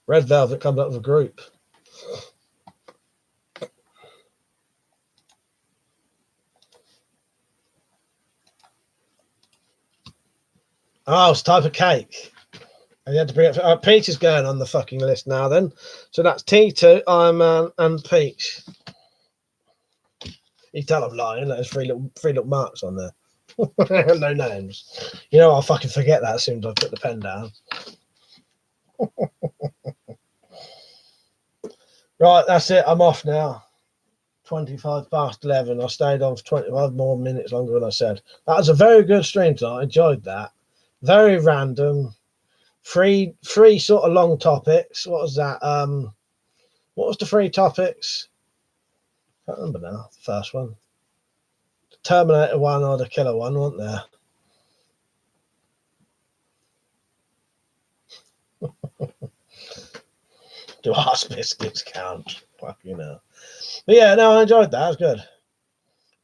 Red Velvet comes up with a group. Oh, it's type of cake. And you had to bring it. Peach is going on the fucking list now then. So that's T2, Iron Man, and Peach. You tell I'm lying. There's three little marks on there. No names. You know, I'll fucking forget that as soon as I put the pen down. Right, that's it. I'm off now. 25 past 11. I stayed on for 25 more minutes longer than I said. That was a very good stream tonight. I enjoyed that. Very random. Three sort of long topics. What was that? What was the 3 topics? I can't remember now. The first one. The Terminator one or the Killer one, wasn't there? Do arse biscuits count? Fucking hell. But yeah, no, I enjoyed that. It was good.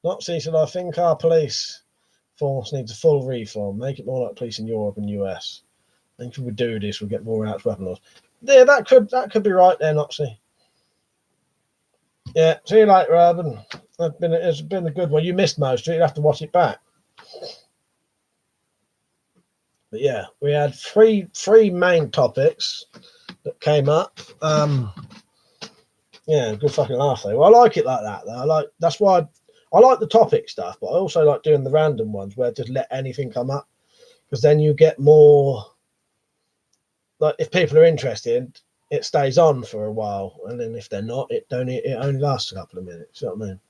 Not said, I think our police force needs a full reform. Make it more like police in Europe and US. I think if we do this, we'll get more out of weapon laws. Yeah, that could be right there, Noxie. Yeah, see you later, Urban. It's been a good one. You missed most of it. You'll have to watch it back. But yeah, we had three main topics that came up. Yeah, good fucking laugh though. Well, I like it like that though. That's why I like the topic stuff, but I also like doing the random ones where just let anything come up, because then you get more. Like if people are interested, it stays on for a while, and then if they're not, it only lasts a couple of minutes. You know what I mean?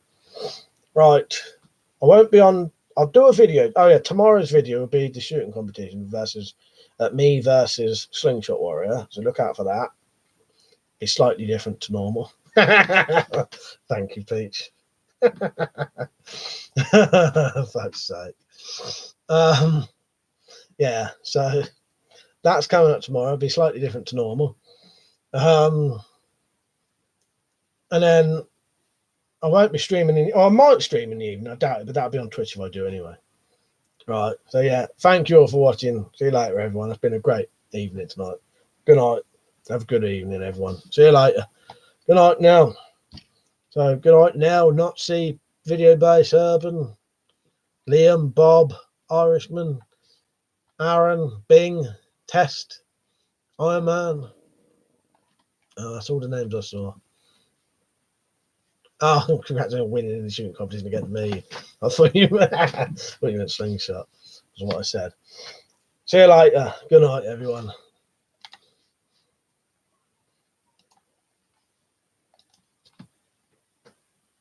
Right, I won't be on. I'll do a video. Oh yeah, tomorrow's video will be the shooting competition versus me versus Slingshot Warrior. So look out for that. It's slightly different to normal. Thank you, Peach. Fuck's sake. Yeah, so that's coming up tomorrow. It'll be slightly different to normal. And then I won't be streaming I might stream in the evening. I doubt it, but that'll be on Twitch if I do anyway. Right. So yeah, thank you all for watching. See you later, everyone. It's been a great evening tonight. Good night. Have a good evening, everyone. See you later. Good night now. So good night now, Nazi, Video Base, Urban, Liam, Bob, Irishman, Aaron, Bing, Test, Iron Man. Oh, that's all the names I saw. Oh, congrats on winning in the shooting competition against me. I thought you meant Slingshot. That's what I said. See you later. Good night, everyone.